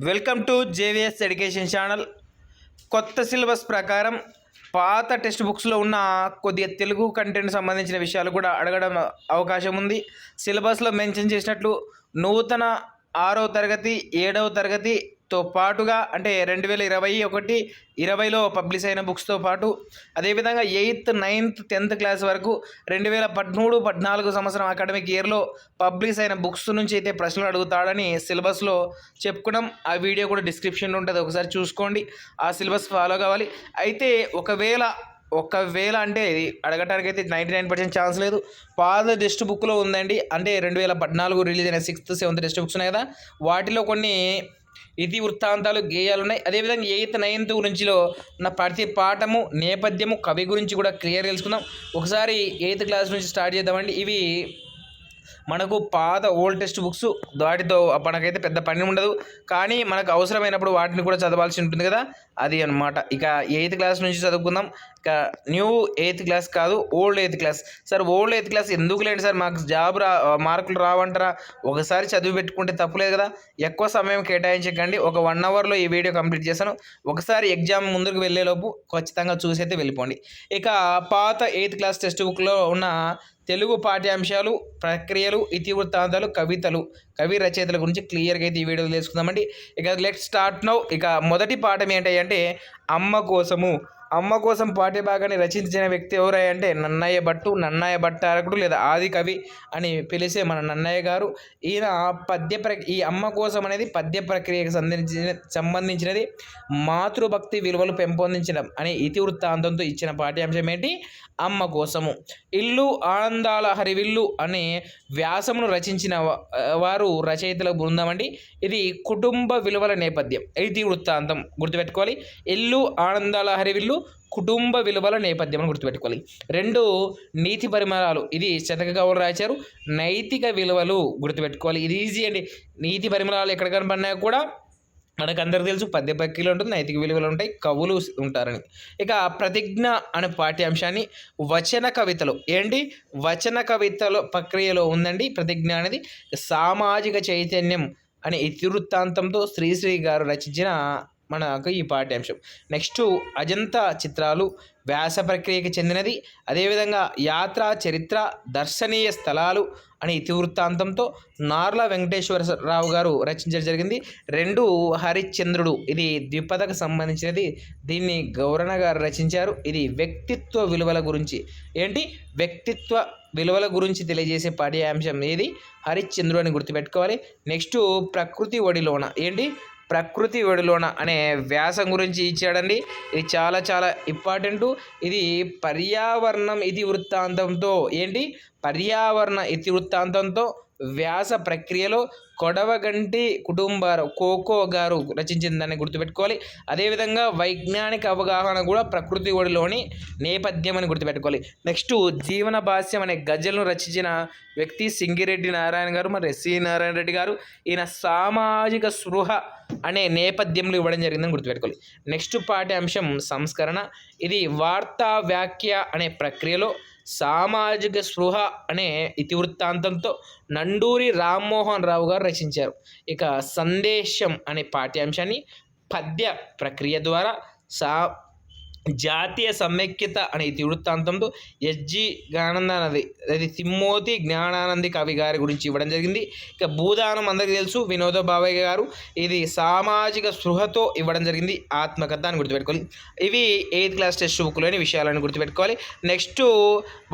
Welcome to JVS education channel. కొత్త syllabus ప్రకారం పాత టెక్స్ట్ బుక్స్లో ఉన్న కొద్దిగా తెలుగు కంటెంట్ సంబంధించిన విషయాలు కూడా అడగడం అవకాశం ఉంది. సిలబస్లో మెన్షన్ చేసినట్లు నూతన 6వ తరగతి 7వ తరగతితో పాటుగా అంటే 2021-20లో పబ్లిష్ అయిన బుక్స్తో పాటు అదేవిధంగా 8th 9th 10th క్లాస్ వరకు 2013-14 సంవత్సరం అకాడమిక్ ఇయర్లో పబ్లిష్ అయిన బుక్స్ నుంచి అయితే ప్రశ్నలు అడుగుతాడని సిలబస్లో చెప్పుకున్నాం. ఆ వీడియో కూడా డిస్క్రిప్షన్లో ఉంటుంది, ఒకసారి చూసుకోండి. ఆ సిలబస్ ఫాలో కావాలి. అయితే ఒకవేళ అంటే అడగటానికి అయితే 99% ఛాన్స్ లేదు. పాత టెక్స్ట్ బుక్లో ఉందండి. అంటే 2014 రిలీజ్ అయిన 6th 7th టెక్స్ట్ బుక్స్ ఉన్నాయి కదా, వాటిలో కొన్ని ఇతి వృత్తాంతాలు గేయాలు ఉన్నాయి. అదేవిధంగా 8th 9th గురించిలో ఉన్న ప్రతి పాఠము నేపథ్యము కవి గురించి కూడా క్లియర్ తెలుసుకుందాం. ఒకసారి 8th క్లాస్ నుంచి స్టార్ట్ చేద్దామండి. ఇవి మనకు పాత ఓల్డ్ టెక్స్ట్ బుక్స్, వాటితో మనకైతే పెద్ద పని ఉండదు, కానీ మనకు అవసరమైనప్పుడు వాటిని కూడా చదవాల్సి ఉంటుంది కదా, అది అన్నమాట. ఇక 8th క్లాస్ నుంచి చదువుకుందాం. ఇక న్యూ 8th క్లాస్ కాదు, old 8th class. Sir old 8th class ఎందుకు లేండి సార్, మాకు మార్కులు రావంటారా? ఒకసారి చదివి పెట్టుకుంటే తప్పులేదు కదా. ఎక్కువ సమయం కేటాయించకండి, ఒక 1 అవర్లో ఈ వీడియో కంప్లీట్ చేశాను. ఒకసారి ఎగ్జామ్ ముందుకు వెళ్ళేలోపు ఖచ్చితంగా చూసి అయితే వెళ్ళిపోండి. ఇక పాత 8th క్లాస్ టెక్స్ట్ బుక్లో ఉన్న తెలుగు పాఠ్యాంశాలు, ప్రక్రియలు, ఇతివృత్తాంతాలు, కవితలు, కవి రచయితల గురించి క్లియర్గా అయితే ఈ వీడియోలో తెలుసుకుందామండి. ఇక లెట్ స్టార్ట్ నౌ. ఇక మొదటి పాఠం ఏంటంటే అమ్మ కోసము. అమ్మ కోసం పాఠ్యభాగాన్ని రచించిన వ్యక్తి ఎవరంటే నన్నయ్య భట్టు, నన్నయ్య భట్టారకుడు లేదా ఆది కవి అని పిలిచే మన నన్నయ్య గారు. ఈయన ఈ అమ్మ కోసం అనేది పద్య ప్రక్రియకు సంబంధించినది. మాతృభక్తి విలువలు పెంపొందించడం అనే ఇతివృత్తాంతంతో ఇచ్చిన పాఠ్యాంశం ఏంటి? అమ్మ కోసము. ఇల్లు ఆనందాల హరివిల్లు అనే వ్యాసమును రచించిన వారు రచయితల బృందం అండి. ఇది కుటుంబ విలువల నేపథ్యం, ఇతివృత్తాంతం గుర్తుపెట్టుకోవాలి. ఇల్లు ఆనందాల హరివిల్లు కుటుంబ విలువల నేపథ్యం అని గుర్తుపెట్టుకోవాలి. 2 నీతి పరిమళాలు, ఇది శతకగౌలు రాశారు. నైతిక విలువలు గుర్తుపెట్టుకోవాలి, ఇది ఈజీ అండి. నీతి పరిమళాలు ఎక్కడ కనపడినా కూడా మనకు అందరికి తెలుసు, పద్య ప్రక్రియలు ఉంటుంది, నైతిక విలువలు ఉంటాయి, కవులు ఉంటారని. ఇక ప్రతిజ్ఞ అనే పాఠ్యాంశాన్ని వచన కవితలు వచన కవితల ప్రక్రియలో ఉందండి ప్రతిజ్ఞ అనేది. సామాజిక చైతన్యం అనే ఇతివృత్తాంతంతో శ్రీశ్రీ గారు రచించిన మనకు ఈ పాఠ్యాంశం. నెక్స్ట్ అజంతా చిత్రాలు వ్యాస ప్రక్రియకి చెందినది. అదేవిధంగా యాత్ర చరిత్ర దర్శనీయ స్థలాలు అనే ఇతివృత్తాంతంతో నార్ల వెంకటేశ్వరరావు గారు రచించడం జరిగింది. 2 హరిశ్చంద్రుడు, ఇది ద్విపదకు సంబంధించినది. దీన్ని గౌరణ గారు రచించారు. ఇది వ్యక్తిత్వ విలువల గురించి వ్యక్తిత్వ విలువల గురించి తెలియజేసే పాఠ్యాంశం ఏది? హరిశ్చంద్రుడు అని గుర్తుపెట్టుకోవాలి. నెక్స్ట్ ప్రకృతి ఒడిలోన ప్రకృతి ఒడిలోన అనే వ్యాసం గురించి ఇచ్చాడండి. ఇది చాలా చాలా ఇంపార్టెంట్. ఇది పర్యావరణం ఇతివృత్తాంతంతో పర్యావరణ ఇతివృత్తాంతంతో వ్యాస ప్రక్రియలో కొడవగంటి కుటుంబారు కోకో గారు రచించిందని గుర్తుపెట్టుకోవాలి. అదేవిధంగా వైజ్ఞానిక అవగాహన కూడా ప్రకృతి ఒడిలోని నేపథ్యం అని గుర్తుపెట్టుకోవాలి. నెక్స్ట్ జీవన భాష్యం అనే గజల్ను రచించిన వ్యక్తి సింగిరెడ్డి నారాయణ గారు, మరి సి నారాయణ రెడ్డి గారు. ఈయన సామాజిక స్పృహ అనే నేపథ్యంలో ఇవ్వడం జరిగిందని గుర్తుపెట్టుకోవాలి. నెక్స్ట్ పాఠ్యాంశం సంస్కరణ. ఇది వార్తా వ్యాఖ్య అనే ప్రక్రియలో సామాజిక స్పృహ అనే ఇతివృత్తాంతంతో నండూరి రామ్మోహన్ రావు గారు రచించారు. ఇక సందేశం అనే పాఠ్యాంశాన్ని పద్య ప్రక్రియ ద్వారా జాతీయ సమైక్యత అనే ఇతివృత్తాంతంతో ఎస్జి జ్ఞానానంది, అది తిమ్మోతి జ్ఞానానంది కవి గారి గురించి ఇవ్వడం జరిగింది. ఇక భూదానం అందరికీ తెలుసు, వినోద భావయ్య గారు. ఇది సామాజిక స్పృహతో ఇవ్వడం జరిగింది. ఆత్మకథ అని గుర్తుపెట్టుకోవాలి. ఇవి 8th క్లాస్ టెక్స్ట్ బుక్లోని విషయాలను గుర్తుపెట్టుకోవాలి. నెక్స్ట్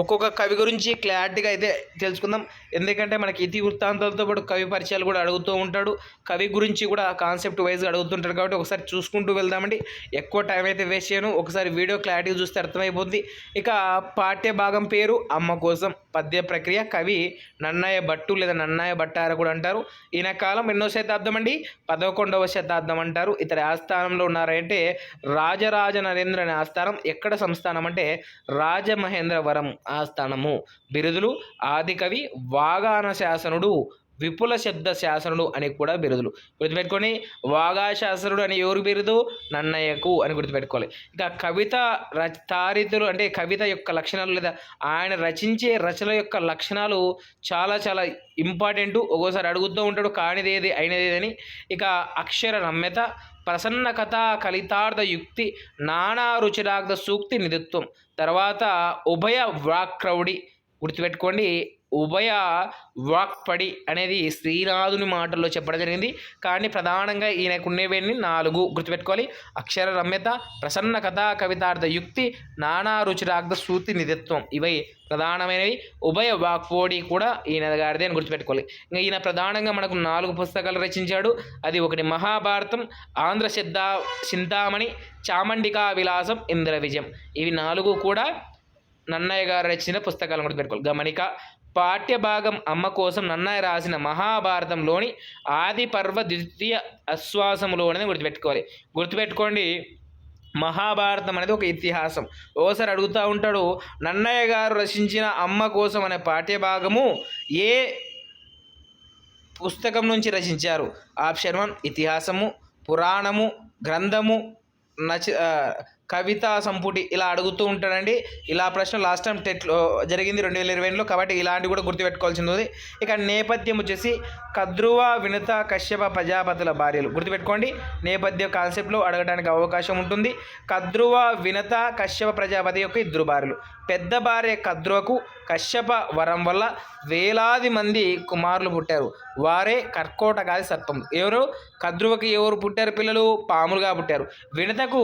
ఒక్కొక్క కవి గురించి క్లారిటీగా అయితే తెలుసుకుందాం. ఎందుకంటే మనకి ఇతివృత్తాంతాలతో పాటు కవి పరిచయాలు కూడా అడుగుతూ ఉంటాడు, కవి గురించి కూడా కాన్సెప్ట్ వైజ్గా అడుగుతుంటాడు. కాబట్టి ఒకసారి చూసుకుంటూ వెళ్దామండి. ఎక్కువ టైం అయితే వేస్ట్ చేయను, ఒకసారి వీడియో క్లారిటీ చూస్తే అర్థమైపోతుంది. ఇక పాఠ్య భాగం పేరు అమ్మ కోసం. పద్య ప్రక్రియ కవి నన్నయ్య భట్టు లేదా నన్నయ్య భట్టారకుడు అంటారు. ఈయన కాలం ఎన్నో శతాబ్దం అండి? 11వ శతాబ్దం అంటారు. ఇతని ఆస్థానంలో ఉన్నారంటే రాజరాజ నరేంద్ర అనే ఆస్థానం. ఎక్కడ సంస్థానం అంటే రాజమహేంద్రవరం ఆస్థానము. బిరుదులు ఆదికవి, వాగాన శాసనుడు, విపుల శబ్ద శాసనుడు అని కూడా బిరుదులు. గుర్తుపెట్టుకొని వాగాశాసనుడు అని ఎవరు బిరుదు? నన్నయ్యకు అని గుర్తుపెట్టుకోవాలి. ఇక కవిత తారితులు అంటే కవిత యొక్క లక్షణాలు లేదా ఆయన రచించే రచనల యొక్క లక్షణాలు చాలా చాలా ఇంపార్టెంట్. ఒక్కోసారి అడుగుతూ ఉంటాడు కానిదేది అయినదేదని. ఇక అక్షర రమ్యత, ప్రసన్న కథ కలితార్థ యుక్తి, నానా రుచిరాగ్ధ సూక్తి నిధిత్వం. తర్వాత ఉభయ వాక్రౌడి గుర్తుపెట్టుకోండి. ఉభయ వాక్పడి అనేది శ్రీనాథుని మాటల్లో చెప్పడం జరిగింది. కానీ ప్రధానంగా ఈయనకు ఉండేవన్నీ 4 గుర్తుపెట్టుకోవాలి. అక్షర రమ్యత, ప్రసన్న కథా కవితార్థ యుక్తి, నానా రుచిరాగ్ధ సూతి నిధిత్వం. ఇవి ప్రధానమైనవి. ఉభయ వాక్పోడి కూడా ఈయన గారిదే అని గుర్తుపెట్టుకోవాలి. ఇంకా ఈయన ప్రధానంగా మనకు 4 పుస్తకాలు రచించాడు. అది ఒకటి మహాభారతం, ఆంధ్ర చింతామణి, చామండికా విలాసం, ఇంద్ర విజయం. ఇవి 4 కూడా నన్నయ్య గారు రచించిన పుస్తకాలను గుర్తుపెట్టుకోవాలి. గమనిక పాఠ్యభాగం అమ్మ కోసం నన్నయ్య రాసిన మహాభారతంలోని ఆది పర్వ ద్వితీయ ఆశ్వాసములోనే గుర్తుపెట్టుకోండి. మహాభారతం అనేది ఒక ఇతిహాసం. ఓసారి అడుగుతూ ఉంటాడు, నన్నయ్య గారు రచించిన అమ్మ కోసం అనే పాఠ్యభాగము ఏ పుస్తకం నుంచి రచించారు? ఆప్షన్ 1 ఇతిహాసము, పురాణము, గ్రంథము, కవితా సంపుటి ఇలా అడుగుతూ ఉంటాడండి. ఇలా ప్రశ్న లాస్ట్ టైం టెట్లో జరిగింది 2020లో. కాబట్టి ఇలాంటివి కూడా గుర్తుపెట్టుకోవాల్సింది ఉంది. ఇక నేపథ్యం వచ్చేసి కద్రువ, వినత, కశ్యప ప్రజాపతుల భార్యలు. గుర్తుపెట్టుకోండి, నేపథ్య కాన్సెప్ట్లో అడగడానికి అవకాశం ఉంటుంది. కద్రువ, వినత, కశ్యప ప్రజాపతి యొక్క 2 భార్యలు. పెద్ద భార్య కద్రువకు కశ్యప వరం వల్ల వేలాది మంది కుమారులు పుట్టారు. వారే కర్కోటకాది సర్పములు. ఎవరు? కద్రువకి ఎవరు పుట్టారు? పిల్లలు పాములుగా పుట్టారు. వినతకు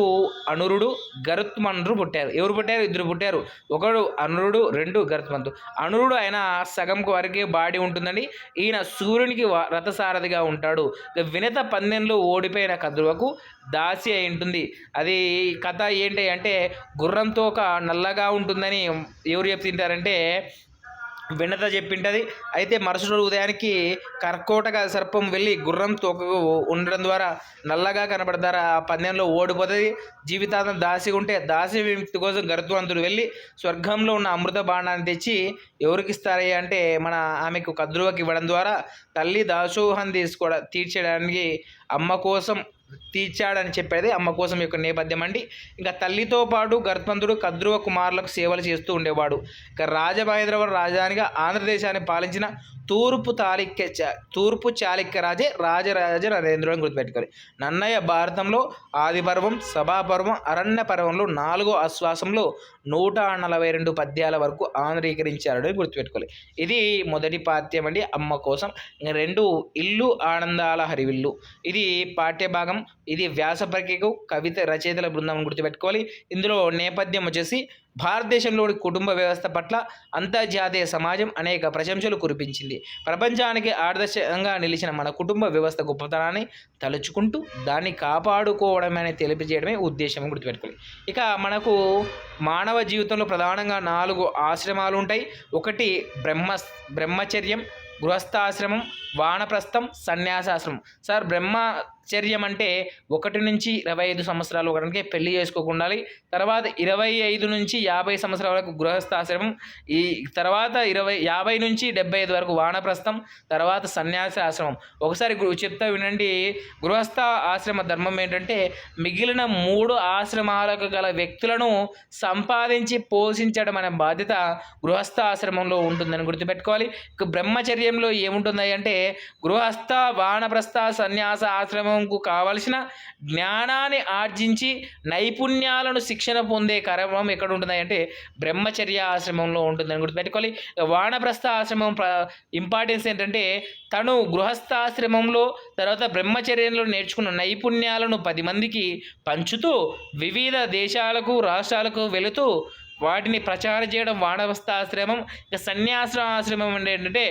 అనురుడు, గరుత్మంతుడు పుట్టారు. ఎవరు పుట్టారు? 2 పుట్టారు. ఒకడు అనురుడు, 2 గరుత్మంతుడు. అనురుడు ఆయన సగంకు వరకే బాడీ ఉంటుందండి. ఈయన సూర్యునికి రథసారథిగా ఉంటాడు. వినత పందెంలో ఓడిపోయిన కద్రువకు దాసి అయి ఉంటుంది. అది కథ ఏంటి అంటే గుర్రంతో ఒక నల్లగా ఉంటుందని ఎవరు చెప్తుంటారంటే వినత చెప్పింటది. అయితే మరుసటి ఉదయానికి కర్కోటక సర్పం వెళ్ళి గుర్రం తోకకు ఉండడం ద్వారా నల్లగా కనబడతారు. ఆ పందెంలో ఓడిపోతుంది. జీవితాంతం దాసి ఉంటే దాసి విముక్తి కోసం గరుత్మంతుడు వెళ్ళి స్వర్గంలో ఉన్న అమృత బాణాన్ని తెచ్చి ఎవరికి ఇస్తారయ్యా అంటే ఆమెకు కద్రువకి ఇవ్వడం ద్వారా తల్లి దాసోహం తీర్చడానికి అమ్మ కోసం తీర్చాడని చెప్పేది అమ్మ కోసం యొక్క నేపథ్యం అండి. ఇంకా తల్లితో పాటు గరుత్మంతుడు కద్రువ కుమారులకు సేవలు చేస్తూ ఉండేవాడు. ఇక రాజమహేంద్రవరం రాజధానిగా ఆంధ్రదేశాన్ని పాలించిన తూర్పు చాళుక్య రాజే రాజరాజ నరేంద్రుడు అని గుర్తుపెట్టుకోవాలి. నన్నయ్య భారతంలో ఆది పర్వం, సభాపర్వం, అరణ్య పర్వంలో 4వ ఆశ్వాసంలో 142 పద్యాల వరకు ఆంధ్రీకరించారని గుర్తుపెట్టుకోవాలి. ఇది మొదటి పాఠ్యం అండి అమ్మ కోసం. ఇంకా 2 ఇల్లు ఆనందాల హరివిల్లు. ఇది పాఠ్యభాగం. ఇది వ్యాస ప్రక్రియకు కవిత రచయితల బృందం గుర్తుపెట్టుకోవాలి. ఇందులో నేపథ్యం వచ్చేసి భారతదేశంలోని కుటుంబ వ్యవస్థ పట్ల అంతర్జాతీయ సమాజం అనేక ప్రశంసలు కురిపించింది. ప్రపంచానికి ఆదర్శంగా నిలిచిన మన కుటుంబ వ్యవస్థ గొప్పతనాన్ని తలుచుకుంటూ దాన్ని కాపాడుకోవడమే తెలియజేయడమే ఉద్దేశం గుర్తుపెట్టుకోవాలి. ఇక మనకు మానవ జీవితంలో ప్రధానంగా 4 ఆశ్రమాలు ఉంటాయి. ఒకటి బ్రహ్మచర్యం, గృహస్థాశ్రమం, వానప్రస్థం, సన్యాసాశ్రమం. సార్ బ్రహ్మచర్యం అంటే 1 నుంచి 25 సంవత్సరాలు ఒకరికి పెళ్లి చేసుకోకుండా, తర్వాత 25 నుంచి 50 సంవత్సరాల వరకు గృహస్థాశ్రమం, ఈ తర్వాత 50 నుంచి 75 వరకు వానప్రస్థం, తర్వాత సన్యాసాశ్రమం. ఒకసారి చెప్తా వినండి. గృహస్థ ఆశ్రమ ధర్మం ఏంటంటే మిగిలిన 3 ఆశ్రమాలకు గల వ్యక్తులను సంపాదించి పోషించడం అనే బాధ్యత గృహస్థాశ్రమంలో ఉంటుందని గుర్తుపెట్టుకోవాలి. బ్రహ్మచర్యంలో ఏముంటుంది అంటే గృహస్థ, వానప్రస్థ, సన్యాస ఆశ్రమంకు కావలసిన జ్ఞానాన్ని ఆర్జించి నైపుణ్యాలను శిక్షణ పొందే క్రమం ఎక్కడ ఉంటుంది అంటే బ్రహ్మచర్య ఆశ్రమంలో ఉంటుందని గుర్తుపెట్టుకోవాలి. వానప్రస్థ ఆశ్రమం ఇంపార్టెన్స్ ఏంటంటే తను గృహస్థాశ్రమంలో తర్వాత బ్రహ్మచర్యంలో నేర్చుకున్న నైపుణ్యాలను 10 మందికి పంచుతూ వివిధ దేశాలకు, రాష్ట్రాలకు వెళుతూ వాటిని ప్రచారం చేయడం వానప్రస్థాశ్రమం. ఇక సన్యాసాశ్రమం ఏంటంటే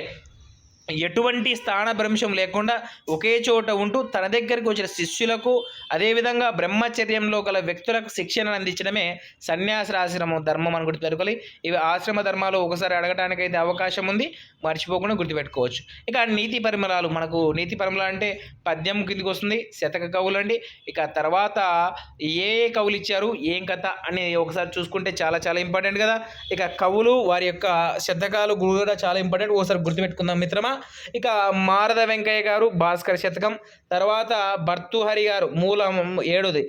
ఎటువంటి స్థానభ్రంశం లేకుండా ఒకే చోట ఉంటూ తన దగ్గరికి వచ్చిన శిష్యులకు అదేవిధంగా బ్రహ్మచర్యంలో గల వ్యక్తులకు శిక్షణ అందించడమే సన్యాసాశ్రమ ధర్మం అని గుర్తుపెట్టుకోవాలి. ఇవి ఆశ్రమ ధర్మాలు ఒకసారి అడగటానికైతే అవకాశం ఉంది, మర్చిపోకుండా గుర్తుపెట్టుకోవచ్చు. ఇక నీతి పరిమళాలు. మనకు నీతి పరిమళాలు అంటే పద్యం కిందికి వస్తుంది, శతక కవులు అండి. ఇక తర్వాత ఏ కవులు ఇచ్చారు, ఏం కథ అని ఒకసారి చూసుకుంటే చాలా చాలా ఇంపార్టెంట్ కదా. ఇక కవులు వారి యొక్క శతకాలు కూడా చాలా ఇంపార్టెంట్. ఒకసారి గుర్తుపెట్టుకుందాం మిత్రమా. ఇక మారద వెంకయ్య గారు భాస్కర శతకం, తర్వాత భర్తృహరి గారు మూలం 7ది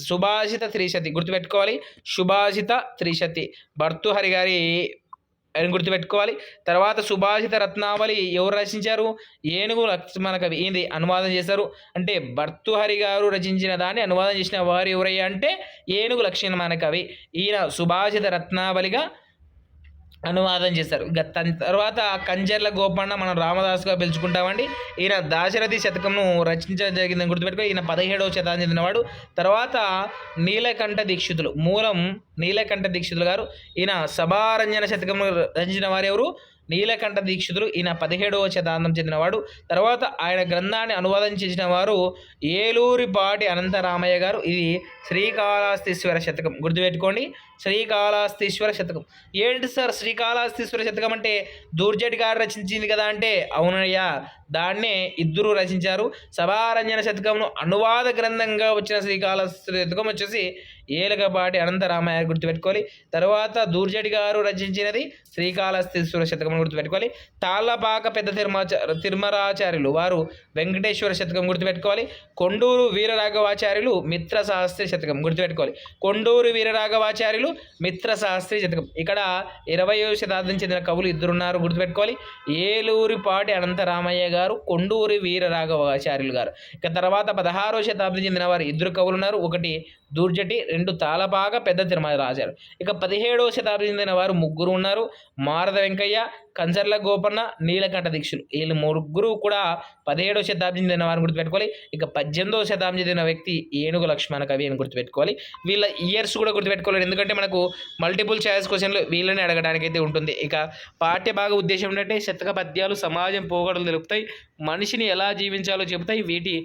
సుభాషిత త్రిశతి గుర్తుపెట్టుకోవాలి. సుభాషిత త్రిశతి భర్తృహరి గారి అని గుర్తుపెట్టుకోవాలి. తర్వాత సుభాషిత రత్నావళి ఎవరు రచించారు? ఏనుగు లక్ష్మణ కవి. ఇది అనువాదం చేశారు. అంటే భర్తృహరి గారు రచించిన దాన్ని అనువాదం చేసిన వారు ఎవరయ్యా అంటే ఏనుగు లక్ష్మణ కవి. ఈయన సుభాషిత రత్నావళిగా అనువాదం చేశారు. తర్వాత కంజర్ల గోపన్న మనం రామదాసుగా పిలుచుకుంటామండి. ఈయన దాశరథి శతకంను రచించడం జరిగిందని గుర్తుపెట్టుకో. ఈయన 17వ శతాబ్దం చెందినవాడు. తర్వాత నీలకంఠ దీక్షితులు మూలం నీలకంఠ దీక్షితులు గారు. ఈయన సభారంజన శతకంను రచించిన వారు ఎవరు? నీలకంఠ దీక్షితులు. ఈయన 17వ శతాబ్దం చెందినవాడు. తర్వాత ఆయన గ్రంథాన్ని అనువాదం చేసిన వారు ఏలూరిపాటి అనంతరామయ్య గారు. ఇది శ్రీకాళహస్తీశ్వర శతకం గుర్తుపెట్టుకోండి. శ్రీకాళహస్తీశ్వర శతకం. ఏంటి సార్ శ్రీకాళహస్తీశ్వర శతకం అంటే? దూర్జటి గారు రచించింది కదా అంటే అవునయ్యా, దాన్నే ఇద్దరు రచించారు. సభారంజన శతకంను అనువాద గ్రంథంగా వచ్చిన శ్రీకాళహస్తి శతకం వచ్చేసి ఏలకపాటి అనంతరామయ్య గుర్తుపెట్టుకోవాలి. తర్వాత దూర్జటి గారు రచించినది శ్రీకాళహస్తీశ్వర శతకం గుర్తుపెట్టుకోవాలి. తాళ్ళపాక పెద్ద తిరుమరాచార్యులు వారు వెంకటేశ్వర శతకం గుర్తుపెట్టుకోవాలి. కొండూరు వీరరాఘవాచార్యులు మిత్ర శాస్త్రి శతకం గుర్తుపెట్టుకోవాలి. కొండూరు వీరరాఘవాచార్యులు మిత్ర శాస్త్రి శతకం. ఇక్కడ 20వ శతాబ్దం చెందిన కవులు ఇద్దరున్నారు గుర్తుపెట్టుకోవాలి. ఏలూరిపాటి అనంతరామయ్య గారు, కొండూరి వీరరాఘవాచార్యులు గారు. ఇక తర్వాత 16వ శతాబ్దం చెందిన వారు ఇద్దరు కవులు ఉన్నారు. ఒకటి దూర్జటి, 2 తాళపాక పెద్ద తిరుమరాచార్యులు. ఇక 17వ శతాబ్దం చెందిన వారు ముగ్గురు ఉన్నారు. మారద వెంకయ్య, కంచర్ల గోపన్న, నీలకంఠ దీక్షులు. వీళ్ళు ముగ్గురు కూడా 17వ శతాబ్దం చెందిన వారిని గుర్తుపెట్టుకోవాలి. ఇక 18వ శతాబ్దం చెందిన వ్యక్తి ఏనుగు లక్ష్మణ కవి అని గుర్తుపెట్టుకోవాలి. వీళ్ళ ఇయర్స్ కూడా గుర్తుపెట్టుకోవాలి, ఎందుకంటే మనకు మల్టిపుల్ చాయిస్ క్వశ్చన్లు వీళ్ళని అడగడానికి అయితే ఉంటుంది. ఇక పాఠ్య భాగ ఉద్దేశం ఏంటంటే శతక పద్యాలు సమాజం పోగడలు తెలుపుతాయి, మనిషిని ఎలా జీవించాలో చెబుతాయి. వీటి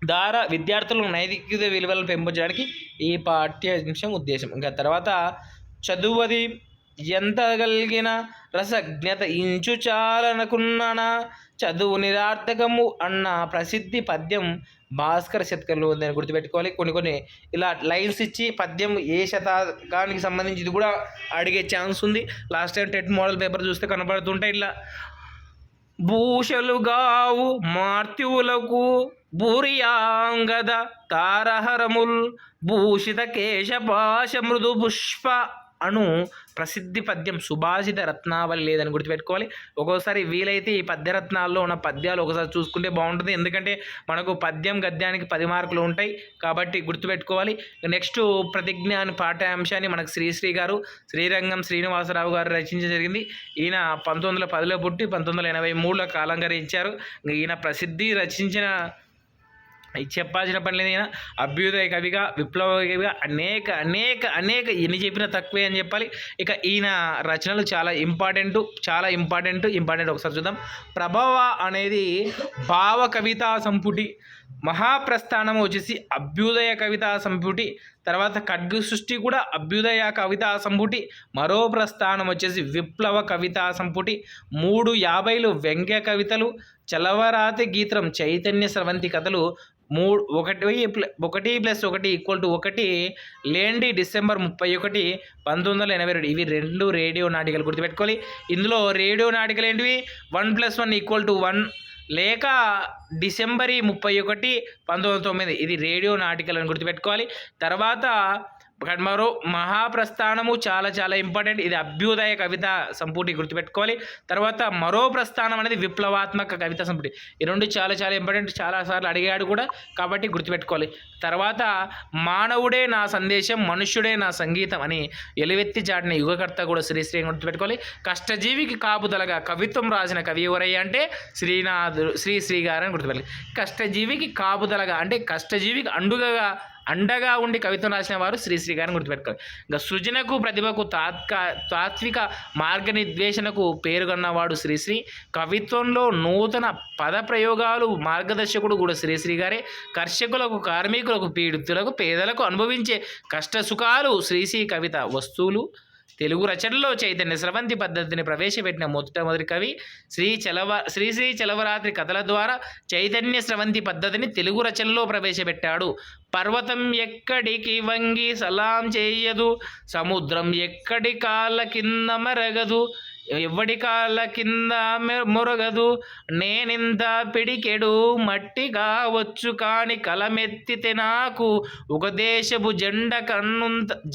ద్వారా విద్యార్థులకు నైతిక విలువలను పెంపొందడానికి ఈ పాఠ్యాంశం ఉద్దేశం. ఇంకా తర్వాత చదువది ఎంత కలిగిన రసజ్ఞత ఇంచు చాలనుకున్నానా చదువు నిరార్థకము అన్న ప్రసిద్ధి పద్యం భాస్కర శతకంలో ఉందని గుర్తుపెట్టుకోవాలి. కొన్ని ఇలా లైన్స్ ఇచ్చి పద్యం ఏ శతకానికి సంబంధించి ఇది కూడా అడిగే ఛాన్స్ ఉంది. Last time TET model paper చూస్తే కనబడుతుంటాయి. ఇలా భూషలుగావు మార్త్యువులకు భూరియాంగద తారహరముల్ భూషిత కేశపాశ మృదు పుష్ప అను ప్రసిద్ధి పద్యం సుభాషిత రత్నావళి లేదని గుర్తుపెట్టుకోవాలి. ఒక్కోసారి వీలైతే ఈ పద్యరత్నాల్లో ఉన్న పద్యాలు ఒకసారి చూసుకుంటే బాగుంటుంది, ఎందుకంటే మనకు పద్యం గద్యానికి 10 మార్కులు ఉంటాయి కాబట్టి గుర్తుపెట్టుకోవాలి. నెక్స్ట్ ప్రతిజ్ఞ అని పాఠ్యాంశాన్ని మనకు శ్రీశ్రీ గారు, శ్రీరంగం శ్రీనివాసరావు గారు రచించడం జరిగింది. ఈయన 1910లో పుట్టి 1983లో కాలంకరించారు. ఈయన ప్రసిద్ధి రచించిన చెప్పాల్సిన పని లేదు. ఈయన అభ్యుదయ కవిగా, విప్లవ కవిగా అనేక ఎన్ని చెప్పినా తక్కువే అని చెప్పాలి. ఇక ఈయన రచనలు చాలా ఇంపార్టెంట్. ఒకసారి చూద్దాం. ప్రభవ అనేది భావ కవితా సంపుటి, మహాప్రస్థానం వచ్చేసి అభ్యుదయ కవితా సంపుటి, తర్వాత ఖడ్గ సృష్టి కూడా అభ్యుదయ కవితా సంపుటి, మరో ప్రస్థానం వచ్చేసి విప్లవ కవితా సంపుటి, 350 వ్యంగ్య కవితలు, చలవరాతి గీతం, చైతన్య స్రవంతి కథలు, 1+1=1 లేండి డిసెంబర్ 31, 1982. ఇవి 2 రేడియో నాటికలు గుర్తుపెట్టుకోవాలి. ఇందులో రేడియో నాటికలు ఏంటివి? 1+1=1 లేక డిసెంబర్ 31, 1909 ఇది రేడియో నాటికలను గుర్తుపెట్టుకోవాలి. తర్వాత మరో మహాప్రస్థానము చాలా ఇంపార్టెంట్, ఇది అభ్యుదయ కవిత సంపుటి గుర్తుపెట్టుకోవాలి. తర్వాత మరో ప్రస్థానం అనేది విప్లవాత్మక కవిత సంపుటి. ఈ 2 చాలా ఇంపార్టెంట్, చాలాసార్లు అడిగాడు కూడా కాబట్టి గుర్తుపెట్టుకోవాలి. తర్వాత మానవుడే నా సందేశం, మనుష్యుడే నా సంగీతం అని ఎలువెత్తి చాటిన యుగకర్త కూడా శ్రీశ్రీ గుర్తుపెట్టుకోవాలి. కష్టజీవికి కాపుదలగా కవిత్వం రాసిన కవి ఎవరయ్యా అంటే శ్రీశ్రీ గారు అని గుర్తుపెట్టాలి. కష్టజీవికి కాపుదలగా అంటే కష్టజీవికి అండగా ఉండి కవిత్వం రాసిన వారు శ్రీశ్రీ గారిని గుర్తుపెట్టుకోవాలి. ఇంకా సృజనకు ప్రతిభకు తాత్విక మార్గనిర్దేశనకు పేరుగన్నవాడు శ్రీశ్రీ. కవిత్వంలో నూతన పద ప్రయోగాలు మార్గదర్శకుడు కూడా శ్రీశ్రీ గారే. కర్షకులకు, కార్మికులకు, పీడితులకు, పేదలకు అనుభవించే కష్ట సుఖాలు శ్రీశ్రీ కవిత వస్తువులు. తెలుగు రచనలో చైతన్య స్రవంతి పద్ధతిని ప్రవేశపెట్టిన మొదటి కవి శ్రీశ్రీ చలవరాత్రి కథల ద్వారా చైతన్య స్రవంతి పద్ధతిని తెలుగు రచనలో ప్రవేశపెట్టాడు. పర్వతం ఎక్కడికి వంగి సలాం చేయదు, సముద్రం ఎక్కడి కాళ్ళ కింద మరగదు, ఎవడి కాళ్ళ కింద మొరగదు నేనింత పిడికెడు మట్టి కావచ్చు కాని కలమెత్తితే నాకు ఒక దేశపు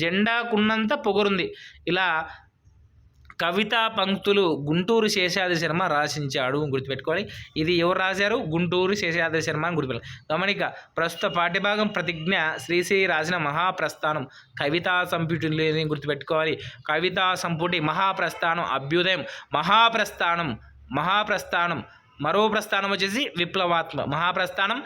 జెండాకున్నంత పొగరుంది. ఇలా కవితా పంక్తులు గుంటూరు శేషాద్రి శర్మ రాసించాడు, గుర్తుపెట్టుకోవాలి. ఇది ఎవరు రాశారు? గుంటూరు శేషాద్రి శర్మ అని గుర్తుపెట్టాలి. గమనిక, ప్రస్తుత పాఠ్యభాగం ప్రతిజ్ఞ శ్రీశ్రీ రాసిన మహాప్రస్థానం కవితా సంపుటిని గుర్తుపెట్టుకోవాలి. కవితా సంపుటి మహాప్రస్థానం, అభ్యుదయం, మహాప్రస్థానం మరో ప్రస్థానం వచ్చేసి విప్లవాత్మక. మహాప్రస్థానం,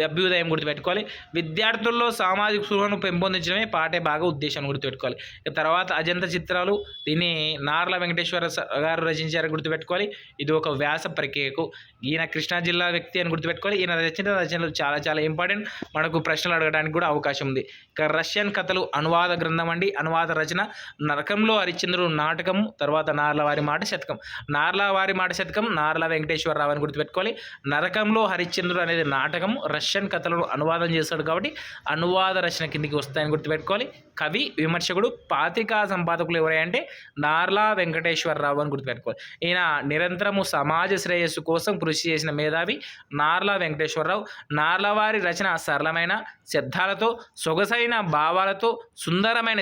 అభ్యుదయం గుర్తుపెట్టుకోవాలి. విద్యార్థుల్లో సామాజిక స్పృహను పెంపొందించడమే పాఠ్యభాగ ఉద్దేశం గుర్తుపెట్టుకోవాలి. తర్వాత అజంత చిత్రాలు, దీన్ని నార్ల వెంకటేశ్వర గారు రచించారు గుర్తుపెట్టుకోవాలి. ఇది ఒక వ్యాస ప్రక్రియకు. ఈయన కృష్ణా జిల్లా వ్యక్తి అని గుర్తుపెట్టుకోవాలి. ఈయన రచనలు చాలా చాలా ఇంపార్టెంట్, మనకు ప్రశ్నలు అడగడానికి కూడా అవకాశం ఉంది. ఇక రష్యన్ కథలు అనువాద గ్రంథం అండి. అనువాద రచన నరకంలో హరిశ్చంద్రుడు నాటకము, తర్వాత నార్లవారి మాట శతకం. నార్లవారి మాట శతకం నార్ల వెంకటేశ్వరరావు అని గుర్తుపెట్టుకోవాలి. నరకంలో హరిశ్చంద్రుడు అనేది నాటకం, రష్యన్ కథలను అనువాదం చేస్తాడు కాబట్టి అనువాద రచన కిందికి వస్తాయని గుర్తుపెట్టుకోవాలి. కవి, విమర్శకుడు, పాత్రికా సంపాదకులు ఎవరంటే నార్ల వెంకటేశ్వరరావు అని గుర్తుపెట్టుకోవాలి. ఈయన నిరంతరము సమాజ శ్రేయస్సు కోసం కృషి చేసిన మేధావి నార్ల వెంకటేశ్వరరావు. నార్లవారి రచన సరళమైన శబ్దాలతో, సొగసైన భావాలతో, సుందరమైన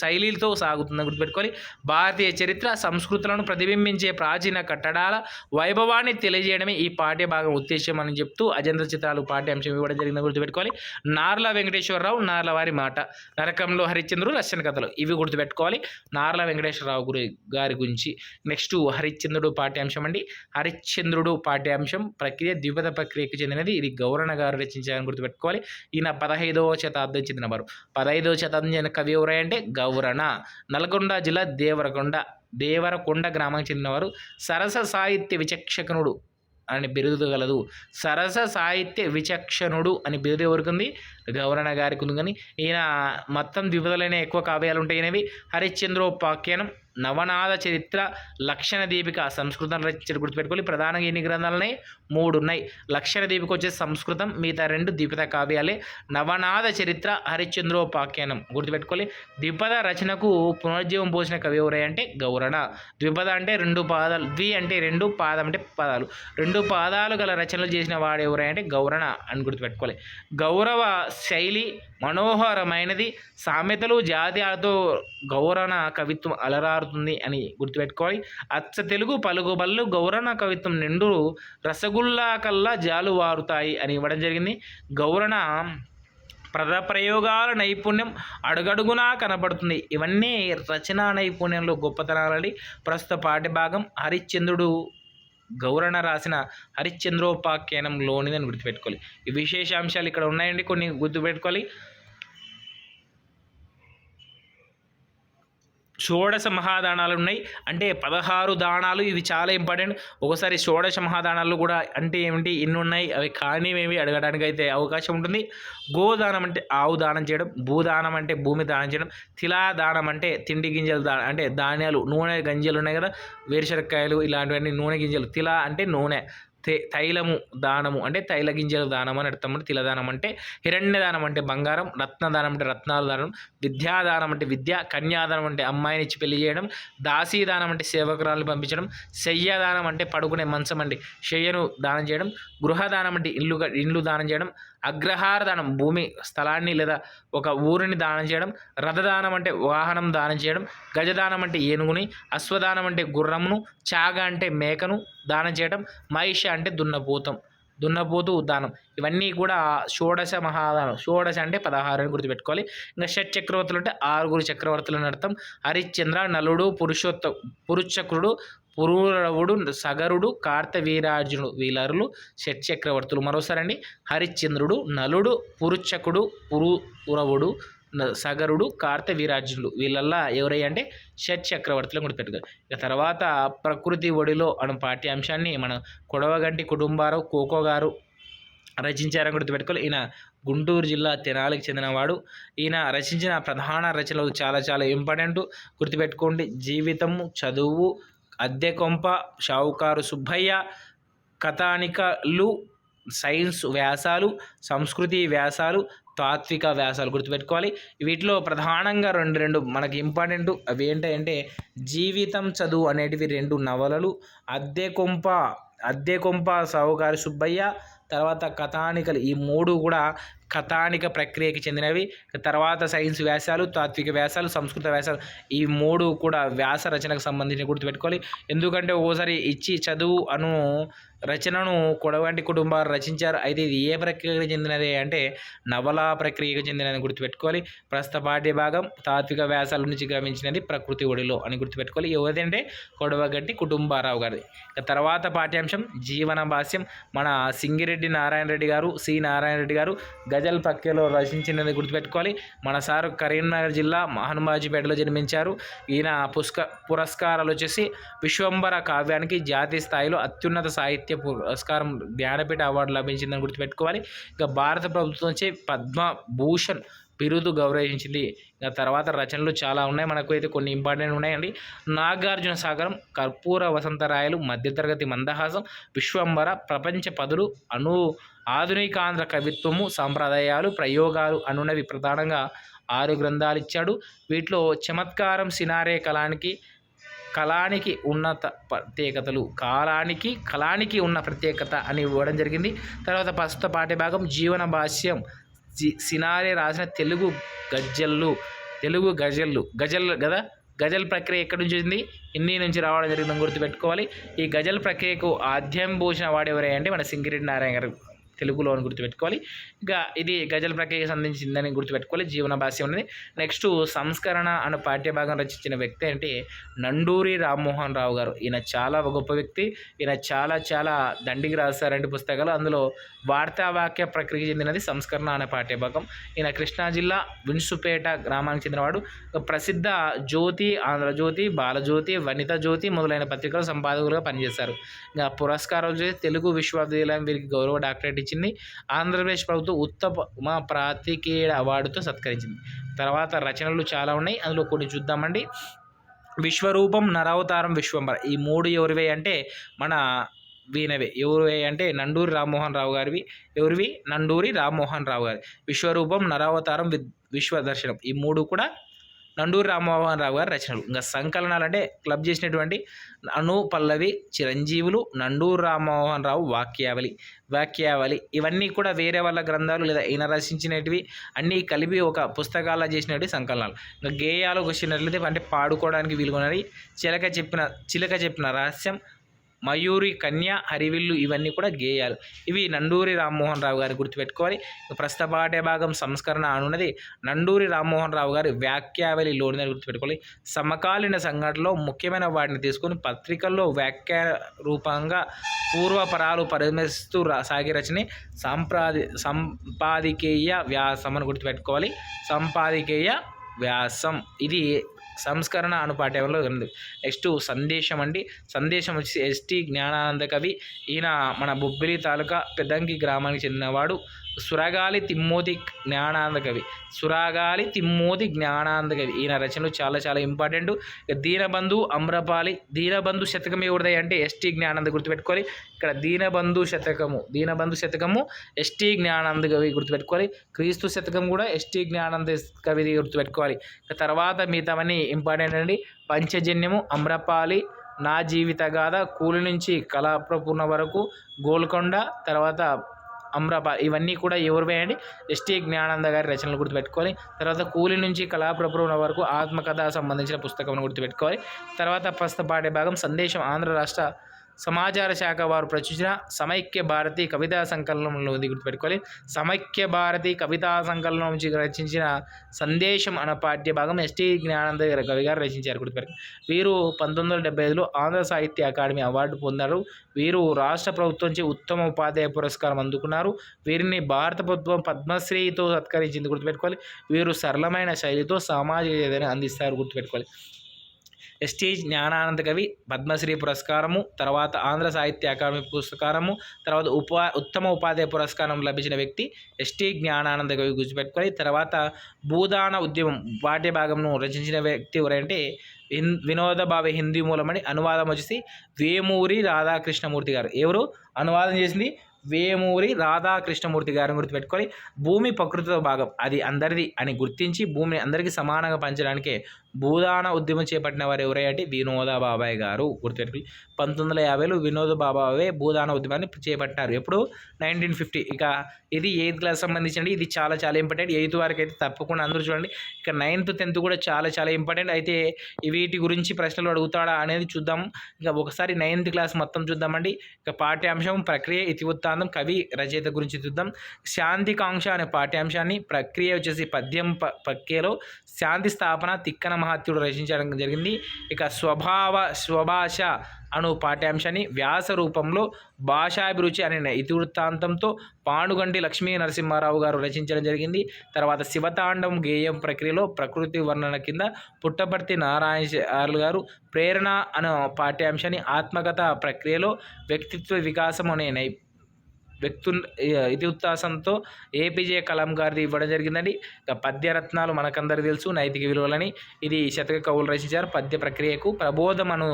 శైలితో సాగుతుందని గుర్తుపెట్టుకోవాలి. భారతీయ చరిత్ర, సంస్కృతులను ప్రతిబింబించే ప్రాచీన కట్టడాల వైభవాన్ని తెలియజేయడమే ఈ పాఠ్యభాగం ఉద్దేశం అని చెప్తూ అజంత చిత్రాలు పాఠ్యాంశం ఇవ్వడం జరిగిందని గుర్తుపెట్టుకోవాలి. నార్ల వెంకటేశ్వరరావు, నార్లవారి మాట, నరకంలో హరిశ్చంద్రుడు, రష్యన్ కథలు, ఇవి గుర్తుపెట్టుకోవాలి నార్ల వెంకటేశ్వరరావు గారి గురించి. నెక్స్ట్ హరిశ్చంద్రుడు పాఠ్యాంశం అండి. హరిశ్చంద్రుడు పాఠ్యాంశం ప్రక్రియ ద్విపద ప్రక్రియకు చెందినది. ఇది గౌరణ గారు రచించారని గుర్తుపెట్టుకోవాలి. ఈయన 15వ శతాబ్దం చెందినవారు. 15వ శతాబ్దం చెందిన కవి ఎవరంటే గౌరణ. నల్గొండ జిల్లా దేవరకొండ గ్రామానికి చెందినవారు. సరస సాహిత్య విచక్షణుడు అని బిరుదు గలదు. సరస సాహిత్య విచక్షణుడు అని బిరుదు ఎవరికి ఉంది? గౌరణ గారికి ఉంది. కానీ ఈయన మొత్తం ద్విపదలైన ఎక్కువ కావ్యాలు ఉంటాయినవి. హరిశ్చంద్రోపాఖ్యానం, నవనాథ చరిత్ర, లక్షణ దీపిక సంస్కృతం రచించారు గుర్తుపెట్టుకోవాలి. ప్రధానంగా ఎన్ని గ్రంథాలు ఉన్నాయి? 3 ఉన్నాయి. లక్షణ దీపిక వచ్చేసి సంస్కృతం, మిగతా 2 ద్విపద కావ్యాలే. నవనాథ చరిత్ర, హరిశ్చంద్రోపాఖ్యానం గుర్తుపెట్టుకోవాలి. ద్విపద రచనకు పునరుజ్జీవం పోసిన కవి ఎవరై అంటే గౌరణ. ద్విపద అంటే 2 పాదాలు, ద్వి అంటే 2, పాదం అంటే పదాలు, 2 పాదాలు గల రచనలు చేసిన వాడు ఎవరై అంటే గౌరణ అని గుర్తుపెట్టుకోవాలి. గౌరవ శైలి మనోహరమైనది. సామెతలు, జాతీయాలతో గౌరణ కవిత్వం అలరారుతుంది అని గుర్తుపెట్టుకోవాలి. అచ్చ తెలుగు పలుకుబళ్ళు గౌరణ కవిత్వం నిండు రసగుల్లా కల్లా జాలువారుతాయి అని ఇవ్వడం జరిగింది. గౌరణ పదప్రయోగాల నైపుణ్యం అడుగడుగునా కనపడుతుంది. ఇవన్నీ రచనా నైపుణ్యంలో గొప్పతనాలని. ప్రస్తుత పాఠ్యభాగం హరిశ్చంద్రుడు గౌరణ రాసిన హరిశ్చంద్రోపాఖ్యానంలోనిదని గుర్తుపెట్టుకోవాలి. ఈ విశేషాంశాలు ఇక్కడ ఉన్నాయండి, కొన్ని గుర్తుపెట్టుకోవాలి. షోడశ మహాదానాలు ఉన్నాయి, అంటే 16 దానాలు. ఇవి చాలా ఇంపార్టెంట్. ఒకసారి షోడశ మహాదానాలు కూడా అంటే ఏమిటి, ఎన్ని ఉన్నాయి, అవి కానివేమి అడగడానికి అయితే అవకాశం ఉంటుంది. గోదానం అంటే ఆవు దానం చేయడం, భూదానం అంటే భూమి దానం చేయడం, తిలాదానం అంటే తిండి గింజలు అంటే ధాన్యాలు, నూనె గింజలు ఉన్నాయి కదా, వేరుశనక్కాయలు ఇలాంటివన్నీ నూనె గింజలు. తిల అంటే నూనె, తైలము దానము అంటే తైల గింజలు దానం అని అర్థం. తిలదానం అంటే హిరణ్యదానం అంటే బంగారం, రత్నదానం అంటే రత్నాలు దానం, విద్యాదానం అంటే విద్య, కన్యాదానం అంటే అమ్మాయిని ఇచ్చి పెళ్లి చేయడం, దాసీదానం అంటే సేవకురాలను పంపించడం, శయ్యదానం అంటే పడుకునే మంచం అండి, శయ్యను దానం చేయడం, గృహదానం అంటే ఇండ్లు దానం చేయడం, అగ్రహార దానం భూమి స్థలాన్ని లేదా ఒక ఊరిని దానం చేయడం, రథదానం అంటే వాహనం దానం చేయడం, గజదానం అంటే ఏనుగుని, అశ్వదానం అంటే గుర్రమును, చాగ అంటే మేకను దానం చేయడం, మహిష అంటే దున్నపోతు దానం. ఇవన్నీ కూడా షోడశ మహాదానం. షోడశ అంటే 16 అని గుర్తుపెట్టుకోవాలి. ఇంకా షట్ చక్రవర్తులు అంటే 6 చక్రవర్తులను అర్థం. హరిశ్చంద్ర, నలుడు, పురుషక్రుడు, పురూరవుడు, సగరుడు, కార్తవీర్యార్జునుడు, వీళ్ళరు షట్ చక్రవర్తులు. మరోసారి అండి, హరిశ్చంద్రుడు, నలుడు, పురుషకుడు, పురూరవుడు, సగరుడు, కార్తవీర్యార్జునుడు, వీళ్ళల్లా ఎవరై అంటే షట్ చక్రవర్తులను గుర్తుపెట్టుకోవాలి. ఇక తర్వాత ప్రకృతి ఒడిలో అనే పాఠ్యాంశాన్ని మన కొడవగంటి కుటుంబారావు కోకో గారు రచించారని గుర్తుపెట్టుకోవాలి. ఈయన గుంటూరు జిల్లా తెనాలికి చెందినవాడు. ఈయన రచించిన ప్రధాన రచనలు చాలా చాలా ఇంపార్టెంట్, గుర్తుపెట్టుకోండి. జీవితము, చదువు, అద్దె కొంప, షావుకారు సుబ్బయ్య, కథానికలు, సైన్స్ వ్యాసాలు, సంస్కృతి వ్యాసాలు, తాత్విక వ్యాసాలు గుర్తుపెట్టుకోవాలి. వీటిలో ప్రధానంగా రెండు మనకి ఇంపార్టెంట్ అవి ఏంటంటే జీవితం చదువు అనేటివి 2 నవలలు, అద్దె కొంప సావుకారి సుబ్బయ్య, తర్వాత కథానికలు, ఈ 3 కూడా కథానిక ప్రక్రియకి చెందినవి. తర్వాత సైన్స్ వ్యాసాలు, తాత్విక వ్యాసాలు, సంస్కృత వ్యాసాలు, ఈ 3 కూడా వ్యాస రచనకు సంబంధించి గుర్తుపెట్టుకోవాలి. ఎందుకంటే ఓసారి ఇచ్చి చదువు అను రచనను కొడవటి కుటుంబాలు రచించారు. అయితే ఇది ఏ ప్రక్రియకు చెందినది అంటే నవలా ప్రక్రియకు చెందినది గుర్తుపెట్టుకోవాలి. ప్రస్తుత పాఠ్య భాగం తాత్విక వ్యాసాల నుంచి గమనించినది ప్రకృతి ఒడిలో అని గుర్తుపెట్టుకోవాలి. ఎవరిదంటే కొడవగట్టి కుటుంబారావు గారిది. తర్వాత పాఠ్యాంశం జీవన భాష్యం మన సింగిరెడ్డి నారాయణ రెడ్డి గారు, సి నారాయణ రెడ్డి గారు గజల్ ప్రక్రియలో రచించినది గుర్తుపెట్టుకోవాలి. మన సారు కరీంనగర్ జిల్లా మహన్మాజీపేటలో జన్మించారు. ఈయన పురస్కారాలు వచ్చేసి విశ్వంబర కావ్యానికి జాతీయ స్థాయిలో అత్యున్నత సాహిత్య పురస్కారం జ్ఞానపీఠ అవార్డు లభించిందని గుర్తుపెట్టుకోవాలి. ఇక భారత ప్రభుత్వం నుంచి పద్మభూషణ్ బిరుదు గౌరవించింది. ఇక తర్వాత రచనలు చాలా ఉన్నాయి, మనకు అయితే కొన్ని ఇంపార్టెంట్ ఉన్నాయండి. నాగార్జున సాగరం, కర్పూర వసంతరాయలు, మధ్యతరగతి మందహాసం, విశ్వంబర, ప్రపంచ పదులు, ఆధునికాంధ్ర కవిత్వము, సంప్రదాయాలు, ప్రయోగాలు అనున్నవి ప్రధానంగా 6 గ్రంథాలు ఇచ్చాడు. వీటిలో చమత్కారం సినారే కళానికి ఉన్నత ప్రత్యేకతలు, కళానికి ఉన్న ప్రత్యేకత అని ఇవ్వడం జరిగింది. తర్వాత ప్రస్తుత పాఠ్యభాగం జీవన భాష్యం సినారే రాసిన తెలుగు గజల్ కదా. గజల్ ప్రక్రియ ఎక్కడి నుంచి ఉంది? హిందీ నుంచి రావడం జరిగిందని గుర్తుపెట్టుకోవాలి. ఈ గజల్ ప్రక్రియకు ఆద్యం పోసిన వాడు ఎవరే అంటే మన సింగిరెడ్డి నారాయణ గారు, తెలుగులో అని గుర్తుపెట్టుకోవాలి. ఇక ఇది గజల్ ప్రక్రియకి సంబంధించిందని గుర్తుపెట్టుకోవాలి. జీవన భాష్యం అనేది. నెక్స్ట్ సంస్కరణ అనే పాఠ్యభాగం రచించిన వ్యక్తి అంటే నండూరి రామ్మోహన్ రావు గారు. ఈయన చాలా గొప్ప వ్యక్తి. ఈయన చాలా దండికి రాస్తారంటే పుస్తకాలు. అందులో వార్తావాక్య ప్రక్రియకి చెందినది సంస్కరణ అనే పాఠ్యభాగం. ఈయన కృష్ణా జిల్లా విన్సుపేట గ్రామానికి చెందినవాడు. ప్రసిద్ధ జ్యోతి, ఆంధ్రజ్యోతి, బాలజ్యోతి, వనిత జ్యోతి మొదలైన పత్రికలు సంపాదకులుగా పనిచేశారు. ఇంకా పురస్కారాలు చేసి తెలుగు విశ్వవిద్యాలయం వీరికి గౌరవ డాక్టరేట్ ఇచ్చింది. ఆంధ్రప్రదేశ్ ప్రభుత్వం ఉత్తమ పాత్రికేయుల అవార్డుతో సత్కరించింది. తర్వాత రచనలు చాలా ఉన్నాయి, అందులో కొన్ని చూద్దామండి. విశ్వరూపం, నరావతారం, విశ్వంబర, ఈ 3 ఎవరివే అంటే మన వీనవే. ఎవరివే అంటే నండూరి రామ్మోహన్ రావు గారివి. ఎవరివి? నండూరి రామ్మోహన్ రావు గారి. విశ్వరూపం, నరావతారం, విశ్వదర్శనం, ఈ 3 కూడా నండూరి రామ్మోహన్ రావు గారి రచనలు. ఇంకా సంకలనాలు అంటే క్లబ్ చేసినటువంటి అను పల్లవి, చిరంజీవులు, నండూరి రామ్మోహన్ రావు వాక్యావళి, ఇవన్నీ కూడా వేరే వాళ్ళ గ్రంథాలు లేదా ఈయన రచించినవి అన్నీ కలిపి ఒక పుస్తకాల్లో చేసినవి సంకలనాలు. ఇంకా గేయాలు వచ్చినట్లయితే అంటే పాడుకోవడానికి వీలుగొన్నవి చిలక చెప్పిన రహస్యం, మయూరి కన్య, హరివిల్లు, ఇవన్నీ కూడా గేయాలు. ఇవి నండూరి రామ్మోహన్ రావు గారి గుర్తుపెట్టుకోవాలి. ప్రస్తుత పాఠ్యభాగం సంస్కరణ అనున్నది నండూరి రామ్మోహన్ రావు గారి వ్యాఖ్యావళిలోని గుర్తుపెట్టుకోవాలి. సమకాలీన సంఘటనలో ముఖ్యమైన వాటిని తీసుకొని పత్రికల్లో వ్యాఖ్య రూపంగా పూర్వపరాలు పరిమిస్తూ సాగే రచనే సంపాదకీయ వ్యాసం అని గుర్తుపెట్టుకోవాలి. సంపాదకీయ వ్యాసం ఇది సంస్కరణ అను పాఠ్యంలో ఉంది. నెక్స్ట్ సందేశం అండి. సందేశం వచ్చి ఎస్టీ జ్ఞానానంద కవి. ఈయన మన బొబ్బిలి తాలూకా పెద్దంకి గ్రామానికి చెందినవాడు. సురగాలి తిమ్మోతి జ్ఞానానంద కవి. ఈయన రచనలు చాలా ఇంపార్టెంట్. దీనబంధు, అమ్రపాలి. దీనబంధు శతకం ఎవరిదై అంటే ఎస్టీ జ్ఞానానంద గుర్తుపెట్టుకోవాలి. ఇక్కడ దీనబంధు శతకము ఎస్టీ జ్ఞానానంద కవి గుర్తుపెట్టుకోవాలి. క్రీస్తు శతకం కూడా ఎస్టీ జ్ఞానానంద కవిది గుర్తుపెట్టుకోవాలి. తర్వాత మిగతావన్నీ ఇంపార్టెంట్ అండి. పంచజన్యము, అమ్రపాలి, నా జీవిత గాథ, కూలి నుంచి కళాప్రపూర్ణ వరకు, గోల్కొండ, తర్వాత అమ్రపాలి, ఇవన్నీ కూడా ఎవరు వేయండి? ఎస్టీ జ్ఞానానంద గారి రచనలు గుర్తుపెట్టుకోవాలి. తర్వాత కూలి నుంచి కళాప్రపూర్ణ వరకు ఆత్మకథ సంబంధించిన పుస్తకం గుర్తుపెట్టుకోవాలి. తర్వాత ప్రస్తుత పాఠ్యభాగం సందేశం ఆంధ్ర రాష్ట్ర సమాచార శాఖ వారు ప్రచురించిన సమైక్య భారతి కవితా సంకలనంలో గుర్తుపెట్టుకోవాలి. సమైక్య భారతి కవితా సంకలనం నుంచి రచించిన సందేశం అనే పాఠ్యభాగం ఎస్టీ జ్ఞానానంద కవి గారు రచించారు గుర్తుపెట్టుకోవాలి. వీరు 1975లో ఆంధ్ర సాహిత్య అకాడమీ అవార్డు పొందారు. వీరు రాష్ట్ర ప్రభుత్వం నుంచి ఉత్తమ ఉపాధ్యాయ పురస్కారం అందుకున్నారు. వీరిని భారత ప్రభుత్వం పద్మశ్రీతో సత్కరించింది గుర్తుపెట్టుకోవాలి. వీరు సరళమైన శైలితో సామాజిక చర్యను అందిస్తారు గుర్తుపెట్టుకోవాలి. ఎస్టీ జ్ఞానానంద కవి పద్మశ్రీ పురస్కారము, తర్వాత ఆంధ్ర సాహిత్య అకాడమీ పురస్కారము, తర్వాత ఉత్తమ ఉపాధ్యాయ పురస్కారం లభించిన వ్యక్తి ఎస్టీ జ్ఞానానంద కవి గుర్తుపెట్టుకోవాలి. తర్వాత భూదాన ఉద్యమం పాఠ్యభాగంను రచించిన వ్యక్తి ఎవరంటే వినోద భావే హిందీ మూలమని అనువాదం వచ్చేసి వేమూరి రాధాకృష్ణమూర్తి గారు. ఎవరు అనువాదం చేసింది? వేమూరి రాధాకృష్ణమూర్తి గారిని గుర్తుపెట్టుకొని భూమి ప్రకృతితో భాగం, అది అందరిది అని గుర్తించి భూమిని అందరికీ సమానంగా పంచడానికే భూదాన ఉద్యమం చేపట్టిన వారు ఎవరంటే వినోద బాబాయ్ గారు. గుర్తుపెట్టుకుని 1950లో వినోద బాబాయ్ భూదాన ఉద్యమాన్ని చేపట్టారు. ఎప్పుడు 1950. ఇక ఇది 8th క్లాస్ సంబంధించి ఇది చాలా చాలా ఇంపార్టెంట్. 8th వరకు అయితే తప్పకుండా అందరూ చూడండి. ఇక 9th 10th కూడా చాలా చాలా ఇంపార్టెంట్. అయితే వీటి గురించి ప్రశ్నలు అడుగుతాడా అనేది చూద్దాం. ఇక ఒకసారి 9th క్లాస్ మొత్తం చూద్దామండి. ఇక పాఠ్యాంశం ప్రక్రియ ఇతివృత్తాంతం కవి రచయిత గురించి చూద్దాం. శాంతికాంక్ష అనే పాఠ్యాంశాన్ని, ప్రక్రియ వచ్చేసి పద్యం ప్రక్రియలో శాంతి స్థాపన తిక్కన మహాత్యుడు రచించడం జరిగింది. ఇక స్వభాష అను పాఠ్యాంశాన్ని వ్యాస రూపంలో భాషాభిరుచి అనే ఇతివృత్తాంతంతో పానుగంటి లక్ష్మీ నరసింహారావు గారు రచించడం జరిగింది. తర్వాత శివతాండం గేయం ప్రక్రియలో ప్రకృతి వర్ణన కింద పుట్టపర్తి నారాయణ గారు ప్రేరణ అనే పాఠ్యాంశాన్ని ఆత్మకథ ప్రక్రియలో వ్యక్తిత్వ వికాసం అనే ఇతివృత్తాంతంతో ఏపీజే కలాం గారిది ఇవ్వడం జరిగిందండి. ఇక పద్యరత్నాలు మనకందరికీ తెలుసు, నైతిక విలువలని, ఇది శతక కవులు రచించారు. పద్య ప్రక్రియకు ప్రబోధం అను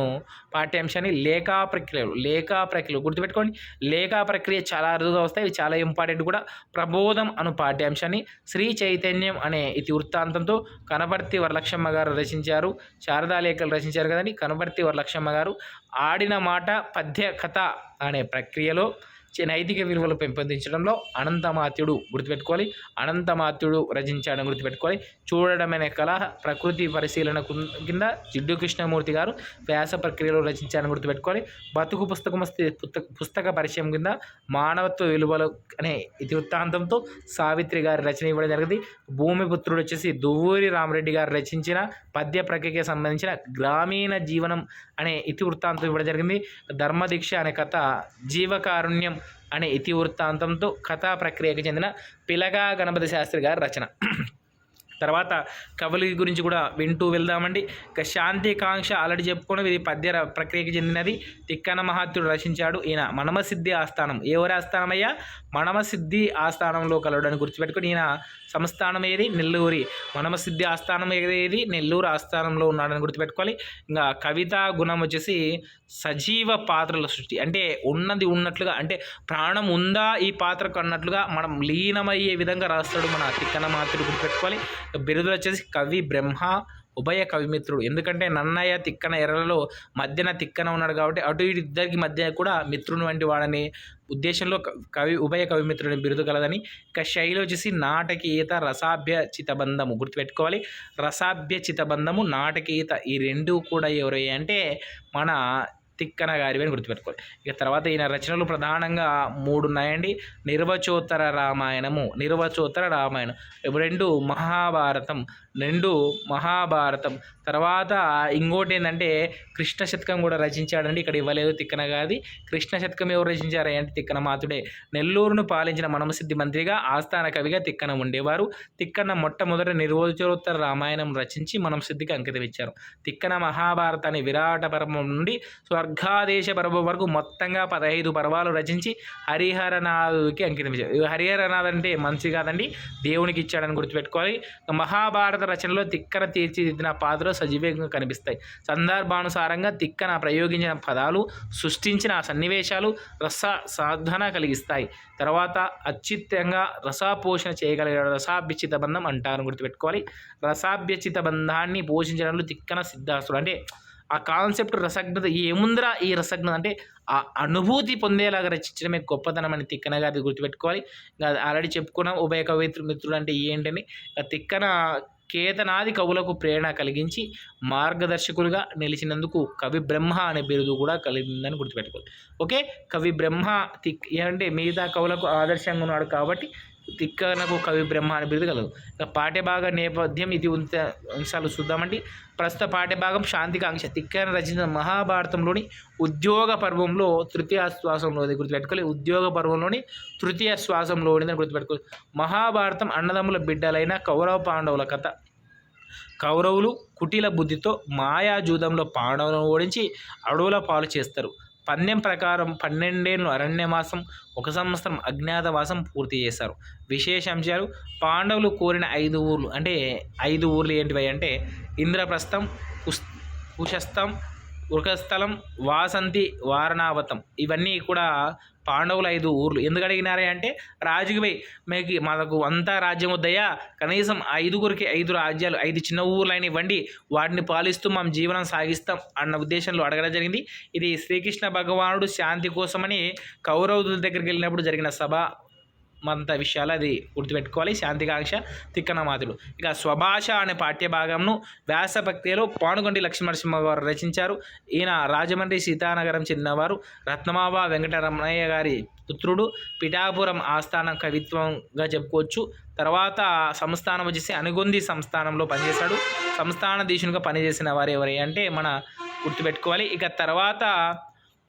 పాఠ్యాంశాన్ని లేఖా ప్రక్రియలు గుర్తుపెట్టుకోండి. లేఖా ప్రక్రియ చాలా అరుదుగా వస్తాయి, ఇవి చాలా ఇంపార్టెంట్ కూడా. ప్రబోధం అను పాఠ్యాంశాన్ని శ్రీ చైతన్యం అనే ఇతివృత్తాంతంతో కనపర్తి వరలక్ష్మమ్మ గారు రచించారు. శారదా లేఖలు రచించారు కదండి కనపర్తి వరలక్ష్మమ్మ గారు. ఆడిన మాట పద్య కథ అనే ప్రక్రియలో నైతిక విలువలు పెంపొందించడంలో అనంతమాత్యుడు గుర్తుపెట్టుకోవాలి. అనంతమాత్యుడు రచించాడని గుర్తుపెట్టుకోవాలి. చూడడం అనే కళ ప్రకృతి పరిశీలన కింద జిడ్డు కృష్ణమూర్తి గారు వ్యాస ప్రక్రియలో రచించాడని గుర్తుపెట్టుకోవాలి. బతుకు పుస్తక పరిచయం కింద మానవత్వ విలువలు అనే ఇతివృత్తాంతంతో సావిత్రి గారి రచన ఇవ్వడం జరిగింది. భూమిపుత్రుడు వచ్చేసి దువ్వూరి రామరెడ్డి గారు రచించిన పద్య ప్రక్రియకి సంబంధించిన గ్రామీణ జీవనం అనే ఇతివృత్తాంతం ఇవ్వడం జరిగింది. ధర్మదీక్ష అనే కథ జీవకారుణ్యం అనే ఇతివృత్తాంతంతో కథా ప్రక్రియకి చెందిన పిలగా గణపతి శాస్త్రి గారి రచన. తర్వాత కవుల గురించి కూడా వింటూ వెళ్దామండి. ఇక శాంతికాంక్ష ఆల్రెడీ చెప్పుకోవడం, ఇది పద్య ప్రక్రియకి చెందినది. తిక్కన మహాత్యుడు రచించాడు. ఈయన మనమసిద్ధి ఆస్థానం, ఎవరి ఆస్థానం అయ్యా? మనమసిద్ధి ఆస్థానంలో కలవడని గుర్తుపెట్టుకుని ఈయన సంస్థానం ఏది? నెల్లూరి. మనమసిద్ధి ఆస్థానం ఏది? నెల్లూరు ఆస్థానంలో ఉన్నాడని గుర్తుపెట్టుకోవాలి. ఇంకా కవితా గుణం వచ్చేసి సజీవ పాత్రల సృష్టి, అంటే ఉన్నది ఉన్నట్లుగా, అంటే ప్రాణం ఉందా ఈ పాత్రకు అన్నట్లుగా మనం లీనమయ్యే విధంగా రాస్తాడు మన తిక్కన మహాత్యుడు గుర్తుపెట్టుకోవాలి. బిరుదులు వచ్చేసి కవి బ్రహ్మ, ఉభయ కవిమిత్రుడు. ఎందుకంటే నన్నయ్య తిక్కన ఎర్రలలో మధ్యన తిక్కన ఉన్నాడు కాబట్టి అటు ఇటు ఇద్దరికి మధ్య కూడా మిత్రుని వంటి వాడని ఉద్దేశంలో ఉభయ కవిమిత్రుని బిరుదు కలదని. ఇక శైలి వచ్చేసి నాటకీయత, రసాభ్య చితబంధము గుర్తుపెట్టుకోవాలి. రసాభ్య చితబంధము, నాటకీయత, ఈ రెండు కూడా ఎవరు అంటే మన తిక్కన గారివి అని గుర్తుపెట్టుకోవాలి. ఇక తర్వాత ఈయన రచనలు ప్రధానంగా 3 ఉన్నాయండి. నిర్వచోత్తర రామాయణం, 2 మహాభారతం, తర్వాత ఇంకోటి ఏంటంటే కృష్ణ శతకం కూడా రచించాడండి. ఇక్కడ ఇవ్వలేదు తిక్కన గారిది. కృష్ణ శతకం ఎవరు రచించారు అంటే తిక్కన మాతుడే. నెల్లూరును పాలించిన మనమసిద్ధి మంత్రిగా ఆస్థాన కవిగా తిక్కన ఉండేవారు. తిక్కన మొట్టమొదటి నిర్వచోత్తర రామాయణం రచించి మనమసిద్ధికి అంకితం ఇచ్చారు. తిక్కన మహాభారతాన్ని విరాట పర్వం నుండి స్వర్గాదేశ పర్వం వరకు మొత్తంగా 15 పర్వాలు రచించి హరిహరనాథుడికి అంకితం ఇచ్చారు. హరిహరనాథ్ అంటే మంచి కాదండి, దేవునికి ఇచ్చాడని గుర్తుపెట్టుకోవాలి. మహాభారత రచనలో తిక్కన తీర్చిదిద్దిన పాత్రలు సజీవంగా కనిపిస్తాయి. సందర్భానుసారంగా తిక్కన ప్రయోగించిన పదాలు, సృష్టించిన సన్నివేశాలు రస సాధన కలిగిస్తాయి. తర్వాత అచ్చిత్యంగా రసపోషణ చేయగలిగే రసాభ్యచిత బంధం అంటారు గుర్తుపెట్టుకోవాలి. రసాభ్యచిత బంధాన్ని పోషించడంలో తిక్కన సిద్ధాస్తుడు, అంటే ఆ కాన్సెప్ట్ రసజ్ఞత ఏముందిరా, ఈ రసజ్ఞత అంటే ఆ అనుభూతి పొందేలాగా రచించడమే గొప్పతనం అని తిక్కన గారి గుర్తుపెట్టుకోవాలి. ఆల్రెడీ చెప్పుకున్నాం ఉభయ కవిమిత్రుడు అంటే ఏంటని. తిక్కన కేతనాది కవులకు ప్రేరణ కలిగించి మార్గదర్శకులుగా నిలిచినందుకు కవి బ్రహ్మ అనే బిరుదు కూడా కలిగిందని గుర్తుపెట్టుకోవాలి. ఓకే, కవి బ్రహ్మ అంటే మిగతా కవులకు ఆదర్శంగా ఉన్నాడు కాబట్టి తిక్కనకు కవి బ్రహ్మ అనే బిరుదు కలదు. పాఠ్యభాగ నేపథ్యం ఇది అంశాలు చూద్దామండి. ప్రస్తుత పాఠ్యభాగం శాంతికాంక్ష. తిక్కన రచించిన మహాభారతంలోని ఉద్యోగ పర్వంలో తృతీయ శ్వాసంలోది గుర్తుపెట్టుకోవాలి. ఉద్యోగ పర్వంలోని తృతీయ శ్వాసంలోని గుర్తుపెట్టుకోవాలి. మహాభారతం అన్నదమ్ముల బిడ్డలైన కౌరవ పాండవుల కథ. కౌరవులు కుటిల బుద్ధితో మాయాజూదంలో పాండవులను ఓడించి అడవుల పాలు చేస్తారు. పందెం ప్రకారం 12 ఏళ్ళు అరణ్యవాసం, 1 సంవత్సరం అజ్ఞాతవాసం పూర్తి చేశారు. విశేషాంశాలు: పాండవులు కోరిన 5 ఊర్లు, అంటే 5 ఊర్లు ఏంటివి అంటే ఇంద్రప్రస్థం, కుశస్థం, వృకస్థలం, వాసంతి, వారణావతం ఇవన్నీ కూడా పాండవుల 5 ఊర్లు. ఎందుకు అడిగినారే అంటే రాజుకి పోయి మనకు అంతా రాజ్యం వద్దయ్యా, కనీసం 5గురికి 5 రాజ్యాలు 5 చిన్న ఊర్లైన ఇవ్వండి, వాటిని పాలిస్తూ మనం జీవనం సాగిస్తాం అన్న ఉద్దేశంలో అడగడం జరిగింది. ఇది శ్రీకృష్ణ భగవానుడు శాంతి కోసమని కౌరవుల దగ్గరికి వెళ్ళినప్పుడు జరిగిన సభ మంత విషయాలు అది గుర్తుపెట్టుకోవాలి. శాంతికాంక్ష తిక్కన మాతులు. ఇక స్వభాష అనే పాఠ్యభాగంను వ్యాసభక్తిలో పానుగంటి లక్ష్మీనరసింహ గారు రచించారు. ఈయన రాజమండ్రి సీతానగరం చెందినవారు. రత్నమావ వెంకటరమణయ్య గారి పుత్రుడు. పిఠాపురం ఆస్థానం కవిత్వంగా చెప్పుకోవచ్చు. తర్వాత సంస్థానం వచ్చేసి అనుగొంది సంస్థానంలో పనిచేశాడు. సంస్థానాధీశునిగా పనిచేసిన వారు ఎవరి అంటే మన గుర్తుపెట్టుకోవాలి. ఇక తర్వాత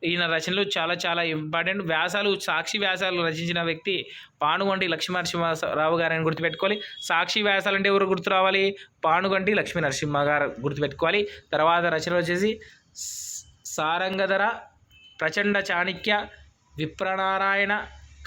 ఈయన రచనలు చాలా చాలా ఇంపార్టెంట్. వ్యాసాలు, సాక్షి వ్యాసాలు రచించిన వ్యక్తి పానుగంటి లక్ష్మీనరసింహారావు గారని గుర్తుపెట్టుకోవాలి. సాక్షి వ్యాసాలు అంటే ఎవరు గుర్తు రావాలి? పానుగంటి లక్ష్మీనరసింహ గారు గుర్తుపెట్టుకోవాలి. తర్వాత రచనలు వచ్చేసి సారంగధర, ప్రచండ చాణక్య, విప్రనారాయణ,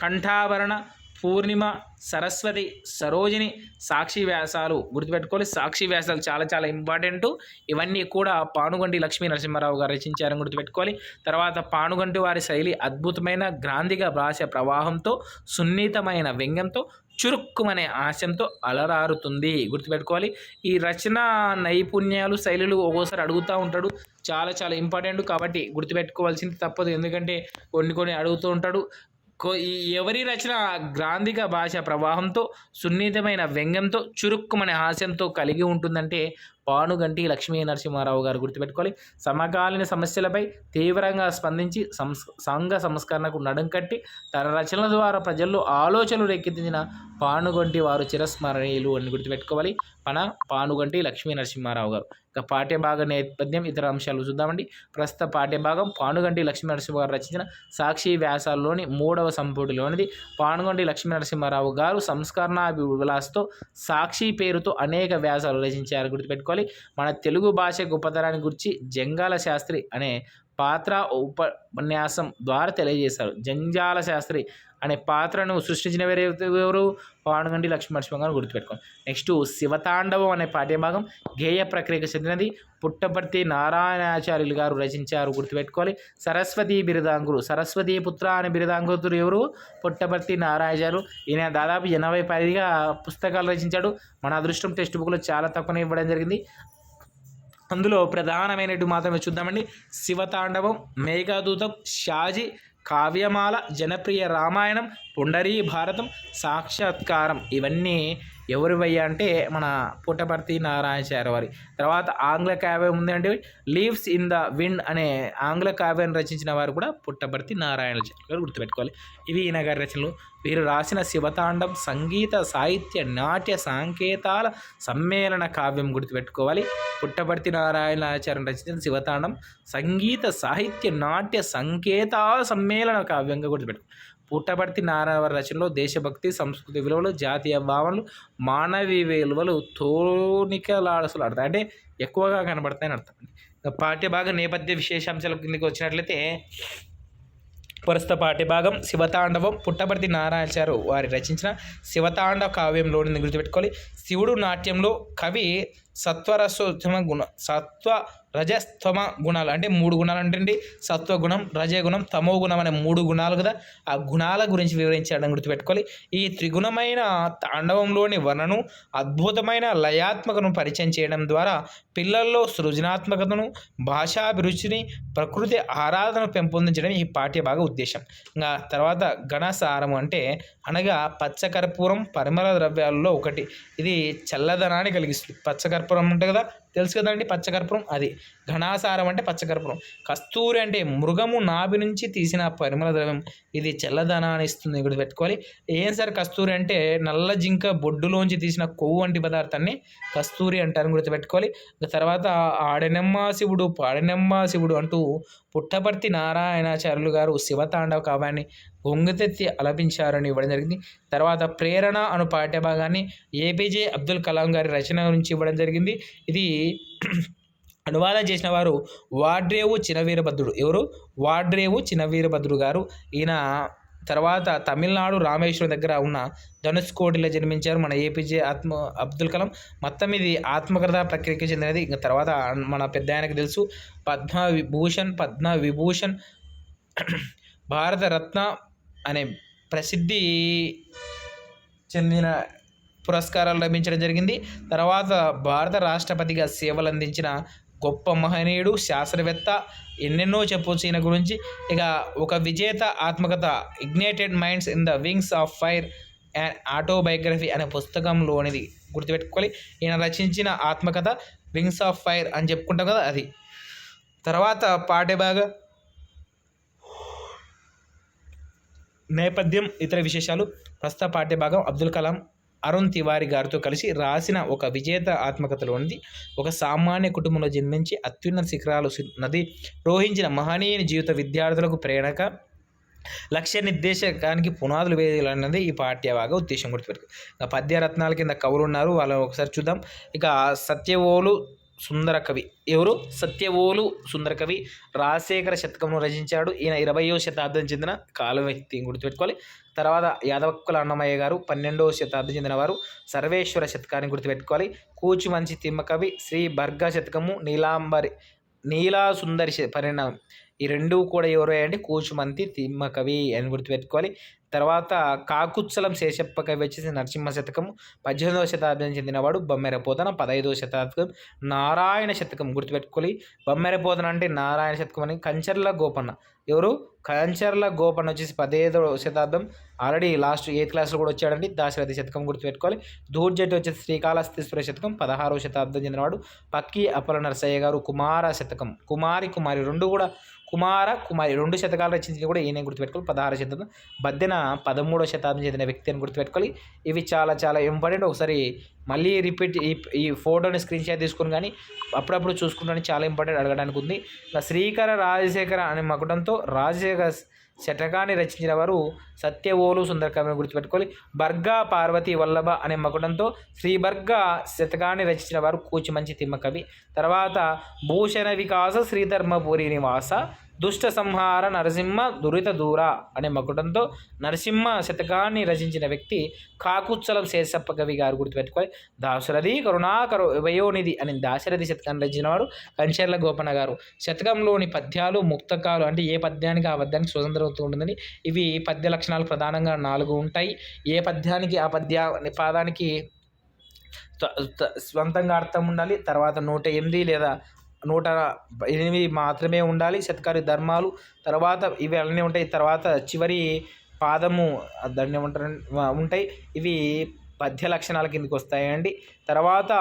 కంఠాభరణ, పూర్ణిమ, సరస్వతి, సరోజిని, సాక్షి వ్యాసాలు గుర్తుపెట్టుకోవాలి. సాక్షి వ్యాసాలు చాలా చాలా ఇంపార్టెంట్. ఇవన్నీ కూడా పానుగంటి లక్ష్మీనరసింహారావు గారు రచించారని గుర్తుపెట్టుకోవాలి. తర్వాత పానుగంటి వారి శైలి అద్భుతమైన గ్రాంధిక భాష ప్రవాహంతో, సున్నితమైన వ్యంగ్యంతో, చురుక్కుమనే ఆశయంతో అలరారుతుంది. గుర్తుపెట్టుకోవాలి. ఈ రచన నైపుణ్యాలు, శైలులు ఒక్కోసారి అడుగుతూ ఉంటాడు. చాలా చాలా ఇంపార్టెంట్ కాబట్టి గుర్తుపెట్టుకోవాల్సింది తప్పదు. ఎందుకంటే కొన్ని అడుగుతూ ఉంటాడు. ఎవరి రచన గ్రాంధిక భాష ప్రవాహంతో, సున్నితమైన వ్యంగ్యంతో, చురుక్కుమనే హాస్యంతో కలిగి ఉంటుందంటే పానుగంటి లక్ష్మీనరసింహారావు గారు గుర్తుపెట్టుకోవాలి. సమకాలీన సమస్యలపై తీవ్రంగా స్పందించి సంఘ సంస్కరణకు నడుం కట్టి తన రచనల ద్వారా ప్రజల్లో ఆలోచనలు రేకెత్తించిన పానుగంటి వారు చిరస్మరణీయులు అని గుర్తుపెట్టుకోవాలి. పానుగంటి లక్ష్మీనరసింహారావు గారు. ఇక పాఠ్యభాగ నేపథ్యం, ఇతర అంశాలు చూద్దామండి. ప్రస్తుత పాఠ్యభాగం పానుగంటి లక్ష్మీనరసింహ గారు రచించిన సాక్షి వ్యాసాల్లోని 3వ సంపుటిలోనిది. పానుగంటి లక్ష్మీనరసింహారావు గారు సంస్కరణ విలాసంతో సాక్షి పేరుతో అనేక వ్యాసాలు రచించారు. గుర్తుపెట్టుకోవాలి. మన తెలుగు భాష గొప్పతనాన్ని గురించి జంగాల శాస్త్రి అనే పాత్ర ఉపన్యాసం ద్వారా తెలియజేశారు. జంజాల శాస్త్రి అనే పాత్రను సృష్టించిన ఎవరు? పానుగంటి లక్ష్మీనరసింహ గారు గుర్తుపెట్టుకోండి. నెక్స్ట్ శివతాండవం అనే పాఠ్యభాగం గేయ ప్రక్రియకు చెందినది. పుట్టపర్తి నారాయణాచార్యులు గారు రచించారు. గుర్తుపెట్టుకోవాలి. సరస్వతి బిరుదాంగురు, సరస్వతి పుత్ర అనే బిరుదాంగుతుడు ఎవరు? పుట్టపర్తి నారాయణాచార్యులు. ఈయన దాదాపు 80 పైగా పుస్తకాలు రచించాడు. మన అదృష్టం టెక్స్ట్ బుక్లో చాలా తక్కువనే ఇవ్వడం జరిగింది. అందులో ప్రధానమైనవి మాత్రమే చూద్దామండి. శివతాండవం, మేఘదూతం, షాజీ, కావ్యమాల, జనప్రియ రామాయణం, పుండరీ భారతం, సాక్షాత్కారం ఇవన్నీ ఎవరివయ్యా అంటే మన పుట్టపర్తి నారాయణాచార్య వారి. తర్వాత ఆంగ్ల కావ్యం ఉందండి, లీవ్స్ ఇన్ ద విండ్ అనే ఆంగ్ల కావ్యాన్ని రచించిన వారు కూడా పుట్టపర్తి నారాయణాచార్య గారు. గుర్తుపెట్టుకోవాలి. ఇవి ఈయన గారి రచనలు. వీరు రాసిన శివతాండం సంగీత, సాహిత్య, నాట్య సంకేతాల సమ్మేళన కావ్యం. గుర్తుపెట్టుకోవాలి. పుట్టపర్తి నారాయణాచార్య రచించిన శివతాండం సంగీత, సాహిత్య, నాట్య సంకేతాల సమ్మేళన కావ్యంగా గుర్తుపెట్టుకోవాలి. పుట్టపర్తి నారాయణ రచనలో దేశభక్తి, సంస్కృతి విలువలు, జాతీయ భావనలు, మానవీయ విలువలు తోనికలాడతాయి, అంటే ఎక్కువగా కనబడతాయని అర్థం. పాఠ్యభాగ నేపథ్య విశేషాంశాల కిందకి వచ్చినట్లయితే ప్రస్తుత పాఠ్యభాగం శివతాండవం పుట్టపర్తి నారాయణాచార్య వారి రచించిన శివతాండవ కావ్యంలోని గుర్తుపెట్టుకోవాలి. శివుడు నాట్యంలో కవి సత్వ రజస్తమ గుణాలు అంటే 3 గుణాలు అంటే సత్వగుణం, రజగుణం, తమో గుణం అనే 3 గుణాలు కదా. ఆ గుణాల గురించి వివరించడం గుర్తుపెట్టుకోవాలి. ఈ త్రిగుణమైన తాండవంలోని వర్ణను, అద్భుతమైన లయాత్మకను పరిచయం చేయడం ద్వారా పిల్లల్లో సృజనాత్మకతను, భాషాభిరుచిని, ప్రకృతి ఆరాధనను పెంపొందించడం ఈ పాఠ్యభాగ ఉద్దేశం. ఇంకా తర్వాత ఘనసారము అంటే అనగా పచ్చకర్పూరం పరిమళ ద్రవ్యాలలో ఒకటి. ఇది చల్లదనాన్ని కలిగిస్తుంది. పచ్చకర్పూరం ఉంటుంది కదా, తెలుసు కదండి పచ్చకర్పూరం, అది. ఘనాసారం అంటే పచ్చకర్పూరం. కస్తూరి అంటే మృగము నాభి నుంచి తీసిన పరిమళ ద్రవ్యం. ఇది చల్లదనాన్ని ఇస్తుంది. ఇక్కడ పెట్టుకోవాలి. ఏం సార్ కస్తూరి అంటే? నల్ల జింక బొడ్డులోంచి తీసిన కొవ్వు వంటి పదార్థాన్ని కస్తూరి అంటారని గుర్తుపెట్టుకోవాలి. తర్వాత ఆడనెమ్మ శివుడు, పాడనెమ్మ శివుడు అంటూ పుట్టపర్తి నారాయణాచార్యులు గారు శివతాండవ కావ్యాన్ని గొంగెత్తి ఆలపించారని ఇవ్వడం జరిగింది. తర్వాత ప్రేరణ అను పాఠ్యభాగాన్ని ఏపీజే అబ్దుల్ కలాం గారి రచన గురించి ఇవ్వడం జరిగింది. ఇది అనువాదం చేసిన వారు వాడ్రేవు చినవీరభద్రుడు. ఎవరు? వాడ్రేవు చినవీరభద్రుడు గారు. ఈయన తర్వాత తమిళనాడు రామేశ్వరం దగ్గర ఉన్న ధనుష్కోటిలో జన్మించారు మన ఏపీజే అబ్దుల్ కలాం. మొత్తం ఇది ఆత్మకథ ప్రక్రియకి చెందినది. ఇంకా తర్వాత మన పెద్ద ఆయనకు తెలుసు పద్మవిభూషణ్ భారతరత్న అనే ప్రసిద్ధి చెందిన పురస్కారాలు లభించడం జరిగింది. తర్వాత భారత రాష్ట్రపతిగా సేవలు అందించిన గొప్ప మహనీయుడు, శాస్త్రవేత్త, ఎన్నెన్నో చెప్పొచ్చు ఈయన గురించి. ఇక ఒక విజేత ఆత్మకథ ignited minds in the wings of fire and autobiography అనే పుస్తకంలోనిది గుర్తుపెట్టుకోవాలి. ఈయన రచించిన ఆత్మకథ వింగ్స్ ఆఫ్ ఫైర్ అని చెప్పుకుంటాం కదా అది. తర్వాత పాఠ్యభాగ నేపథ్యం ఇతర విశేషాలు. ప్రస్తుత పాఠ్యభాగం అబ్దుల్ కలాం అరుణ్ తివారీ గారితో కలిసి రాసిన ఒక విజేత ఆత్మకథలోనిది. ఒక సామాన్య కుటుంబంలో జన్మించి అత్యున్నత శిఖరాలు నది రోహించిన మహనీయుని జీవిత విద్యార్థులకు ప్రేరణక లక్ష్య నిర్దేశకానికి పునాదులు వేయాలన్నది ఈ పాఠ్యభాగ ఉద్దేశం. గుర్తుపెట్టుకో. ఇక పద్యరత్నాల కింద కవులు ఉన్నారు, వాళ్ళని ఒకసారి చూద్దాం. ఇక సత్యవోలు సుందర కవి. ఎవరు? సత్యవోలు సుందర కవి రాజశేఖర శతకంను రచించాడు. ఈయన 20వ శతాబ్దం చెందిన కాల వ్యక్తి గుర్తుపెట్టుకోవాలి. తర్వాత యాదవక్కుల అన్నమయ్య గారు 12వ శతాబ్దం చెందినవారు. సర్వేశ్వర శతకాన్ని గుర్తుపెట్టుకోవాలి. కూచిమంచి తిమ్మ కవి శ్రీ బర్గా శతకము, నీలా సుందరి పరిణామం ఈ రెండు కూడా ఎవరు అంటే కూచిమంతి తిమ్మ కవి అని గుర్తుపెట్టుకోవాలి. తర్వాత కాకుత్సలం శేషప్ప కవి వచ్చేసి నరసింహ శతకము 18వ శతాబ్దం చెందినవాడు. బొమ్మెర పోతన 15వ శతాబ్దం. నారాయణ శతకం గుర్తుపెట్టుకోవాలి. బొమ్మెర పోతన అంటే నారాయణ శతకం అని. కంచర్ల గోపన్న ఎవరు? కంచర్ల గోపన్న వచ్చేసి 15వ శతాబ్దం. ఆల్రెడీ లాస్ట్ 8th క్లాస్లో కూడా వచ్చాడండి. దాశరథి శతకం గుర్తుపెట్టుకోవాలి. దూర్జటి వచ్చేసి శ్రీకాళహస్తీశ్వర శతకం 16వ శతాబ్దం చెందినవాడు. పక్కి అప్పల నరసయ్య గారు కుమార శతకం, కుమారి రెండు కూడా కుమారి 2 శతకాలు రచించింది కూడా ఈయన గుర్తుపెట్టుకోవాలి. 16వ శతాబ్దం. బద్దెన 13వ శతాబ్దం చెందిన వ్యక్తి అని గుర్తుపెట్టుకోవాలి. ఇవి చాలా చాలా ఇంపార్టెంట్. ఒకసారి మళ్ళీ రిపీట్ ఈ ఫోటోని స్క్రీన్ షాట్ తీసుకొని కానీ అప్పుడప్పుడు చూసుకుంటాను, చాలా ఇంపార్టెంట్ అడగడానికి ఉంది. శ్రీకర రాజశేఖర అనే మకుటంతో రాజశేఖర శతకాన్ని రచించిన వారు సత్యవోలు సుందర కవిని గుర్తుపెట్టుకోవాలి. బర్గా పార్వతి వల్లభ అనే మకుటంతో శ్రీ బర్గా శతకాన్ని రచించిన వారు కూచిమంచి తిమ్మ కవి. తర్వాత భూషణ వికాస శ్రీధర్మపురి నివాస దుష్ట సంహార నరసింహ దురిత దూర అనే మకుటంతో నరసింహ శతకాన్ని రచించిన వ్యక్తి కాకుత్సలం శేషప్ప కవి గారు గుర్తుపెట్టుకోవాలి. దాశరథి కరుణాకరు వయోనిధి అని దాశరథి శతకాన్ని రచించినవాడు కంచర్ల గోపన్న గారు. శతకంలోని పద్యాలు ముక్తకాలు అంటే ఏ పద్యానికి ఆ పద్యానికి స్వతంత్రత ఉంటుందని. ఇవి పద్య లక్షణాలు ప్రధానంగా 4 ఉంటాయి. ఏ పద్యానికి ఆ పాదానికి స్వంతంగా అర్థం ఉండాలి. తర్వాత 108 లేదా 108 మాత్రమే ఉండాలి. శతకారి ధర్మాలు తర్వాత ఇవి అన్నీ ఉంటాయి. తర్వాత చివరి పాదము దాన్ని ఉంటాయి. ఇవి పద్య లక్షణాల కిందకి వస్తాయండి. తర్వాత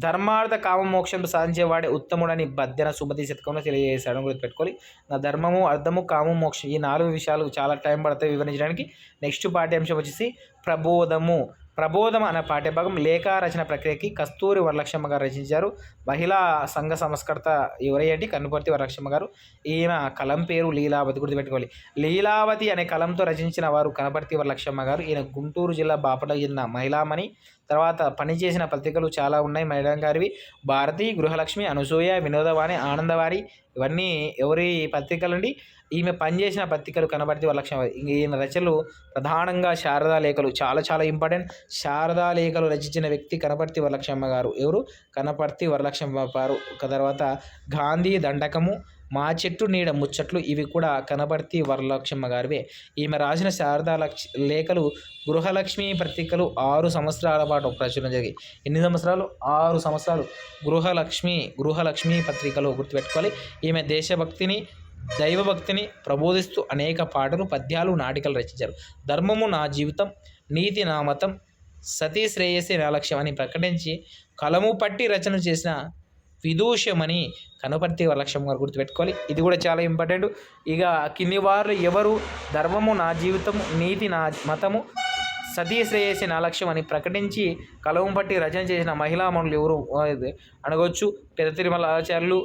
ధర్మార్థ కామమోక్షం సాధించేవాడే ఉత్తముడని బద్దెన సుమతి శతకంలో తెలియజేశాడు గుర్తుపెట్టుకోవాలి. నా ధర్మము, అర్థము, కామం, మోక్షం ఈ 4 విషయాలు చాలా టైం పడతాయి వివరించడానికి. నెక్స్ట్ పాఠ్యాంశం వచ్చేసి ప్రబోధం అనే పాఠ్యభాగం లేఖ రచన ప్రక్రియకి కస్తూరి వరలక్ష్మమ్మ గారు రచించారు. మహిళా సంఘ సంస్కర్త ఎవరైతే కనుపర్తి వరలక్ష్మమ్మ గారు. ఈమె కలం పేరు లీలావతి గుర్తుపెట్టుకోవాలి. లీలావతి అనే కలంతో రచించిన వారు కనపర్తి వరలక్ష్మమ్మ గారు. ఈయన గుంటూరు జిల్లా బాపట్ల చెందిన మహిళామణి. తర్వాత పనిచేసిన పత్రికలు చాలా ఉన్నాయి మేడం గారివి. భారతి, గృహలక్ష్మి, అనసూయ, వినోదవాణి, ఆనందవారి ఇవన్నీ ఎవరి పత్రికలండి? ఈమె పనిచేసిన పత్రికలు కనపర్తి వరలక్ష్మి. ఈమె రచనలు ప్రధానంగా శారదా లేఖలు చాలా చాలా ఇంపార్టెంట్. శారదా లేఖలు రచించిన వ్యక్తి కనపర్తి వరలక్ష్మమ్మ గారు. ఎవరు? కనపర్తి వరలక్ష్మమ్మ గారు. తర్వాత గాంధీ దండకము, మా చెట్టు నీడ ముచ్చట్లు ఇవి కూడా కనపర్తి వరలక్ష్మమ్మ గారివే. ఈమె రాసిన శారదా లేఖలు గృహలక్ష్మి పత్రికలు 6 సంవత్సరాల పాటు ప్రచురణ జరిగాయి. ఎన్ని సంవత్సరాలు? 6 సంవత్సరాలు గృహలక్ష్మి పత్రికలు గుర్తుపెట్టుకోవాలి. ఈమె దేశభక్తిని, దైవభక్తిని ప్రబోధిస్తూ అనేక పాటలు, పద్యాలు, నాటికలు రచించారు. ధర్మము నా జీవితం, నీతి నా మతం, సతీ శ్రేయస్సే నా లక్ష్యం అని ప్రకటించి కలము పట్టి రచన చేసిన విదూషమని కనపర్తి వరలక్ష్మమ్మ గారు గుర్తుపెట్టుకోవాలి. ఇది కూడా చాలా ఇంపార్టెంట్. ఇక కింది వారు ఎవరు? ధర్మము నా జీవితము, నీతి నా మతము, సతీ శ్రేయస్సే నా లక్ష్యం అని ప్రకటించి కలము పట్టి రచన చేసిన మహిళామణులు ఎవరు అడగవచ్చు? పెద్ద తిరుమల ఆచార్యులు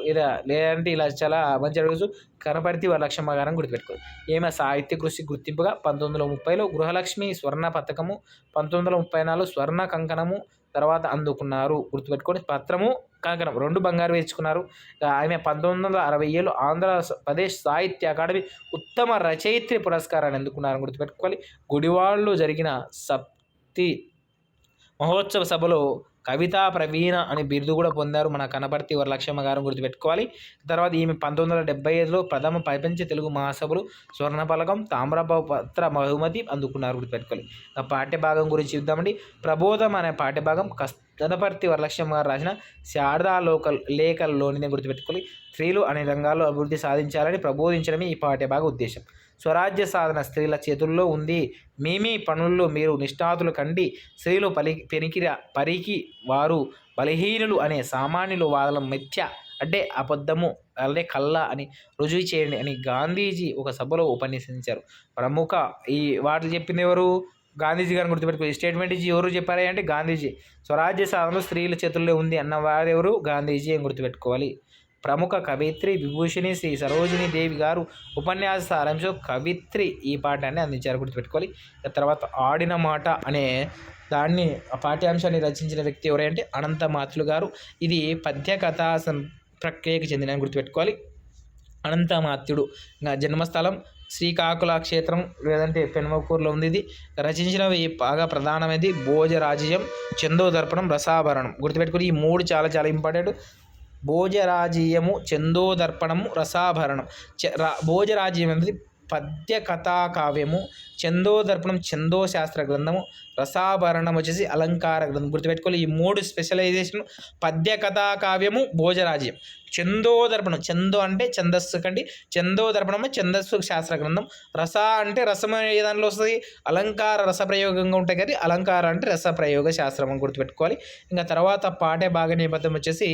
లేదంటే ఇలా చాలా మంచి అడగచ్చు. కనపర్తి వరలక్ష్మమ్మ గారిని గుర్తుపెట్టుకోవాలి. ఈమె సాహిత్య కృషి గుర్తింపుగా 1930లో గృహలక్ష్మి స్వర్ణ పథకము, 1934 స్వర్ణ కంకణము, తర్వాత అందుకున్నారు. గుర్తుపెట్టుకొని పత్రము కంకణం 2 బంగారు వేయించుకున్నారు. ఆమె 1967 ఆంధ్రప్రదేశ్ సాహిత్య అకాడమీ ఉత్తమ రచయిత్రి పురస్కారాన్ని అందుకున్నారని గుర్తుపెట్టుకోవాలి. గుడివాడలో జరిగిన సప్తి మహోత్సవ సభలో కవితా ప్రవీణ అనే బిరుదు కూడా పొందారు మన కనపర్తి వరలక్ష్మమ్మ గారు, గుర్తుపెట్టుకోవాలి. తర్వాత ఈమె 1975లో ప్రథమ ప్రపంచ తెలుగు మహాసభలు స్వర్ణ పలకం తామ్రపత్ర బహుమతి అందుకున్నారు, గుర్తుపెట్టుకోవాలి. పాఠ్యభాగం గురించి చూద్దామండి. ప్రబోధం అనే పాఠ్యభాగం కనపర్తి వరలక్ష్మమ్మ గారు రాసిన శారదా లేఖల్లోని గుర్తుపెట్టుకోవాలి. స్త్రీలు అనే రంగాల్లో అభివృద్ధి సాధించాలని ప్రబోధించడమే ఈ పాఠ్యభాగ ఉద్దేశం. స్వరాజ్య సాధన స్త్రీల చేతుల్లో ఉంది. మీ పనుల్లో మీరు నిష్ఠాతులు కండి. స్త్రీలు పరికి వారు బలహీనులు అనే సామాన్యులు వాదన మిథ్య అంటే అబద్ధము అలాగే కళ్ళ అని రుజువు చేయండి అని గాంధీజీ ఒక సభలో ఉపన్యసించారు. ప్రముఖ ఈ వాటిని చెప్పింది ఎవరు? గాంధీజీ గారిని గుర్తుపెట్టుకోవాలి. స్టేట్మెంట్ ఇచ్చి ఎవరు చెప్పారా అంటే గాంధీజీ. స్వరాజ్య సాధన స్త్రీల చేతుల్లో ఉంది అన్న వారెవరు? గాంధీజీ అని గుర్తుపెట్టుకోవాలి. ప్రముఖ కవయిత్రి విభూషణి శ్రీ సరోజిని దేవి గారు ఉపన్యాస సారాంశం కవిత్రి ఈ పాఠాన్ని అందించారు, గుర్తుపెట్టుకోవాలి. తర్వాత ఆడిన మాట అనే దాన్ని పాఠ్యాంశాన్ని రచించిన వ్యక్తి ఎవరంటే అనంతమాత్యులు గారు. ఇది పద్య కథా ప్రక్రియకు చెందిన గుర్తుపెట్టుకోవాలి. అనంతమాత్యుడు జన్మస్థలం శ్రీకాకుళ క్షేత్రం లేదంటే పెనుమకూరులో ఉంది. ఇది రచించినవి బాగా ప్రధానమైనది భోజరాజ్యం, చందోదర్పణం, రసాభరణం, గుర్తుపెట్టుకుని ఈ 3 చాలా చాలా ఇంపార్టెంట్. భోజరాజ్యము, చందోదర్పణము, రసాభరణం. భోజరాజ్యం అనేది పద్య కథా కావ్యము, చందోదర్పణం ఛందోశాస్త్ర గ్రంథము, రసాభరణం వచ్చేసి అలంకార గ్రంథం, గుర్తుపెట్టుకోవాలి. ఈ 3 స్పెషలైజేషన్. పద్య కథా కావ్యము భోజరాజ్యం, చందోదర్పణం చందో అంటే ఛందస్సు కండి, చందోదర్పణం ఛందస్సు శాస్త్ర గ్రంథం, రస అంటే రసం ఏ దానిలో వస్తుంది? అలంకార రసప్రయోగంగా ఉంటాయి కదా, అలంకార అంటే రసప్రయోగ శాస్త్రం అని గుర్తుపెట్టుకోవాలి. ఇంకా తర్వాత పాఠ్య భాగ నేపథ్యం వచ్చేసి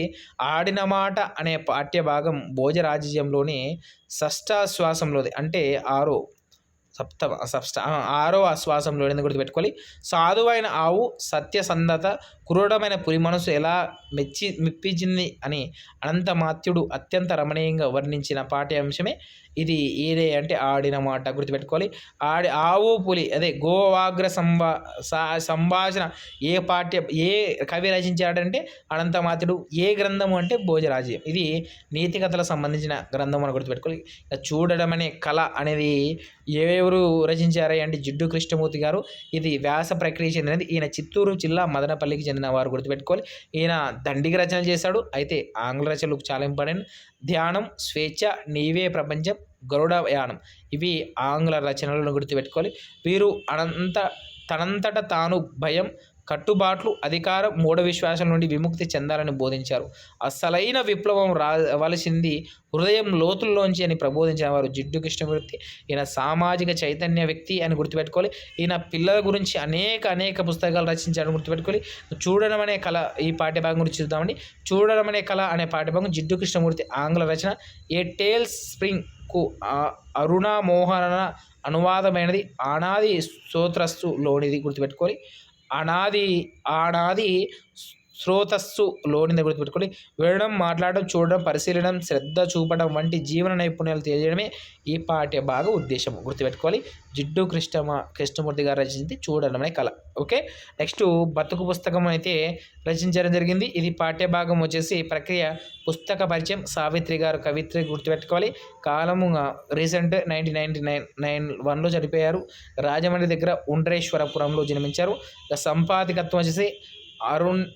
ఆడిన మాట అనే పాఠ్య భాగం భోజరాజ్యంలోని షష్ఠాశ్వాసంలోది అంటే ఆరో ఆశ్వాసంలో గుర్తుపెట్టుకోవాలి. సాధువైన ఆవు సత్యసంధత క్రూరమైన పులి మనసు ఎలా మెప్పించింది అని అనంతమాత్యుడు అత్యంత రమణీయంగా వర్ణించిన పాఠ్యాంశమే ఇది. ఏదే అంటే ఆడిన మాట, గుర్తుపెట్టుకోవాలి. ఆవు పులి అదే గోవాగ్ర సంభాషణ ఏ కవి రచించాడంటే అనంతమాత్యుడు. ఏ గ్రంథము అంటే భోజరాజ్యం. ఇది నీతి కథలకు సంబంధించిన గ్రంథం అని గుర్తుపెట్టుకోవాలి. చూడడం అనే కళ అనేది ఎవరు రచించారు అంటే జిడ్డు కృష్ణమూర్తి గారు. ఇది వ్యాస ప్రక్రియ చెందినది. ఈయన చిత్తూరు జిల్లా మదనపల్లికి చెందిన వారు, గుర్తుపెట్టుకోవాలి. ఈయన దండిగ రచనలు చేశాడు. అయితే ఆంగ్ల రచనలు చాలా ఇంపార్టెంట్. ధ్యానం, స్వేచ్ఛ, నీవే ప్రపంచం, గరుడయానం ఇవి ఆంగ్ల రచనలను గుర్తుపెట్టుకోవాలి. వీరు తనంతట తాను భయం, కట్టుబాట్లు, అధికారం, మూఢ విశ్వాసం నుండి విముక్తి చెందాలని బోధించారు. అసలైన విప్లవం రావలసింది హృదయం లోతుల్లోంచి అని ప్రబోధించిన వారు జిడ్డు కృష్ణమూర్తి. ఈయన సామాజిక చైతన్య వ్యక్తి అని గుర్తుపెట్టుకోవాలి. ఈయన పిల్లల గురించి అనేక పుస్తకాలు రచించాలని గుర్తుపెట్టుకోవాలి. చూడడం అనే కళ ఈ పాఠ్యభాగం గురించి చూద్దామండి. చూడడం అనే కళ అనే పాఠ్యభాగం జిడ్డు కృష్ణమూర్తి ఆంగ్ల రచన. ఏ టేల్స్ స్ప్రింగ్కు అరుణ మోహన అనువాదమైనది. ఆనాది స్తోత్రస్సులోనిది, గుర్తుపెట్టుకోవాలి. ఆనాది స్రోతస్సులోనిది, గుర్తుపెట్టుకోండి. వినడం, మాట్లాడడం, చూడడం, పరిశీలనం, శ్రద్ధ చూపడం వంటి జీవన నైపుణ్యాలు తెలియడమే ఈ పాఠ్య భాగ ఉద్దేశం, గుర్తుపెట్టుకోవాలి. జిడ్డు కృష్ణమూర్తి గారు రచించింది చూడడం అనే కళ. ఓకే, నెక్స్ట్ బతుకు పుస్తకం అయితే రచించడం జరిగింది. ఇది పాఠ్యభాగం వచ్చేసి ప్రక్రియ పుస్తక పరిచయం. సావిత్రి గారు కవిత్రి, గుర్తుపెట్టుకోవాలి. కాలము రీసెంట్ 1991లో చనిపోయారు. రాజమండ్రి దగ్గర ఉండ్రేశ్వరపురంలో జన్మించారు. సంపాదకత్వం వచ్చేసి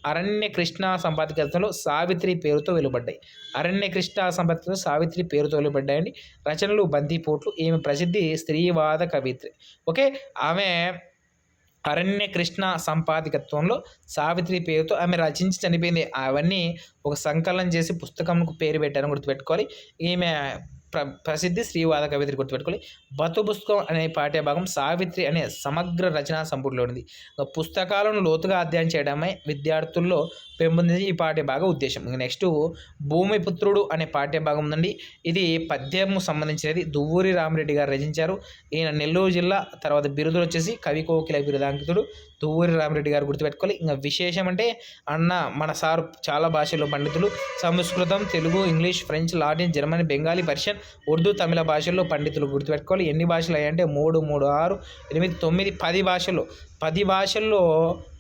అరణ్య కృష్ణ సంపాదకత్వంలో సావిత్రి పేరుతో వెలువడ్డాయి. అరణ్య కృష్ణ సంపాదకత్వంలో సావిత్రి పేరుతో వెలువడ్డాయండి. రచనలు బందిపోట్లు. ఈమె ప్రసిద్ధి స్త్రీవాద కవిత్రి. ఓకే, ఆమె అరణ్య కృష్ణ సంపాదకత్వంలో సావిత్రి పేరుతో ఆమె రచించి చనిపోయింది. అవన్నీ ఒక సంకలనం చేసి పుస్తకంకు పేరు పెట్టారని గుర్తుపెట్టుకోవాలి. ఈమె ప్రసిద్ధి స్త్రీవాద కవిత్రి, గుర్తుపెట్టుకోవాలి. బతుకు పుస్తకం అనే పాఠ్యభాగం సావిత్రి అనే సమగ్ర రచనా సంపుటిలోనిది. పుస్తకాలను లోతుగా అధ్యయనం చేయడమే విద్యార్థుల్లో పెంపొందించి ఈ పాఠ్యభాగ ఉద్దేశం. నెక్స్ట్ భూమిపుత్రుడు అనే పాఠ్యభాగం ఉందండి. ఇది పద్యము సంబంధించినది. దువ్వూరి రామిరెడ్డి గారు రచించారు. ఈయన నెల్లూరు జిల్లా. తర్వాత బిరుదులు వచ్చేసి కవి కోకిల బిరుదాంకితుడు దువ్వూరి రామిరెడ్డి గారు, గుర్తుపెట్టుకోవాలి. ఇంకా విశేషం అంటే మన సారు చాలా భాషల్లో పండితులు. సంస్కృతం, Telugu, English, French, Latin, Germany, Bengali, Persian, Urdu Tamil భాషల్లో పండితులు గుర్తుపెట్టుకోవాలి. ఎన్ని భాషలు అయ్యాయంటే 3, 3, 6, 8, 9, 10 భాషల్లో 10 భాషల్లో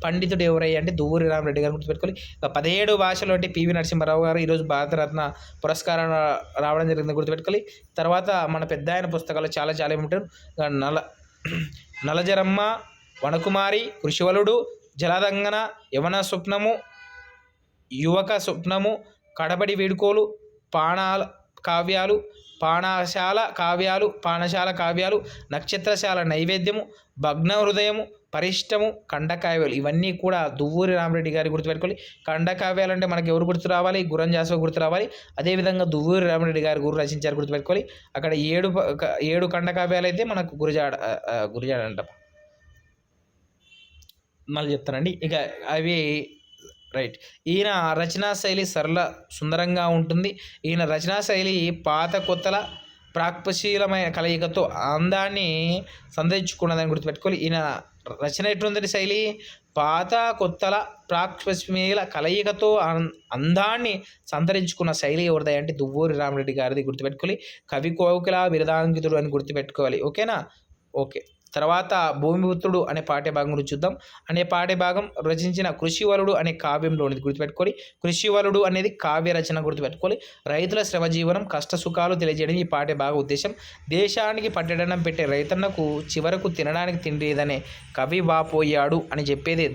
పండితుడు ఎవరయ్యా అంటే దువ్వూరి రామిరెడ్డి గారు గుర్తుపెట్టుకోవాలి. 17 భాషలు అంటే పివి నరసింహారావు గారు ఈరోజు భారతరత్న పురస్కారం రావడం జరిగింది గుర్తుపెట్టుకోవాలి. తర్వాత మన పెద్ద ఆయన పుస్తకాలు చాలా చాలా ఏమిటారు, నలజరమ్మ, వనకుమారి, కృషివలుడు, జలదంగన, యవన స్వప్నము, యువక స్వప్నము, కడబడి వీడుకోలు, పాణాల కావ్యాలు, పానశాల కావ్యాలు, నక్షత్రశాల నైవేద్యము, భగ్న హృదయము, పరిష్టము, ఖండకావ్యాలు ఇవన్నీ కూడా దువ్వూరి రామిరెడ్డి గారి గుర్తుపెట్టుకోవాలి. ఖండకావ్యాలు అంటే మనకి ఎవరు గుర్తు రావాలి, గుర్రంజాసవ గుర్తు రావాలి. అదేవిధంగా దువ్వూరి రామిరెడ్డి గారు రచించారు గుర్తుపెట్టుకోవాలి. అక్కడ 7 ఖండకావ్యాలు అయితే మనకు గురజాడ అంటాం, మళ్ళీ చెప్తానండి. ఇక అవి రైట్. ఈయన రచనా శైలి సరళ సుందరంగా ఉంటుంది. ఈయన రచనా శైలి పాత కొత్తల ప్రాక్పశీలమైన కలయికతో అందాన్ని సంతరించుకున్నదని గుర్తుపెట్టుకోవాలి. ఈయన రచన ఎట్లుందని శైలి పాత కొత్తల ప్రాక్పశీల కలయికతో అందాన్ని సంతరించుకున్న శైలి ఎవరిది అంటే దువ్వూరి రామిరెడ్డి గారిది గుర్తుపెట్టుకోవాలి. కవి కోకిల బిరుదాంకితుడు అని గుర్తుపెట్టుకోవాలి. ఓకేనా? ఓకే. తర్వాత భూమిపుత్రుడు అనే పాఠ్యభాగం గురించి చూద్దాం. అనే పాఠ్యభాగం రచించిన కృషివలుడు అనే కావ్యంలోనిది గుర్తుపెట్టుకోవాలి. కృషివలుడు అనేది కావ్య రచన గుర్తుపెట్టుకోవాలి. రైతుల శ్రమజీవనం కష్ట సుఖాలు తెలియజేయడం ఈ పాఠ్యభాగ ఉద్దేశం. దేశానికి పట్టెడనం పెట్టే రైతన్నకు చివరకు తినడానికి తిండి లేదనే కవి వాపోయాడు అని చెప్పేది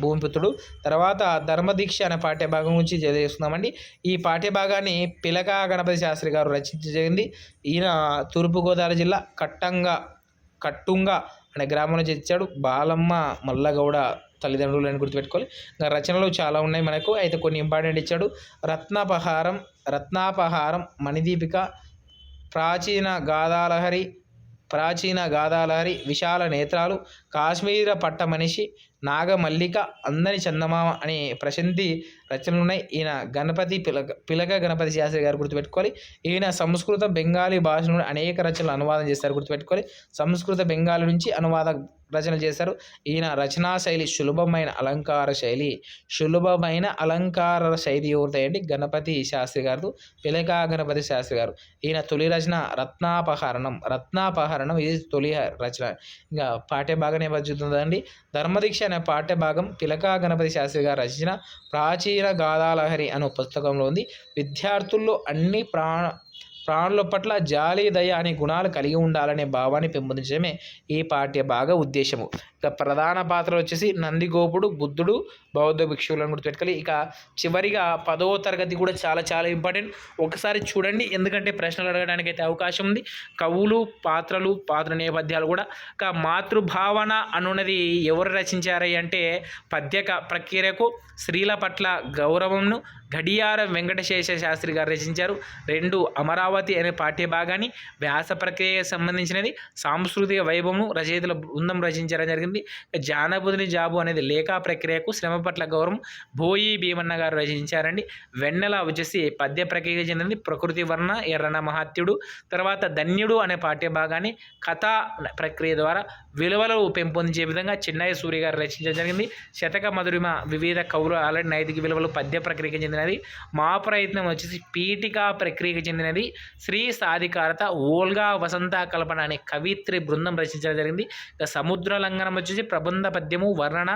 భూమిపుత్రుడు. తర్వాత ధర్మదీక్ష అనే పాఠ్యభాగం గురించి తెలియజేస్తున్నామండి. ఈ పాఠ్యభాగాన్ని పిలకా గణపతి శాస్త్రి గారు రచించింది. ఈయన తూర్పుగోదావరి జిల్లా కట్టుంగ అనే గ్రామం నుంచి ఇచ్చాడు. బాలమ్మ మల్లగౌడ తల్లిదండ్రులు అని గుర్తుపెట్టుకోవాలి. ఇంకా రచనలు చాలా ఉన్నాయి మనకు, అయితే కొన్ని ఇంపార్టెంట్ ఇచ్చాడు. రత్నాపహారం, మణిదీపిక, ప్రాచీన గాథాలహరి, విశాల నేత్రాలు, కాశ్మీర పట్ట మనిషి, నాగమల్లిక, అందని చందమామ అనే ప్రశంతి రచనలు ఉన్నాయి. ఈయన పిలక గణపతి శాస్త్రి గారు గుర్తుపెట్టుకోవాలి. ఈయన సంస్కృత బెంగాలీ భాష నుండి అనేక రచనలు అనువాదం చేస్తారు గుర్తుపెట్టుకోవాలి. సంస్కృత బెంగాలీ నుంచి అనువాద రచనలు చేశారు. ఈయన రచనా శైలి సులభమైన అలంకార శైలి ఎవరిదంటే గణపతి శాస్త్రి గారు, పిలకా గణపతి శాస్త్రి గారు. ఈయన తొలి రచన రత్నాపహరణం ఇది తొలి రచన. ఇంకా పాఠ్యభాగం ఏమవుతుందండి, ధర్మదీక్ష అనే పాఠ్యభాగం పిలకా గణపతి శాస్త్రి గారు రచించిన ప్రాచీన గాథాలహరి అనే పుస్తకంలో ఉంది. విద్యార్థుల్లో అన్ని ప్రాణుల పట్ల జాలి, దయ అనే గుణాలు కలిగి ఉండాలనే భావాన్ని పెంపొందించడమే ఈ పాఠ్యభాగ ఉద్దేశము. ఇక ప్రధాన పాత్రలు వచ్చేసి నందిగోపుడు, బుద్ధుడు, బౌద్ధ భిక్షువులను గుర్తుపెట్టుకోవాలి. ఇక చివరిగా 10వ తరగతి కూడా చాలా చాలా ఇంపార్టెంట్. ఒకసారి చూడండి, ఎందుకంటే ప్రశ్నలు అడగడానికి అయితే అవకాశం ఉంది. కవులు, పాత్ర నేపథ్యాలు కూడా. ఇక మాతృభావన అనున్నది ఎవరు రచించారు అంటే పద్య ప్రక్రియకు స్త్రీల పట్ల గౌరవంను గడియారం వెంకటశేష శాస్త్రి గారు రచించారు. 2 అమరావతి అనే పాఠ్యభాగాన్ని వ్యాస ప్రక్రియకు సంబంధించినది. సాంస్కృతిక వైభవము రచయితల బృందం రచించడం జరిగింది. జానపదుని జాబు అనేది లేఖా ప్రక్రియకు శ్రమ పట్ల గౌరవం బోయి భీమన్న గారు రచించారండి. వెన్నెల వచ్చేసి పద్య ప్రక్రియకు చెందింది. ప్రకృతి వర్ణ ఎర్రన మహాత్యుడు. తర్వాత ధన్యుడు అనే పాఠ్యభాగాన్ని కథా ప్రక్రియ ద్వారా విలువలు పెంపొందించే విధంగా చిన్నయ్య సూర్య గారు రచించడం జరిగింది. శతక మధురిమ వివిధ కవులు ఆల్రెడీ నైతిక విలువలు పద్య ప్రక్రియకు చెందినది. మా ప్రయత్నం వచ్చేసి పీఠికా ప్రక్రియకు చెందినది. శ్రీ సాధికారత ఓల్గా వసంత కల్పన అనే కవిత్రి బృందం రచించడం జరిగింది. ఇక సముద్ర లంఘనం వచ్చేసి ప్రబంధ పద్యము వర్ణన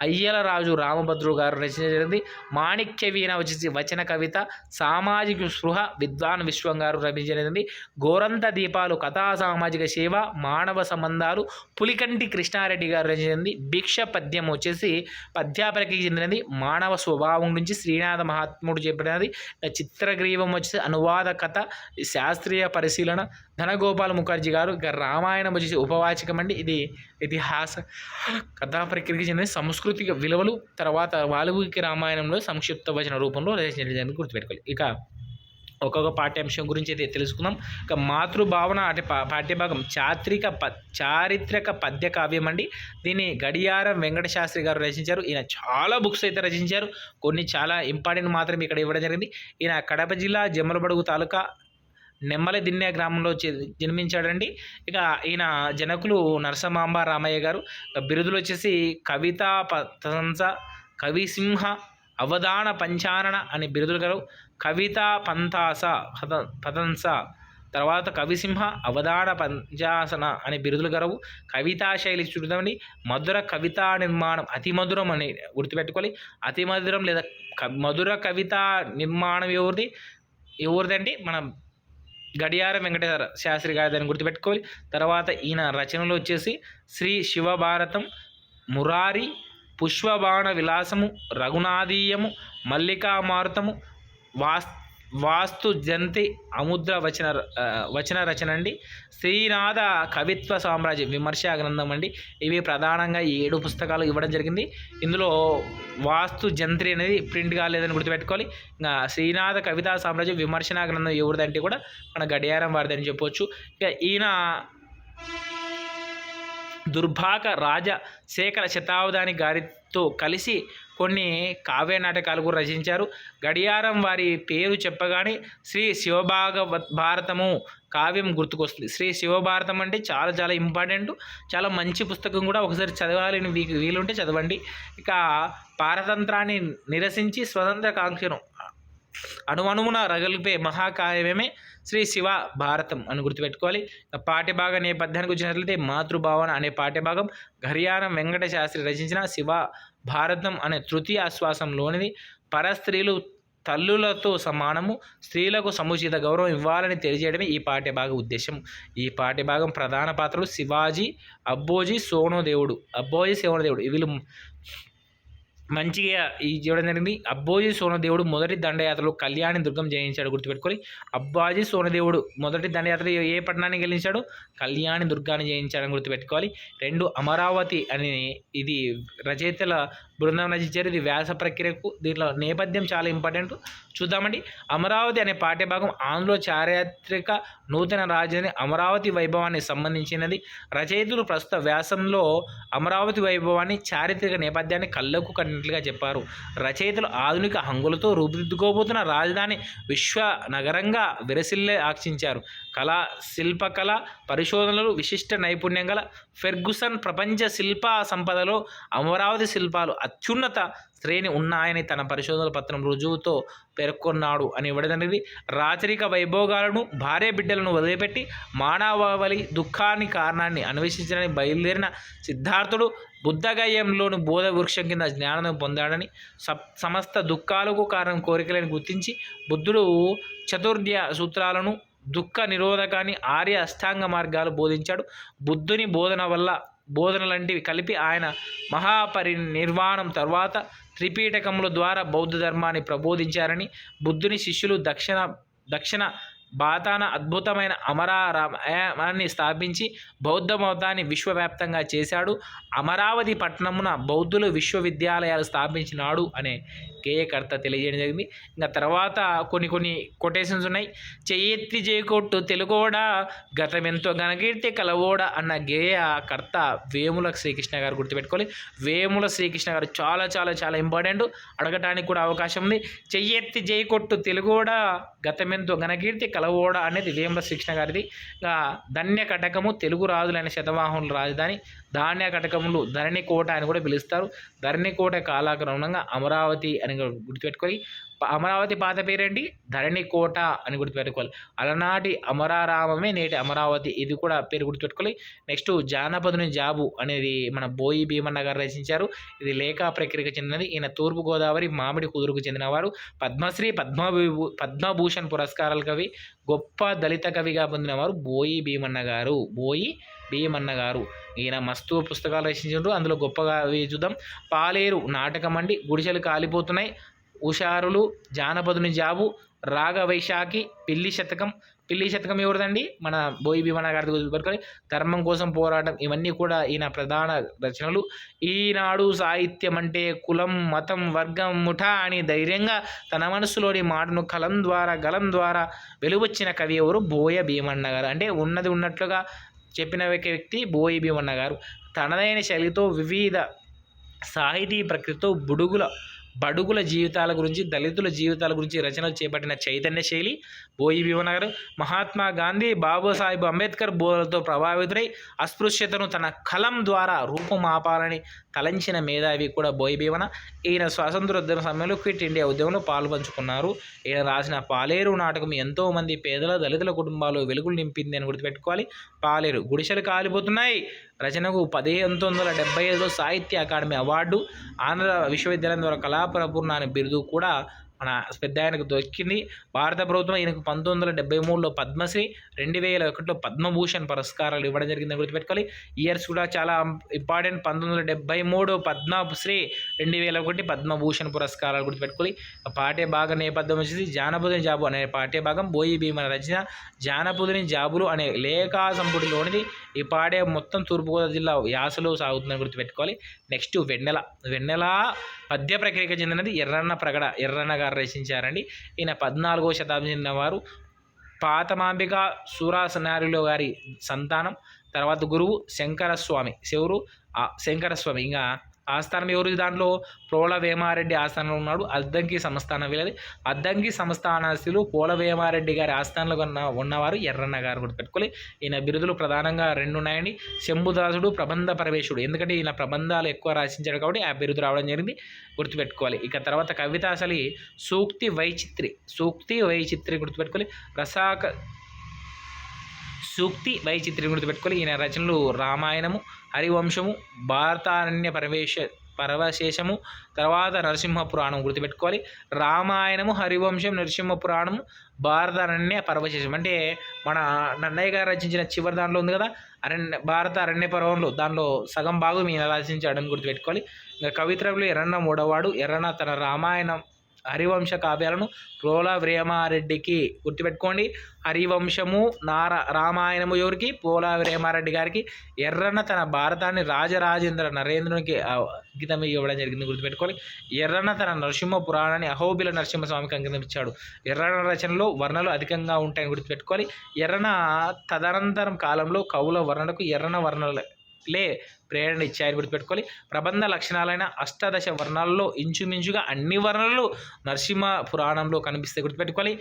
అయ్యలరాజు రామభద్రు గారు రచించడం జరిగింది. మాణిక్య వీణ వచ్చేసి వచన కవిత. సామాజిక స్పృహ విద్వాన్ విశ్వం గారు రచించడం. గోరంత దీపాలు కథా సామాజిక సేవ మానవ సంబంధాలు పులికంటి కృష్ణారెడ్డి గారు రచించింది. భిక్ష పద్యం వచ్చేసి పద్యాపరికి చెందినది. మానవ స్వభావం నుంచి శ్రీనాథ మహాత్ముడు చెప్పినది. చిత్రగ్రీవం వచ్చేసి అనువాద కథ శాస్త్రీయ పరిశీలన ధనగోపాల్ ముఖర్జీ గారు. ఇక రామాయణం వచ్చేసి ఉపవాచకం అండి, ఇది ఇతిహాస కథా ప్రక్రియకి చెందిన సంస్కృతిక విలువలు. తర్వాత వాల్మీకి రామాయణంలో సంక్షిప్త వచన రూపంలో రచించడానికి గుర్తుపెట్టుకోవాలి. ఇక ఒక్కొక్క పాఠ్యాంశం గురించి అయితే తెలుసుకుందాం. ఇక మాతృభావన అంటే పాఠ్యభాగం చారిత్రక పద్య కావ్యం అండి. దీన్ని గడియారం వెంకట శాస్త్రి గారు రచించారు. ఈయన చాలా బుక్స్ అయితే రచించారు, కొన్ని చాలా ఇంపార్టెంట్ మాత్రం ఇక్కడ ఇవ్వడం జరిగింది. ఈయన కడప జిల్లా జమ్మలమడుగు తాలూకా నెమ్మలదిన్నె గ్రామంలో జన్మించాడండి. ఇక ఈయన జనకులు నరసమాంబ రామయ్య గారు. బిరుదులు వచ్చేసి కవితా పతంస, కవిసింహ, అవధాన పంచానన అనే బిరుదులు గారు. కవితా పతంస, తర్వాత కవిసింహ, అవధాన పంచాసన అనే బిరుదులు గలవు. కవితా శైలి చూద్దామండి. మధుర కవితా నిర్మాణం, అతి మధురం అని గుర్తుపెట్టుకోవాలి. అతి మధురం లేదా మధుర కవితా నిర్మాణం ఎవరిదండి? మన గడియారం వెంకటేశ్వర శాస్త్రి గారి దాన్ని గుర్తుపెట్టుకోవాలి. తర్వాత ఈయన రచనలు వచ్చేసి శ్రీ శివభారతం, మురారి, పుష్పబాణ విలాసము, రఘునాథీయము, మల్లికామారుతము, వాస్తు జంతి, అముద్ర వచన రచన అండి. శ్రీనాథ కవిత్వ సామ్రాజ్యం విమర్శ గ్రంథం అండి. ఇవి ప్రధానంగా 7 పుస్తకాలు ఇవ్వడం జరిగింది. ఇందులో వాస్తు జంత్రి అనేది ప్రింట్ కాలేదని గుర్తుపెట్టుకోవాలి. ఇంకా శ్రీనాథ కవితా సామ్రాజ్యం విమర్శన గ్రంథం ఎవరిదంటే కూడా మన గడియారం వారిదని చెప్పవచ్చు. ఇక ఈయన దుర్భాగ రాజశేఖర శతావధాని గారితో కలిసి కొన్ని కావ్య నాటకాలు కూడా రచించారు. గడియారం వారి పేరు చెప్పగానే శ్రీ శివభారతము కావ్యం గుర్తుకొస్తుంది. శ్రీ శివభారతం అంటే చాలా చాలా ఇంపార్టెంట్, చాలా మంచి పుస్తకం కూడా. ఒకసారి చదవాలని వీలుంటే చదవండి. ఇక పారతంత్రాన్ని నిరసించి స్వతంత్ర కాంక్షను అణువణువున రగిలిపే మహాకావ్యమే శ్రీ శివ భారతం అని గుర్తుపెట్టుకోవాలి. పాఠ్యభాగ నేపథ్యానికి వచ్చినట్లయితే మాతృభావన అనే పాఠ్యభాగం గడియారం వెంకట శాస్త్రి రచించిన శివ భారతం అనే తృతీయ ఆశ్వాసంలోనిది. పరస్త్రీలు తల్లులతో సమానము, స్త్రీలకు సముచిత గౌరవం ఇవ్వాలని తెలియజేయడమే ఈ పాఠ్యభాగ ఉద్దేశం. ఈ పాఠ్యభాగం ప్రధాన పాత్రలు శివాజీ, అబ్బోజీ సోనదేవుడు. వీళ్ళు మంచిగా ఈ చేయడం జరిగింది. అబ్బోజీ సోనదేవుడు మొదటి దండయాత్రలో కళ్యాణి దుర్గం జయించాడు, గుర్తుపెట్టుకొని. అబ్బాజీ సోనదేవుడు మొదటి దండయాత్ర ఏ పట్టణాన్ని గెలిచాడు? కళ్యాణి దుర్గాన్ని జయించాడని గుర్తుపెట్టుకోవాలి. 2 అమరావతి అని ఇది రచయితల బృందం రచించారు. ఇది వ్యాస ప్రక్రియకు దీంట్లో నేపథ్యం చాలా ఇంపార్టెంట్, చూద్దామండి. అమరావతి అనే పాఠ్యభాగం ఆంధ్ర చారిత్రక నూతన రాజధాని అమరావతి వైభవాన్ని సంబంధించినది. రచయితలు ప్రస్తుత వ్యాసంలో అమరావతి వైభవాన్ని చారిత్రక నేపథ్యాన్ని కళ్ళకు కట్టినట్లుగా చెప్పారు. రచయితలు ఆధునిక హంగులతో రూపుదిద్దుకోబోతున్న రాజధాని విశ్వ నగరంగా విరసిల్లే ఆక్షించారు. కళా శిల్పకళ పరిశోధనలు విశిష్ట నైపుణ్యం గల ఫెర్గుసన్ ప్రపంచ శిల్ప సంపదలో అమరావతి శిల్పాలు అత్యున్నత శ్రేణి ఉన్నాయని తన పరిశోధన పత్రం రుజువుతో పేర్కొన్నాడు అని ఇవ్వడమనేది. రాచరిక వైభోగాలను, భార్య బిడ్డలను వదిలిపెట్టి మానవాళి దుఃఖాన్ని కారణాన్ని అన్వేషించడానికి బయలుదేరిన సిద్ధార్థుడు బుద్ధగయంలోని బోధ వృక్షం కింద జ్ఞానం పొందాడని, సమస్త దుఃఖాలకు కారణం కోరికలను గుర్తించి బుద్ధుడు చతుర్ధ్య సూత్రాలను, దుఃఖ నిరోధకాన్ని, ఆర్య అష్టాంగ మార్గాలు బోధించాడు. బుద్ధుని బోధనలంటివి కలిపి ఆయన మహాపరినిర్వాణం తర్వాత త్రిపీఠకముల ద్వారా బౌద్ధ ధర్మాన్ని ప్రబోధించారని, బుద్ధుని శిష్యులు దక్షిణ భారతాన అద్భుతమైన అమరారామాన్ని స్థాపించి బౌద్ధ మతాన్ని విశ్వవ్యాప్తంగా చేశాడు. అమరావతి పట్టణమున బౌద్ధులు విశ్వవిద్యాలయాలు స్థాపించినాడు అనే గేయకర్త తెలియజేయడం జరిగింది. ఇంకా తర్వాత కొన్ని కొటేషన్స్ ఉన్నాయి. చెయ్యెత్తి జయకొట్టు తెలుగోడా, గతమెంతో ఘనకీర్తి కలవోడా అన్న గేయకర్త వేముల శ్రీకృష్ణ గారు, గుర్తుపెట్టుకోవాలి. వేముల శ్రీకృష్ణ గారు చాలా చాలా చాలా ఇంపార్టెంట్, అడగటానికి కూడా అవకాశం ఉంది. చెయ్యెత్తి జయకొట్టు తెలుగోడా, గతమెంతో ఘనకీర్తి కలవోడ అనేది వేముల శ్రీకృష్ణ గారిది. ధన్య కటకము తెలుగు రాజులైన శతవాహనుల రాజధాని. ధాన్య కటకములు ధరణికోట అని కూడా పిలుస్తారు. ధరణికోట కాలాక్రమంగా అమరావతి అని గుర్తుపెట్టుకోవాలి. అమరావతి పాత పేరేంటి? ధరణికోట అని గుర్తుపెట్టుకోవాలి. అలనాటి అమరారామమే నేటి అమరావతి, ఇది కూడా పేరు గుర్తుపెట్టుకోవాలి. నెక్స్ట్ జానపదుని జాబు అనేది మన బోయి భీమన్న గారు రచించారు. ఇది లేఖా ప్రక్రియకు చెందినది. ఈయన తూర్పుగోదావరి మామిడి కుదురుకు చెందినవారు. పద్మశ్రీ పద్మభూషణ్ పురస్కారాల కవి, గొప్ప దళిత కవిగా పొందినవారు బోయి భీమన్న గారు. ఈయన మస్తు పుస్తకాలు రచించారు. అందులో గొప్పగా చూద్దాం. పాలేరు నాటకం అండి, గుడిసెలు కాలిపోతున్నాయి, ఉషారులు, జానపదుని జాబు, రాగవైశాఖి, పిల్లి శతకం ఎవరిదండి? మన బోయి భీమన్న గారి గురించి. ధర్మం కోసం పోరాటం, ఇవన్నీ కూడా ఈయన ప్రధాన రచనలు. ఈనాడు సాహిత్యం అంటే కులం, మతం, వర్గం, ముఠా అని ధైర్యంగా తన మనసులోని మాటను గలం ద్వారా వెలువచ్చిన కవి ఎవరు? బోయ భీమన్న గారు. అంటే ఉన్నది ఉన్నట్లుగా చెప్పిన వ్యక్తి బోయి భీమన్న గారు. తనదైన శైలితో వివిధ సాహితీ ప్రకృతితో బడుగుల జీవితాల గురించి, దళితుల జీవితాల గురించి రచనలు చేపట్టిన చైతన్య శైలి బోయి భీమన్న గారు. మహాత్మా గాంధీ, బాబాసాహెబ్ అంబేద్కర్ బోధనలతో ప్రభావితుడై అస్పృశ్యతను తన కలం ద్వారా రూపుమాపాలని తలంచిన మేధావి కూడా బోయి భీమన్న. ఈయన స్వాతంత్రోద్యమ సమయంలో క్విట్ ఇండియా ఉద్యమంలో పాల్పంచుకున్నారు. ఈయన రాసిన పాలేరు నాటకం ఎంతోమంది పేదల దళితుల కుటుంబాలు వెలుగులు నింపింది అని గుర్తుపెట్టుకోవాలి. పాలేరు గుడిసెలు కాలిపోతున్నాయి రచనకు 1975లో సాహిత్య అకాడమీ అవార్డు, ఆంధ్ర విశ్వవిద్యాలయం ద్వారా కళాప్రపూర్ణ అనే బిరుదు కూడా మన పెద్ద ఆయనకు దొరికింది. భారత ప్రభుత్వం ఈయనకు 1973లో పద్మశ్రీ, 2001లో పద్మభూషణ్ పురస్కారాలు ఇవ్వడం జరిగిందని గుర్తుపెట్టుకోవాలి. ఇయర్స్ కూడా చాలా ఇంపార్టెంట్. 1973 పద్మశ్రీ, 2001 పద్మభూషణ్ పురస్కారాలు గుర్తుపెట్టుకోవాలి. పాఠ్య భాగ నేపథ్యం వచ్చేసి జానపదుని జాబు అనే పాఠ్య భాగం బోయి భీమన్న రచన. జానపదుని జాబులు అనే లేఖా సంపుటిలోనిది. ఈ పాఠ్య మొత్తం తూర్పుగోదావరి జిల్లా యాసలో సాగుతుందని గుర్తుపెట్టుకోవాలి. నెక్స్ట్ వెన్నెల. వెన్నెల పద్య ప్రక్రియకు చెందినది ఎర్రన్న ప్రగడ, ఎర్రన్న గారు రచించారండి. ఈయన 14వ శతాబ్దం చెందినవారు. పాతమాంబిక సూరాసనారిలో గారి సంతానం. తర్వాత గురువు శంకరస్వామి. శంకరస్వామి. ఇంకా ఆస్థానం ఎవరు? దాంట్లో పోల వేమారెడ్డి ఆస్థానంలో ఉన్నాడు. అద్దంకి సంస్థానం వీళ్ళది. అద్దంకి సంస్థానస్తులు పోల వేమారెడ్డి గారి ఆస్థానంలో ఉన్నవారు ఎర్రన్న గారు గుర్తుపెట్టుకోవాలి. ఈయన బిరుదులు ప్రధానంగా 2 ఉన్నాయండి. శంభుదాసుడు, ప్రబంధ పరమేశుడు. ఎందుకంటే ఈయన ప్రబంధాలు ఎక్కువ రచించాడు కాబట్టి ఆ బిరుదు రావడం జరిగింది, గుర్తుపెట్టుకోవాలి. ఇక తర్వాత కవిత అసలు సూక్తి వైచిత్రి గుర్తుపెట్టుకోవాలి. సూక్తి వైచిత్రి గుర్తుపెట్టుకోవాలి. ఈయన రచనలు రామాయణము, హరివంశము, భారతారణ్య పరవశేషము, తర్వాత నరసింహ పురాణం గుర్తుపెట్టుకోవాలి. రామాయణము, హరివంశం, నరసింహ పురాణము, భారతారణ్య పరవశేషం అంటే మన నన్నయ్య గారు రచించిన చివరి దాంట్లో ఉంది కదా భారత అరణ్య పర్వంలో, దానిలో సగం భాగం ఈయన రచించాడని గుర్తుపెట్టుకోవాలి. ఇంకా కవిత్రకులు ఎర్రన్న మూడవాడు. ఎర్రన్న తన రామాయణం, హరివంశ కావ్యాలను పోల వేమారెడ్డికి గుర్తుపెట్టుకోండి. హరివంశము, రామాయణము ఎవరికి? పోల వేమారెడ్డి గారికి. ఎర్రన్న తన భారతాన్ని రాజరాజేంద్ర నరేంద్రునికి అంకితం ఇవ్వడం జరిగింది, గుర్తుపెట్టుకోవాలి. ఎర్రన్న తన నరసింహ పురాణాన్ని అహోబిల నరసింహస్వామికి అంకితం ఇచ్చాడు. ఎర్రన్న రచనలో వర్ణలు అధికంగా ఉంటాయని గుర్తుపెట్టుకోవాలి. ఎర్రన్న తదనంతరం కాలంలో కవుల వర్ణలకు ఎర్రన్న వర్ణలే ప్రేరణ ఇచ్చాయని గుర్తుపెట్టుకోవాలి. ప్రబంధ లక్షణాలైన అష్టాదశ వర్ణాలలో ఇంచుమించుగా అన్ని వర్ణాలు నరసింహ పురాణంలో కనిపిస్తాయి, గుర్తుపెట్టుకోవాలి.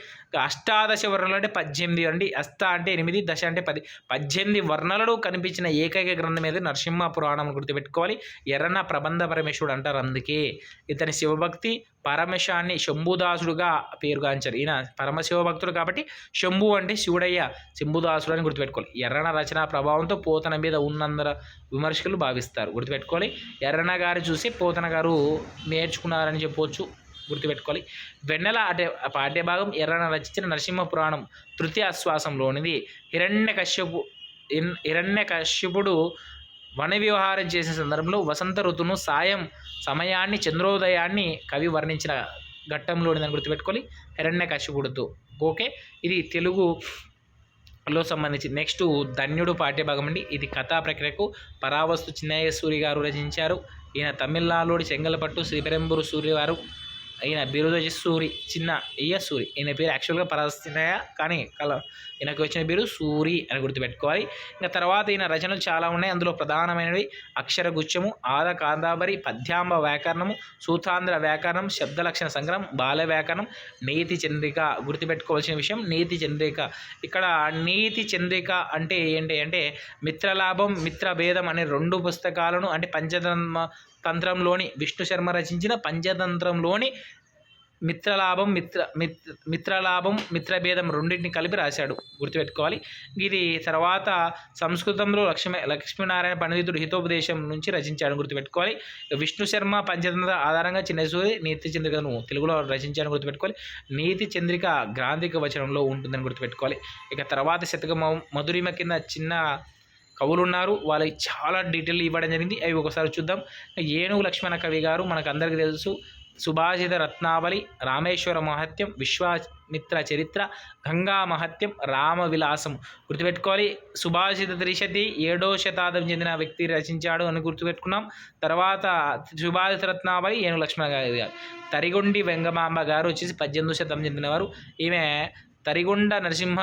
అష్టాదశ వర్ణాలు అంటే 18 అండి. అష్ట అంటే 8, దశ అంటే 10, 18 వర్ణాలలో కనిపించిన ఏకైక గ్రంథం ఏది? నరసింహ పురాణం గుర్తుపెట్టుకోవాలి. ఎర్రన్న ప్రబంధ పరమేశ్వరుడు అంటారు, అందుకే ఇతని శివభక్తి పరమశాన్ని శంభుదాసుడుగా పేరుగాంచారు. ఈయన పరమశివభక్తుడు కాబట్టి శంభు అంటే శివుడయ్య, శంభుదాసుడు అని గుర్తుపెట్టుకోవాలి. ఎర్రన్న రచన ప్రభావంతో పోతన మీద ఉన్నందర విమర్శకులు భావిస్తారు, గుర్తుపెట్టుకోవాలి. ఎర్రన్న గారు చూసి పోతన గారు నేర్చుకున్నారని చెప్పవచ్చు, గుర్తుపెట్టుకోవాలి. వెన్నెల అంటే పాఠ్యభాగం ఎర్రన్న రచించిన నరసింహ పురాణం తృతీయ ఆశ్వాసంలోనిది. హిరణ్యకశ్యపుడు వన విహారం చేసే సందర్భంలో వసంత ఋతువును, సమయాన్ని, చంద్రోదయాన్ని కవి వర్ణించిన ఘట్టంలోనిదని గుర్తుపెట్టుకోవాలి. హిరణ్యకశ్యపుడుతో. ఓకే, ఇది తెలుగులో సంబంధించి. నెక్స్ట్ ధన్యుడు పాఠ్యభాగం అండి. ఇది కథా ప్రక్రియకు పరావస్తు చిన్నయ్య సూరి గారు రచించారు. ఈయన తమిళనాడులోని చెంగల్పట్టు శ్రీపెరంబూరు సూరి వారు. ఈయన బిరుదు వచ్చి సూరి. ఈయన పేరు యాక్చువల్గా పరావస్తున్నయ్య, కానీ ఈయనకు వచ్చిన పేరు సూరి అని గుర్తుపెట్టుకోవాలి. ఇంకా తర్వాత ఈయన రచనలు చాలా ఉన్నాయి. అందులో ప్రధానమైనవి అక్షరగుచ్చము, ఆద కాందాబరి, పద్యాంబ వ్యాకరణము, సూతాంధ్ర వ్యాకరణం, శబ్దలక్షణ సంగ్రహం, బాల వ్యాకరణం, నీతి చంద్రిక. గుర్తుపెట్టుకోవాల్సిన విషయం నీతి చంద్రిక. ఇక్కడ నీతి చంద్రిక అంటే ఏంటి అంటే మిత్రలాభం, మిత్రభేదం అనే 2 పుస్తకాలను, అంటే పంచతంత్రంలోని విష్ణు శర్మ రచించిన పంచతంత్రంలోని మిత్రలాభం, మిత్రభేదం రెండింటిని కలిపి రాశాడు, గుర్తుపెట్టుకోవాలి. ఇది తర్వాత సంస్కృతంలో లక్ష్మీనారాయణ పండితుడు హితోపదేశం నుంచి రచించాడు, గుర్తుపెట్టుకోవాలి. విష్ణు శర్మ పంచతంత్ర ఆధారంగా చిన్నసూరి నీతి చంద్రికను తెలుగులో రచించాడు, గుర్తుపెట్టుకోవాలి. నీతి చంద్రిక గ్రాంధిక వచనంలో ఉంటుందని గుర్తుపెట్టుకోవాలి. ఇక తర్వాత శతక మధురిమ కింద చిన్న కవులు ఉన్నారు, వాళ్ళకి చాలా డీటెయిల్ ఇవ్వడం జరిగింది. అవి ఒకసారి చూద్దాం. ఏనుగు లక్ష్మణ కవి గారు మనకు అందరికీ తెలుసు. సుభాషిత రత్నావళి, రామేశ్వర మహత్యం, విశ్వామిత్ర చరిత్ర, గంగా మహత్యం, రామ విలాసం గుర్తుపెట్టుకోవాలి. సుభాషిత త్రిశతి 7వ శతాబ్దం చెందిన వ్యక్తి రచించాడు అని గుర్తుపెట్టుకున్నాం. తర్వాత సుభాషిత రత్నావళి ఏనుగు లక్ష్మణ గారి గారు. తరిగొండి వెంగమాంబ గారు వచ్చేసి 18వ శతాబ్దం చెందినవారు. ఈమె తరిగొండ నరసింహ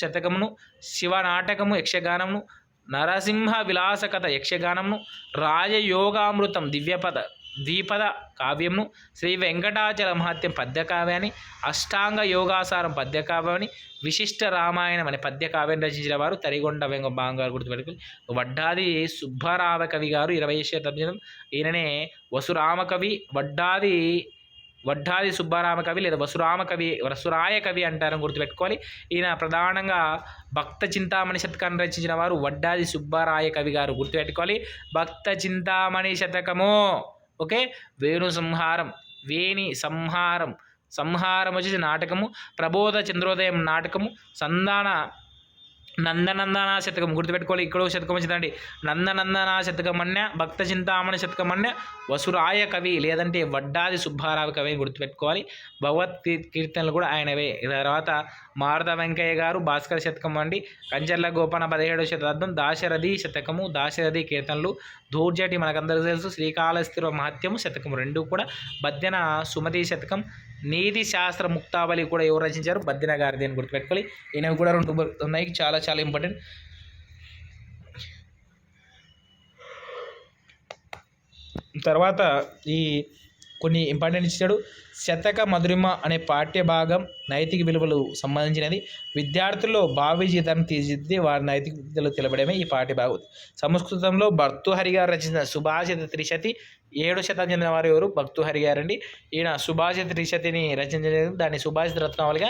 శతకమును, శివనాటకము, యక్షగానమును, నరసింహ విలాసకథ యక్షగానమును, రాజయోగామృతం దివ్యపద ద్విపద కావ్యంను, శ్రీ వెంకటాచల మహత్యం పద్యకావ్యాన్ని, అష్టాంగ యోగాసారం పద్యకావ్యాన్ని, విశిష్ట రామాయణం అనే పద్యకావ్యాన్ని రచించిన వారు తరిగొండ వెంగ బాంగారు గుర్తుపెట్టుకుని. వడ్డాది సుబ్బరామ కవి గారు 20వ శతాబ్దం. ఈయననే వసురామకవి, వడ్డాది సుబ్బరామ కవి లేదా వసురాయ కవి అంటారని గుర్తుపెట్టుకోవాలి. ఈయన ప్రధానంగా భక్త చింతామణి శతకాన్ని రచించిన వారు వడ్డాది సుబ్బరాయ కవి గారు గుర్తుపెట్టుకోవాలి. భక్త చింతామణి శతకము. ఓకే. వేణు సంహారం, వేణి సంహారం వచ్చేసి నాటకము, ప్రబోధ చంద్రోదయం నాటకము, సంధాన నందనందన శతకం గుర్తుపెట్టుకోవాలి. ఇక్కడ శతకం వచ్చిందండి. నందనందన శతకం అన్న, భక్త చింతామణి శతకం అన్న వసురాయ కవి లేదంటే వడ్డాది సుబ్బారావు కవి గుర్తుపెట్టుకోవాలి. భగవత్ కీర్తనలు కూడా ఆయనవే. తర్వాత మారుత వెంకయ్య గారు భాస్కర శతకం అండి. కంచర్ల గోపన 17వ శతాబ్దం. దాశరథి శతకము, దాశరథి కీర్తనలు. దూర్జటి మనకందరికీ తెలుసు. శ్రీకాళహస్తి మహత్యము శతకము 2 కూడా. బద్దెన సుమతి శతకం. నీతి శాస్త్ర ముక్తావళి కూడా ఎవరు రచించారు? బద్దెన గారిది అని గుర్తుపెట్టుకోవాలి. ఈయనవి కూడా 2 ఉన్నాయి, చాలా చాలా ఇంపార్టెంట్. తర్వాత ఈ కొన్ని ఇంపార్టెంట్ ఇచ్చాడు. శతక మధురిమ అనే పాఠ్య భాగం నైతిక విలువలు సంబంధించినది. విద్యార్థుల్లో భావి జీవితాన్ని తీర్చిదిద్ది వారి నైతిక విలువలు తెలపడమే ఈ పాఠ్య భాగం. సంస్కృతంలో భర్తృహరి గారు రచించిన సుభాషిత త్రిశతి 7వ శతాబ్దం చెందిన వారు ఎవరు? భర్తృహరి గారండి. ఈయన సుభాషిత త్రిశతిని రచించలేదు. దాన్ని సుభాషిత రత్నావళిగా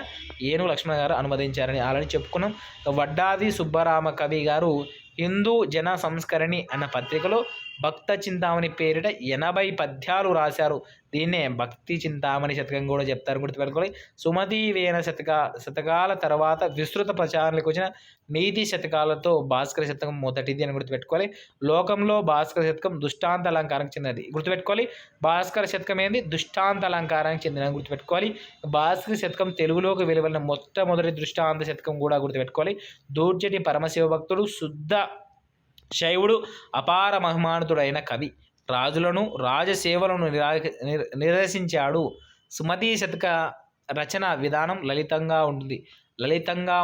ఏనుగు లక్ష్మణ గారు అనువదించారని ఆల్రెడీ చెప్పుకున్నాం. వడ్డాది సుబ్బరామ కవి గారు హిందూ జన సంస్కరణి అన్న పత్రికలో భక్త చింతామణి పేరిట 80 పద్యాలు రాశారు. దీన్నే భక్తి చింతామణి శతకం కూడా చెప్తారు, గుర్తుపెట్టుకోవాలి. సుమతి వేణ శతకాల తర్వాత విస్తృత ప్రచారానికి వచ్చిన నీతి శతకాలతో భాస్కర శతకం మొదటిది అని గుర్తుపెట్టుకోవాలి. లోకంలో భాస్కర శతకం దృష్టాంత అలంకారానికి చెందినది గుర్తుపెట్టుకోవాలి. భాస్కర శతకం ఏంది? దృష్టాంత అలంకారానికి చెందినది గుర్తుపెట్టుకోవాలి. భాస్కర శతకం తెలుగులోకి వెలువడిన మొట్టమొదటి దృష్టాంత శతకం కూడా గుర్తుపెట్టుకోవాలి. దూర్జటి పరమశివ భక్తుడు, శుద్ధ శైవుడు, అపార మహిమానుతుడైన కవి. రాజులను రాజసేవలను నిరసించాడు. సుమతి శతక రచన విధానం లలితంగా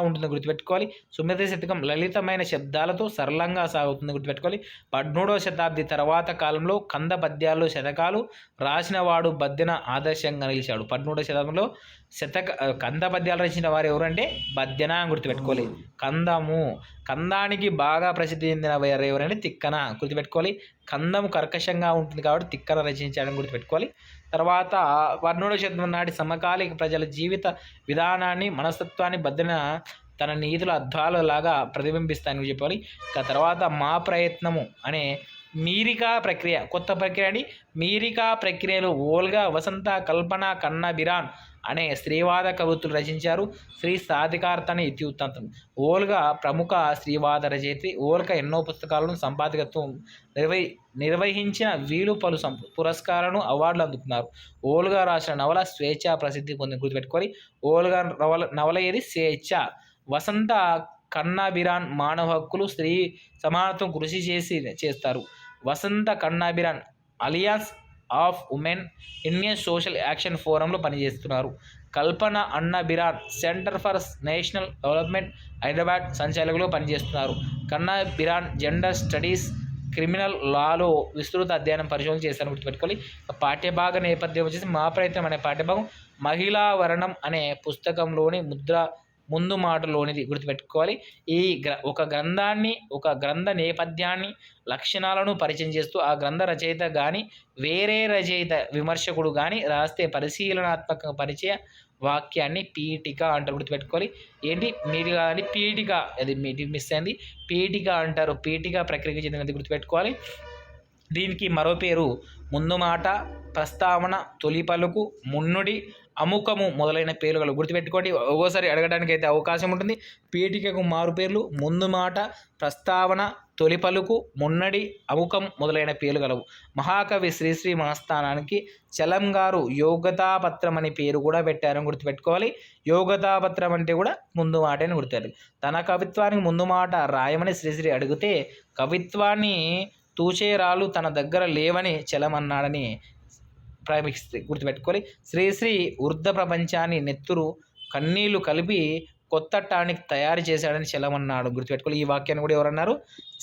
ఉంటుంది గుర్తుపెట్టుకోవాలి. సుమతి శతకం లలితమైన శబ్దాలతో సరళంగా సాగుతుంది గుర్తుపెట్టుకోవాలి. 13వ శతాబ్ది తర్వాత కాలంలో కంద పద్యాల్లో శతకాలు రాసిన వాడు బద్దెన ఆదర్శంగా నిలిచాడు. 13వ శతాబ్దంలో కంద పద్యాలు రచించిన వారు ఎవరంటే బద్దెన గుర్తుపెట్టుకోవాలి. కందానికి బాగా ప్రసిద్ధి చెందిన వారు ఎవరంటే తిక్కన గుర్తుపెట్టుకోవాలి. కందము కర్కశంగా ఉంటుంది కాబట్టి తిక్కన రచించాడని గుర్తుపెట్టుకోవాలి. తర్వాత 13వ శతాబ్దం నాటి సమకాలిక ప్రజల జీవిత విధానాన్ని, మనస్తత్వాన్ని బద్దెన తన నీతుల అద్దాలలాగా ప్రతిబింబిస్తాయని చెప్పాలి. ఇక తర్వాత మా ప్రయత్నము అనే మీరికా ప్రక్రియ, కొత్త ప్రక్రియ అండి. మీరికా ప్రక్రియలో ఓల్గా, వసంత, కల్పన, కన్నబిరాన్ అనే స్త్రీవాద కవిత్తులు రచించారు. స్త్రీ సాధికారతని ఇతివృత్తాంతం. ఓల్గా ప్రముఖ స్త్రీవాద రచయిత్రి. ఓల్గా ఎన్నో పుస్తకాలను సంపాదకత్వం నిర్వహించిన వీలు పలు పురస్కారాలను, అవార్డులు అందుకున్నారు. ఓల్గా రాసిన నవల స్వేచ్ఛ ప్రసిద్ధి పొంది గుర్తుపెట్టుకొని. ఓల్గా నవల ఏది? స్వేచ్ఛ. వసంత కన్నాబిరాన్ మానవ హక్కులు, స్త్రీ సమానత్వం కృషి చేస్తారు. Vasantha Kannabiran alliance of women Indian social action ఫోరంలో పనిచేస్తున్నారు. Kalpana Kannabiran centre for national development Hyderabad సంచాలకులు పనిచేస్తున్నారు. కన్నాబిరాన్ జెండర్ స్టడీస్, క్రిమినల్ లాలో విస్తృత అధ్యయనం పరిశోధన చేశారని గుర్తుపెట్టుకోవాలి. పాఠ్యభాగ నేపథ్యం వచ్చేసి మా ప్రయత్నం అనే పాఠ్యభాగం మహిళా వర్ణం అనే పుస్తకంలోని ముందు మాటలోనిది గుర్తుపెట్టుకోవాలి. ఈ ఒక గ్రంథ నేపథ్యాన్ని, లక్షణాలను పరిచయం చేస్తూ ఆ గ్రంథ రచయిత కానీ వేరే రచయిత విమర్శకుడు కానీ రాస్తే పరిశీలనాత్మక పరిచయ వాక్యాన్ని పీఠిక అంటారు గుర్తుపెట్టుకోవాలి. ఏంటి? మీరు కాదండి, పీఠిక. అది మిస్ అయింది. పీఠిక అంటారు. పీఠిక ప్రక్రియకి చెందినది గుర్తుపెట్టుకోవాలి. దీనికి మరో పేరు ముందు మాట, ప్రస్తావన, తొలి పలుకు, మున్నుడి, అముఖము మొదలైన పేర్లు గుర్తుపెట్టుకోండి. ఒక్కోసారి అడగడానికి అయితే అవకాశం ఉంటుంది. పీఠికకు మారు పేర్లు ముందు మాట, ప్రస్తావన, తొలి పలుకు, మున్నడి, అముఖం మొదలైన పేర్లు గలవు. మహాకవి శ్రీశ్రీ మనస్థానానికి చలం గారు యోగతాపత్రం అనే పేరు కూడా పెట్టారని గుర్తుపెట్టుకోవాలి. యోగతాపత్రం అంటే కూడా ముందు మాట అని గుర్తారు. తన కవిత్వానికి ముందు మాట రాయమని శ్రీశ్రీ అడిగితే కవిత్వాన్ని తూచేరాలు తన దగ్గర లేవని చలమన్నాడని ప్రారంభిస్తే గుర్తుపెట్టుకోవాలి. శ్రీశ్రీ వృద్ధ ప్రపంచాన్ని నెత్తురు కన్నీళ్లు కలిపి కొత్త టానిక్ తయారు చేశాడని చలం అన్నాడు. గుర్తుపెట్టుకోవాలి. ఈ వాక్యాన్ని కూడా ఎవరన్నారు?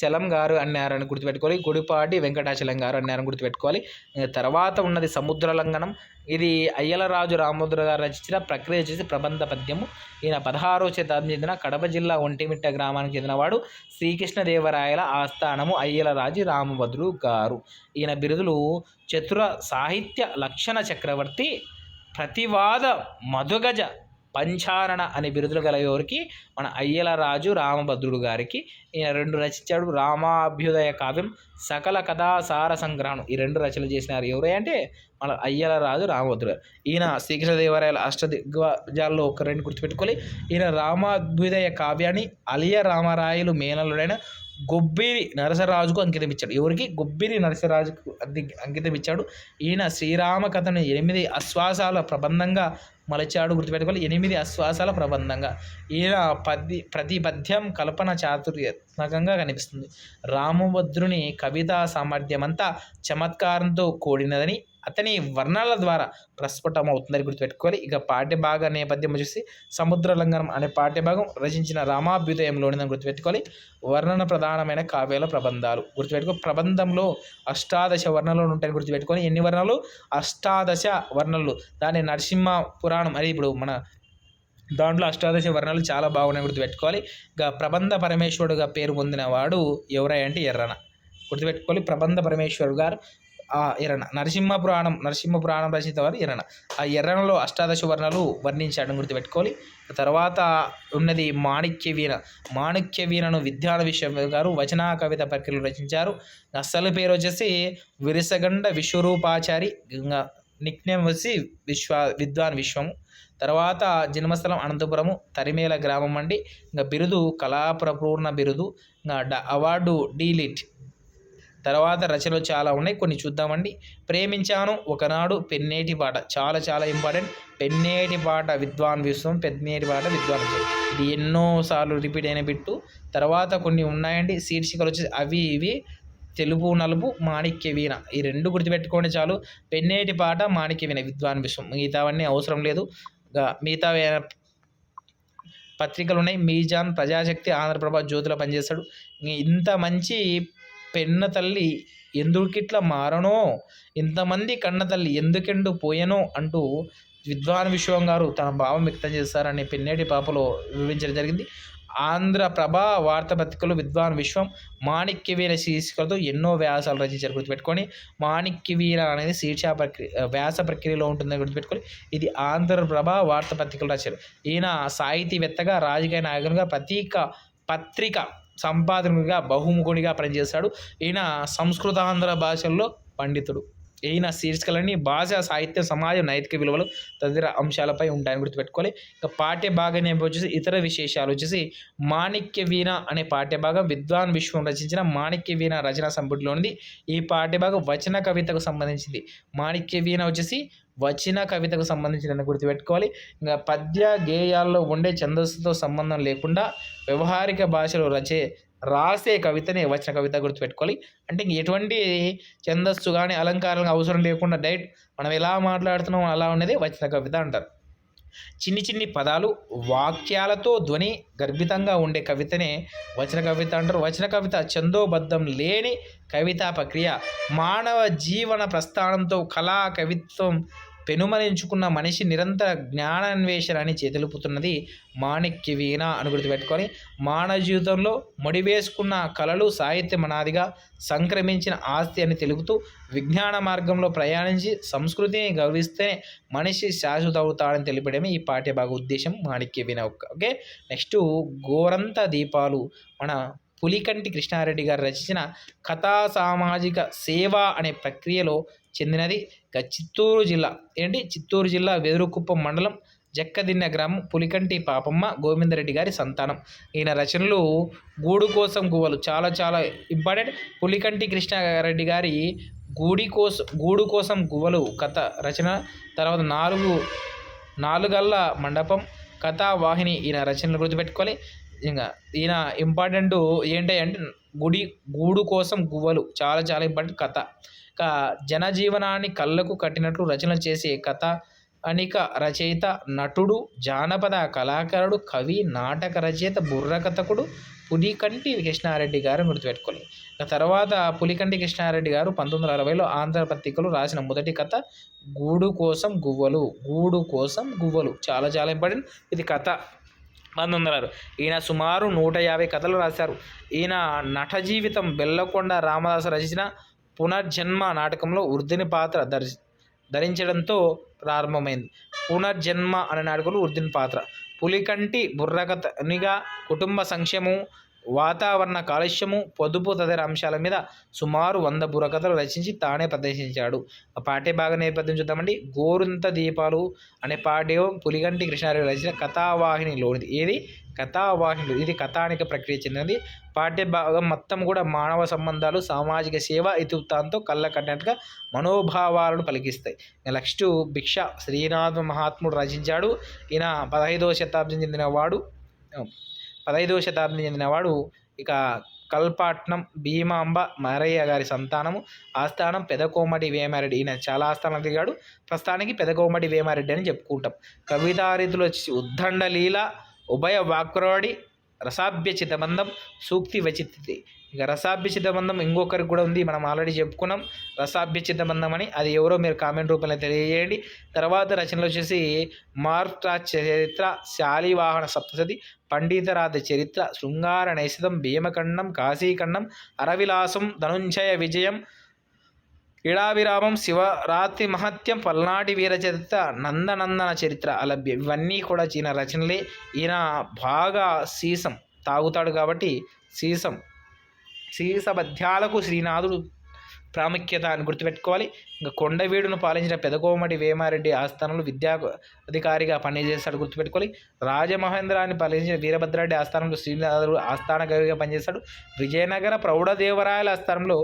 చలం గారు అన్నారని గుర్తుపెట్టుకోవాలి. గుడిపాటి వెంకటాచలం గారు అన్నారని గుర్తుపెట్టుకోవాలి. తర్వాత ఉన్నది సముద్ర లంఘనం. ఇది అయ్యలరాజు రామభద్ర గారు రచించిన ప్రక్రియ చేసి ప్రబంధ పద్యము. ఈయన 16వ శతాబ్దం చెందిన కడప జిల్లా ఒంటిమిట్ట గ్రామానికి చెందినవాడు. శ్రీకృష్ణదేవరాయల ఆస్థానము అయ్యలరాజు రామభద్రు గారు. ఈయన బిరుదులు చతుర సాహిత్య లక్షణ చక్రవర్తి, ప్రతివాద మధుగజ పంచారణ అనే బిరుదులు గల ఎవరికి? మన అయ్యలరాజు రామభద్రుడు గారికి. ఈయన 2 రచించాడు. రామాభ్యుదయ కావ్యం, సకల కథాసార సంగ్రహం. ఈ 2 రచనలు చేసినారు. ఎవరు అంటే మన అయ్యలరాజు రామభద్రుడు గారు. ఈయన శ్రీకృష్ణదేవరాయల అష్టదిగ్గజాల్లో ఒక 2 గుర్తుపెట్టుకోవాలి. ఈయన రామాభ్యుదయ కావ్యాన్ని అలియ రామరాయలు మేనలుడైన గొబ్బిరి నరసరాజుకు అంకితం ఇచ్చాడు. ఎవరికి? గొబ్బిరి నరసరాజుకు అంకితం ఇచ్చాడు. ఈయన శ్రీరామ కథను 8 అశ్వాసాల ప్రబంధంగా మలచాడు. గుర్తుపెట్టుకోవాలి. 8 అశ్వాసాల ప్రబంధంగా. ఈయన ప్రతి పద్యం కల్పన చాతుర్యాత్మకంగా కనిపిస్తుంది. రామభద్రుని కవితా సామర్థ్యమంతా చమత్కారంతో కూడినదని అతని వర్ణాల ద్వారా ప్రస్ఫుటమవుతుందని గుర్తుపెట్టుకోవాలి. ఇక పాఠ్యభాగ నేపథ్యం వచ్చేసి సముద్ర లంఘనం అనే పాఠ్యభాగం రచించిన రామాభ్యుదయంలోనిదని గుర్తుపెట్టుకోవాలి. వర్ణన ప్రధానమైన కావ్యాల ప్రబంధాలు. గుర్తుపెట్టుకో. ప్రబంధంలో 18 వర్ణనలు ఉంటాయని గుర్తుపెట్టుకొని. ఎన్ని వర్ణాలు? 18 వర్ణనలు. దాన్ని నరసింహ పురాణం అది ఇప్పుడు మన దాంట్లో 18 వర్ణాలు చాలా బాగున్నాయి, గుర్తుపెట్టుకోవాలి. ఇక ప్రబంధ పరమేశ్వరుడుగా పేరు పొందినవాడు ఎవరై అంటే ఎర్రన. గుర్తుపెట్టుకోవాలి. ప్రబంధ పరమేశ్వరుడు గారు ఎర్రన. నరసింహ పురాణం రచయిత వారు ఎర్రన. ఆ ఎర్రనలో 18 వర్ణాలు వర్ణించాడని గుర్తుపెట్టుకోవాలి. తర్వాత ఉన్నది మాణిక్య వీణ. మాణిక్య వీణను విద్యాన విశ్వ గారు వచనా కవిత ప్రక్రియలు రచించారు. అసలు పేరు వచ్చేసి విరసగండ విశ్వరూపాచారి. నిక్నేమ్ వచ్చి విద్వాన్ విశ్వము. తర్వాత జన్మస్థలం అనంతపురము, తరిమేల గ్రామం అండి. ఇంకా బిరుదు కళాప్రపూర్ణ బిరుదు. ఇంకా అవార్డు డీలిట్. తర్వాత రచనలు చాలా ఉన్నాయి, కొన్ని చూద్దామండి. ప్రేమించాను ఒకనాడు పెన్నేటి పాట, చాలా చాలా ఇంపార్టెంట్. పెన్నేటి పాట విద్వాన్ విశ్వం, పెన్నేటి పాట విద్వాన్ విశ్వం. ఇది ఎన్నోసార్లు రిపీట్ అయిన బిట్టు. తర్వాత కొన్ని ఉన్నాయండి శీర్షికలు వచ్చేసి అవి ఇవి. తెలుపు నలుపు, మాణిక్య వీణ. ఈ 2 గుర్తుపెట్టుకోండి చాలు. పెన్నేటి పాట, మాణిక్య వీణ, విద్వాన్ విశ్వం. మిగతావన్నీ అవసరం లేదు. మిగతా పత్రికలు ఉన్నాయి. మీజాన్, ప్రజాశక్తి, ఆంధ్రప్రభ, జ్యోతిలో పనిచేస్తాడు. ఇంత మంచి పెన్న తల్లి ఎందుకిట్లా మారనో, ఇంతమంది కన్న తల్లి ఎందుకెండు పోయెనో అంటూ విద్వాన్ విశ్వం గారు తన భావం వ్యక్తం చేస్తారని పెన్నేటి పాపలో వివరించడం జరిగింది. ఆంధ్రప్రభ వార్తాపత్రికలు విద్వాన్ విశ్వం మాణిక్య వీణ శీర్షికలతో ఎన్నో వ్యాసాలు రచించారు. గుర్తుపెట్టుకొని. మాణిక్య వీణ అనేది వ్యాస ప్రక్రియలో ఉంటుందని గుర్తుపెట్టుకొని. ఇది ఆంధ్రప్రభ వార్తాపత్రికలు రాశారు. ఈయన సాహితీవేత్తగా, రాజకీయ నాయకునిగా, పత్రిక సంపాదకునిగా, బహుముఖునిగా పనిచేశాడు. ఈయన సంస్కృతాంధ్ర భాషల్లో పండితుడు. ఈయన శీర్షికలన్నీ భాష, సాహిత్యం, సమాజం, నైతిక విలువలు తదితర అంశాలపై ఉంటాయని గుర్తుపెట్టుకోవాలి. ఇక పాఠ్యభాగం వచ్చేసి ఇతర విశేషాలు వచ్చేసి మాణిక్య వీణ అనే పాఠ్యభాగం విద్వాన్ విశ్వం రచించిన మాణిక్య వీణ రచనా సంపుటిలోనిది. ఈ పాఠ్యభాగం వచన కవితకు సంబంధించింది. మాణిక్య వీణ వచ్చేసి వచన కవితకు సంబంధించిందని గుర్తుపెట్టుకోవాలి. ఇంకా పద్య గేయాల్లో ఉండే ఛందస్సుతో సంబంధం లేకుండా వ్యవహారిక భాషలో రాసే కవితనే వచన కవిత. గుర్తుపెట్టుకోవాలి. అంటే ఎటువంటి ఛందస్సు కానీ అలంకారాలు అవసరం లేకుండా డైరెక్ట్ మనం ఎలా మాట్లాడుతున్నాం అలా ఉన్నది వచన కవిత అంటారు. చిన్ని పదాలు, వాక్యాలతో ధ్వని గర్భితంగా ఉండే కవితనే వచన కవిత అంటారు. వచన కవిత ఛందోబద్ధం లేని కవితా ప్రక్రియ. మానవ జీవన ప్రస్థానంతో కళా కవిత్వం పెనుమరించుకున్న మనిషి నిరంతర జ్ఞానాన్వేషణ అని తెలుపుతున్నది మాణిక్య వీణ అని గుర్తుపెట్టుకొని. మానవ జీవితంలో ముడివేసుకున్న కళలు సాహిత్య మనాదిగా సంక్రమించిన ఆస్తి అని తెలుపుతూ విజ్ఞాన మార్గంలో ప్రయాణించి సంస్కృతిని గౌరవిస్తేనే మనిషి శాశ్వత అవుతాడని తెలిపడమే ఈ పాఠ్యభాగ ఉద్దేశం మాణిక్య వీణ. ఓకే. నెక్స్ట్ గోరంత దీపాలు. మన పులికంటి కృష్ణారెడ్డి గారు రచించిన కథా సామాజిక సేవ అనే ప్రక్రియలో చెందినది. చిత్తూరు జిల్లా వెదురుకుప్పం మండలం జక్కదిన్నె గ్రామం పులికంటి పాపమ్మ గోవిందరెడ్డి గారి సంతానం. ఈయన రచనలు గూడు కోసం గువ్వలు, చాలా చాలా ఇంపార్టెంట్. పులికంటి కృష్ణారెడ్డి గారి గూడు కోసం గువ్వలు కథ రచన. తర్వాత నాలుగల్ల మండపం, కథావాహిని ఈయన రచనలు గుర్తుపెట్టుకోవాలి. ఇంకా ఈయన ఇంపార్టెంట్ ఏంటి అంటే గూడు కోసం గువ్వలు చాలా చాలా ఇంపార్టెంట్ కథ. జనజీవనాన్ని కళ్ళకు కట్టినట్లు రచన చేసే కథ అనిక రచయిత, నటుడు, జానపద కళాకారుడు, కవి, నాటక రచయిత, బుర్రకథకుడు పులికంటి కృష్ణారెడ్డి గారు గుర్తుపెట్టుకోవాలి. తర్వాత పులికంటి కృష్ణారెడ్డి గారు 1960లో ఆంధ్రపత్రికలో రాసిన మొదటి కథ గూడు కోసం గువ్వలు. గూడు కోసం గువ్వలు చాలా చాలా ఇంపార్టెంట్ ఇది కథ. 1960 ఈయన సుమారు 150 కథలు రాశారు. ఈయన నట జీవితం బెల్లకొండ రామదాసు రచించిన పునర్జన్మ నాటకంలో వృద్ధుని పాత్ర ధరించడంతో ప్రారంభమైంది. పునర్జన్మ అనే నాటకంలో వృద్ధుని పాత్ర. పులికంటి బుర్రకథనిగా కుటుంబ సంక్షేమం, వాతావరణ కాలుష్యము, పొదుపు తదితర అంశాల మీద సుమారు 100 బుర్రకథలు రచించి తానే ప్రదర్శించాడు. ఆ పాఠ్యభాగ నేపథ్యం చూద్దామండి. గోరింత దీపాలు అనే పాఠ్యం పులికంటి కృష్ణారెడ్డి రచించిన కథావాహినిలోనిది. ఏది కథావాహినిలో ఇది కథానిక ప్రక్రియ చెందినది. పాఠ్యభాగం మొత్తం కూడా మానవ సంబంధాలు, సామాజిక సేవ ఇతివృత్తాంతో కళ్ళ కట్టినట్టుగా మనోభావాలను పలికిస్తాయి. నెక్స్ట్ భిక్ష శ్రీనాథ మహాత్ముడు రచించాడు. ఈయన 15వ శతాబ్దం చెందినవాడు. ఇక కల్పట్నం భీమాంబ మరయ్య గారి సంతానము. ఆస్థానం పెదకోమటి వేమారెడ్డి. ఈయన చాలా ఆస్థానాలు తిరిగాడు. ప్రస్తుతానికి పెదకోమటి వేమారెడ్డి అని చెప్పుకుంటాం. కవితారీతులు వచ్చి ఉద్దండ లీల, ఉభయ వాక్రోడి, రసాభ్య చిత్తబంధం, సూక్తి వచిత్తి. ఇక రసాభ్య చిత్తబంధం ఇంకొకరికి కూడా ఉంది, మనం ఆల్రెడీ చెప్పుకున్నాం రసాభ్య చిత్తబంధం అని. అది ఎవరో మీరు కామెంట్ రూపంలో తెలియజేయండి. తర్వాత రచనలు వచ్చేసి మార్తా చరిత్ర, శాలివాహన సప్తశతి, పండితరాధ చరిత్ర, శృంగార నైషధం, భీమఖండం, కాశీఖండం, అరవిలాసం, ధనుంజయ విజయం, ఇడావిరామం, శివరాత్రి మహత్యం, పల్నాటి వీర చరిత్ర, నందనందన చరిత్ర అలభ్యం. ఇవన్నీ కూడా ఈయన రచనలే. ఈయన బాగా సీసం తాగుతాడు కాబట్టి సీసబద్యాలకు శ్రీనాథుడు ప్రాముఖ్యత అని గుర్తుపెట్టుకోవాలి. ఇంకా కొండవీడును పాలించిన పెదకోమటి వేమారెడ్డి ఆస్థానంలో విద్యా అధికారిగా పనిచేస్తాడు గుర్తుపెట్టుకోవాలి. రాజమహేంద్రాన్ని పాలించిన వీరభద్రారెడ్డి ఆస్థానంలో శ్రీనాథుడు ఆస్థాన కవిగా పనిచేస్తాడు. విజయనగర ప్రౌఢదేవరాయల ఆస్థానంలో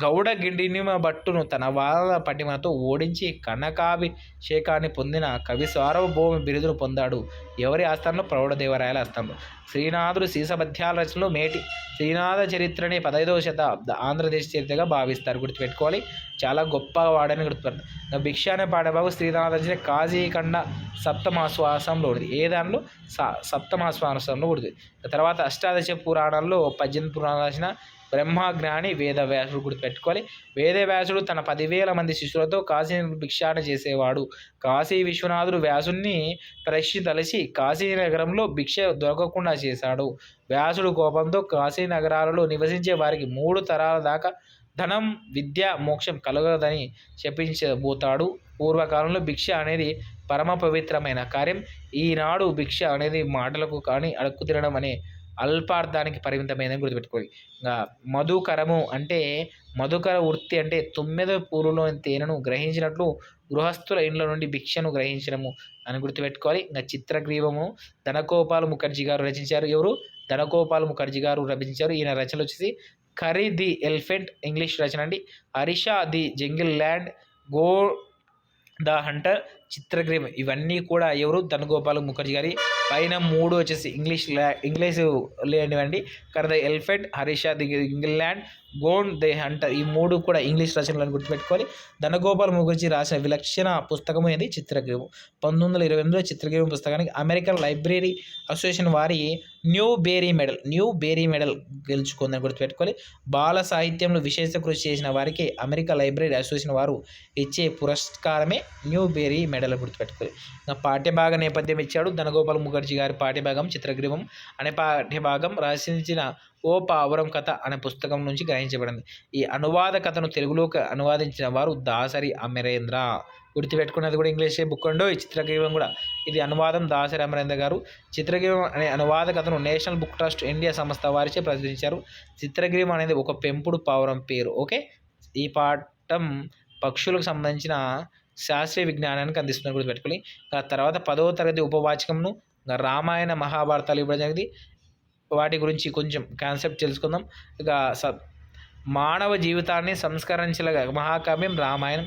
గౌడ గిడ్డినిమ భట్టును తన వాద పటిమతో ఓడించి కనకాభిషేకాన్ని పొందిన కవి సార్వభౌమ బిరుదును పొందాడు. ఎవరి ఆస్థానంలో? ప్రౌఢదేవరాయల ఆస్థానంలో. శ్రీనాథుడు సీసబద్యాల రచనలో మేటి శ్రీనాథ చరిత్రని 15వ శతాబ్ద ఆంధ్రదేశ చరిత్రగా భావిస్తారు గుర్తుపెట్టుకోవాలి. చాలా గొప్ప వాడని గుర్తుపెడతారు. భిక్ష అనే పాఠభాగం శ్రీనాథ రచన కాశీఖండ సప్తమాశ్వాసంలో ఉంది. ఏ దానిలో? సప్తమాశ్వాసంలో ఉంటుంది. తర్వాత అష్టాదశ పురాణాల్లో 18 పురాణాలు రాసిన బ్రహ్మజ్ఞాని వేదవ్యాసుడు గుర్తుపెట్టుకోవాలి. వేదవ్యాసుడు తన 10,000 మంది శిష్యులతో కాశీ భిక్షాటన చేసేవాడు. కాశీ విశ్వనాథుడు వ్యాసుని పరీక్షించి కాశీ నగరంలో భిక్ష దొరకకుండా చేశాడు. వ్యాసుడు కోపంతో కాశీ నగరాలలో నివసించే వారికి 3 తరాల దాకా ధనం, విద్య, మోక్షం కలగదని శపించబోతాడు. పూర్వకాలంలో భిక్ష అనేది పరమ పవిత్రమైన కార్యం. ఈనాడు భిక్ష అనేది మాటలకు కానీ అడుక్కు తినడం అనే అల్పార్థానికి పరిమితమైనదని గుర్తుపెట్టుకోవాలి. ఇంకా మధుకరము అంటే మధుకర వృత్తి అంటే 9 పూలులోని తేనెను గ్రహించినట్లు గృహస్థుల ఇండ్ల నుండి భిక్షను గ్రహించడము అని గుర్తుపెట్టుకోవాలి. ఇంకా చిత్రగ్రీవము ధనగోపాల్ ముఖర్జీ గారు రచించారు. ఎవరు? ధనగోపాల్ ముఖర్జీ గారు రచించారు. ఈయన రచనలు వచ్చేసి కరీ ది ఎలిఫెంట్ ఇంగ్లీష్ రచన అండి. హరిషా ది జంగిల్ ల్యాండ్, గో ద హంటర్, చిత్రగ్రీవం ఇవన్నీ కూడా ఎవరు? ధనగోపాల్ ముఖర్జీ గారి. పైన 3 వచ్చేసి ఇంగ్లీష్ లేనివండి. కర్ ద ఎలిఫెంట్, హరిషా ది జంగిల్ ల్యాండ్, గోన్ దే హంటర్ ఈ 3 కూడా ఇంగ్లీష్ రచనలను గుర్తుపెట్టుకోవాలి. ధనగోపాల్ ముఖర్జీ రాసిన విలక్షణ పుస్తకము అనేది చిత్రగ్రీవం. 1928లో చిత్రగ్రీవం పుస్తకానికి అమెరికన్ లైబ్రరీ అసోసియేషన్ వారి న్యూ బేరీ మెడల్ గెలుచుకుందని గుర్తుపెట్టుకోవాలి. బాల సాహిత్యంలో విశేష కృషి చేసిన వారికి అమెరికా లైబ్రరీ అసోసియేషన్ వారు ఇచ్చే పురస్కారమే న్యూ బేరీ మెడల్ గుర్తుపెట్టుకోవాలి. ఇంకా పాఠ్యభాగ నేపథ్యం ఇచ్చాడు. ధనగోపాల్ ముఖర్జీ గారి పాఠ్యభాగం చిత్రగ్రీవం అనే పాఠ్యభాగం రచించిన ఓ పావురం కథ అనే పుస్తకం నుంచి గ్రహించబడింది. ఈ అనువాద కథను తెలుగులోకి అనువాదించిన వారు దాసరి అమరేంద్ర. గుర్తుపెట్టుకున్నది కూడా ఇంగ్లీష్ బుక్ అండో. ఈ చిత్రగ్రీవం కూడా ఇది అనువాదం దాసరి అమరేంద్ర గారు. చిత్రగ్రీవం అనే అనువాద కథను నేషనల్ బుక్ ట్రస్ట్ ఇండియా సంస్థ వారిచే ప్రచురించారు. చిత్రగ్రీవం అనేది ఒక పెంపుడు పావురం పేరు. ఓకే, ఈ పాఠం పక్షులకు సంబంధించిన శాస్త్రీయ విజ్ఞానానికి అందిస్తున్నారు గుర్తుపెట్టుకోవాలి. తర్వాత 10వ తరగతి ఉపవాచకంను రామాయణ మహాభారతాలు ఇవ్వడం జరిగింది. వాటి గురించి కొంచెం కాన్సెప్ట్ తెలుసుకుందాం. ఇక మానవ జీవితాన్ని సంస్కరించగల మహాకావ్యం రామాయణం.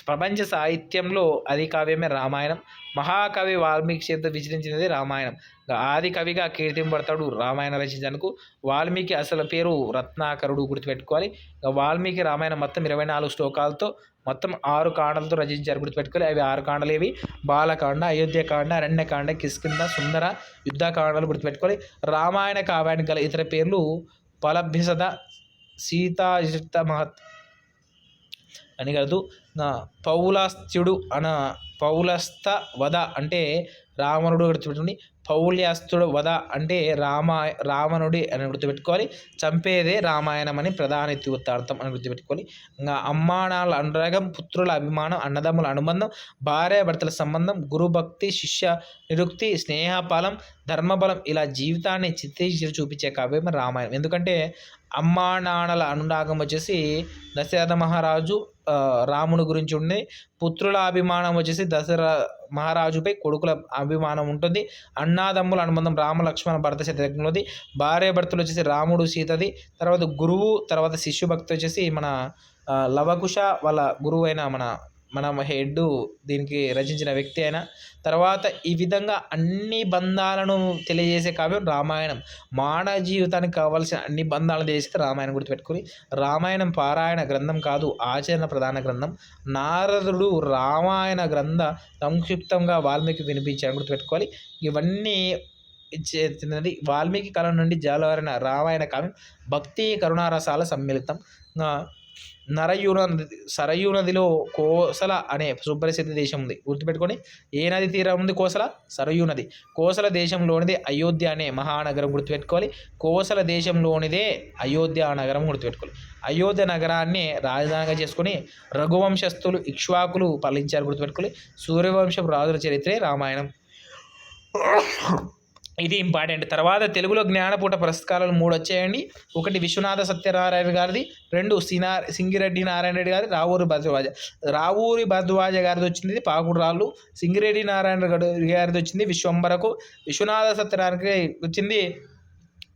ప్రపంచ సాహిత్యంలో ఆది కావ్యమే రామాయణం. మహాకవి వాల్మీకి చేత విచరించినది రామాయణం. ఆది కవిగా కీర్తింపబడతాడు రామాయణ రచించడానికి. వాల్మీకి అసలు పేరు రత్నాకరుడు, గుర్తుపెట్టుకోవాలి. వాల్మీకి రామాయణం మొత్తం 24 శ్లోకాలతో మొత్తం 6 కాండలతో రచించారు, గుర్తుపెట్టుకోవాలి. అవి 6 కాండలు ఏవి? బాలకాండ, అయోధ్యకాండ, అరణ్యకాండ, కిష్కింధ, సుందర, యుద్ధకాండలు, గుర్తుపెట్టుకోవాలి. రామాయణ కావ్యానికి గల ఇతర పేర్లు ఫలభ్యసద, సీతాజిత మహత్ అని కాదు, పౌలస్త్యుడు పౌలస్త వధ అంటే రావణుడు, గుర్తుపెట్టుకోండి. పౌల్యాస్తుడు వధ అంటే రావణుడి అని గుర్తుపెట్టుకోవాలి. చంపేదే రామాయణం అని ప్రధాన ఇతివృత్తార్థం అని గుర్తుపెట్టుకోవాలి. ఇంకా అమ్మానాల అనురాగం, పుత్రుల అభిమానం, అన్నదమ్ముల అనుబంధం, భార్యాభర్తల సంబంధం, గురుభక్తి, శిష్య నిరుక్తి, స్నేహఫలం, ధర్మబలం, ఇలా జీవితాన్ని చిత్రించి చూపించే కావ్యం రామాయణం. ఎందుకంటే అమ్మా నాన్నల అనురాగం వచ్చేసి దశరథ మహారాజు రాముని గురించి ఉంది. పుత్రుల అభిమానం వచ్చేసి దశరథ మహారాజుపై కొడుకుల అభిమానం ఉంటుంది. అన్నాదమ్ముల అనుబంధం రామ లక్ష్మణ భరత శత్రుఘ్నులది. భార్య భర్తలు వచ్చేసి రాముడు సీతది. తర్వాత గురువు, తర్వాత శిష్యు భక్తి వచ్చేసి మన లవకుశ వాళ్ళ గురువు అయిన మన హెడ్ దీనికి రచించిన వ్యక్తి అయినా. తర్వాత ఈ విధంగా అన్ని బంధాలను తెలియజేసే కావ్యం రామాయణం. మానవ జీవితానికి కావాల్సిన అన్ని బంధాలను తెలియజేస్తే రామాయణం, గుర్తుపెట్టుకుని. రామాయణం పారాయణ గ్రంథం కాదు, ఆచరణ ప్రధాన గ్రంథం. నారదుడు రామాయణ గ్రంథ సంక్షిప్తంగా వాల్మీకి వినిపించాడు, గుర్తుపెట్టుకోవాలి. ఇవన్నీ ఇచ్చేది వాల్మీకి కాలం నుండి జాలవారిన రామాయణ కావ్యం భక్తి కరుణారసాల సమ్మిళితం. సరయూ నదిలో కోసల అనే సుప్రసిద్ధ దేశం ఉంది, గుర్తుపెట్టుకొని. ఏ నది తీరం ఉంది? కోసల, సరయూ నది. కోసల దేశంలోనిదే అయోధ్య అనే మహానగరం, గుర్తుపెట్టుకోవాలి. కోసల దేశంలోనిదే అయోధ్య నగరం, గుర్తుపెట్టుకోవాలి. అయోధ్య నగరాన్ని రాజధానిగా చేసుకుని రఘువంశస్థులు, ఇక్ష్వాకులు పాలించారు, గుర్తుపెట్టుకోవాలి. సూర్యవంశం రాజుల చరిత్రే రామాయణం. ఇది ఇంపార్టెంట్. తర్వాత తెలుగులో జ్ఞానపూట పురస్కారాలు 3 వచ్చాయండి. 1 విశ్వనాథ సత్యనారాయణ గారిది, 2 సింగిరెడ్డి నారాయణ రెడ్డి గారి, రావూరి భద్వాజ గారిది వచ్చింది పాకుడు రాళ్ళు. సింగిరెడ్డి నారాయణ గారిది వచ్చింది విశ్వంబరకు. విశ్వనాథ సత్యనారాయణ వచ్చింది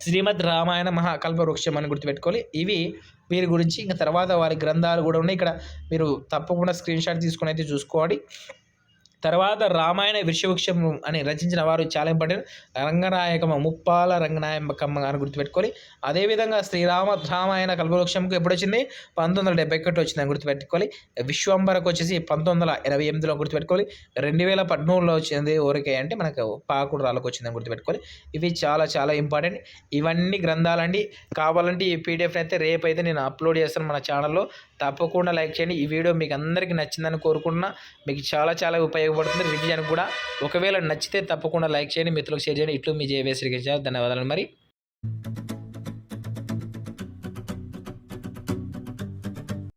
శ్రీమద్ రామాయణ మహాకల్పవృక్షం అని గుర్తుపెట్టుకోవాలి. ఇవి వీరి గురించి. ఇంకా తర్వాత వారి గ్రంథాలు కూడా ఉన్నాయి. ఇక్కడ మీరు తప్పకుండా స్క్రీన్ షాట్ తీసుకొని అయితే చూసుకోవాలి. తర్వాత రామాయణ విశ్వవృక్షం అని రచించిన వారు చాలా ఇంపార్టెంట్. రంగనాయకమ్మ, ముప్పాల రంగనాయకమ్మ అని గుర్తుపెట్టుకోవాలి. అదేవిధంగా రామాయణ కల్పవృక్షంకు ఎప్పుడు వచ్చింది? 1971 వచ్చిందని గుర్తుపెట్టుకోవాలి. విశ్వంబరకు వచ్చేసి 1988లో గుర్తుపెట్టుకోవాలి. 2013లో వచ్చింది ఊరికే అంటే మనకు పాకుడు రాళ్ళకు వచ్చిందని గుర్తుపెట్టుకోవాలి. ఇవి చాలా చాలా ఇంపార్టెంట్. ఇవన్నీ గ్రంథాలండి. కావాలంటే ఈ పీడిఎఫ్ అయితే రేపు అయితే నేను అప్లోడ్ చేస్తాను మన ఛానల్లో. తప్పకుండా లైక్ చేయండి. ఈ వీడియో మీకు అందరికీ నచ్చిందని కోరుకుంటున్నా. మీకు చాలా చాలా ఉపయోగపడుతుంది రివిజన్ కూడా. ఒకవేళ నచ్చితే తప్పకుండా లైక్ చేయండి, మిత్రులకు షేర్ చేయండి. ఇట్లు మీ జేవేశ్వరి. ధన్యవాదాలు మరి.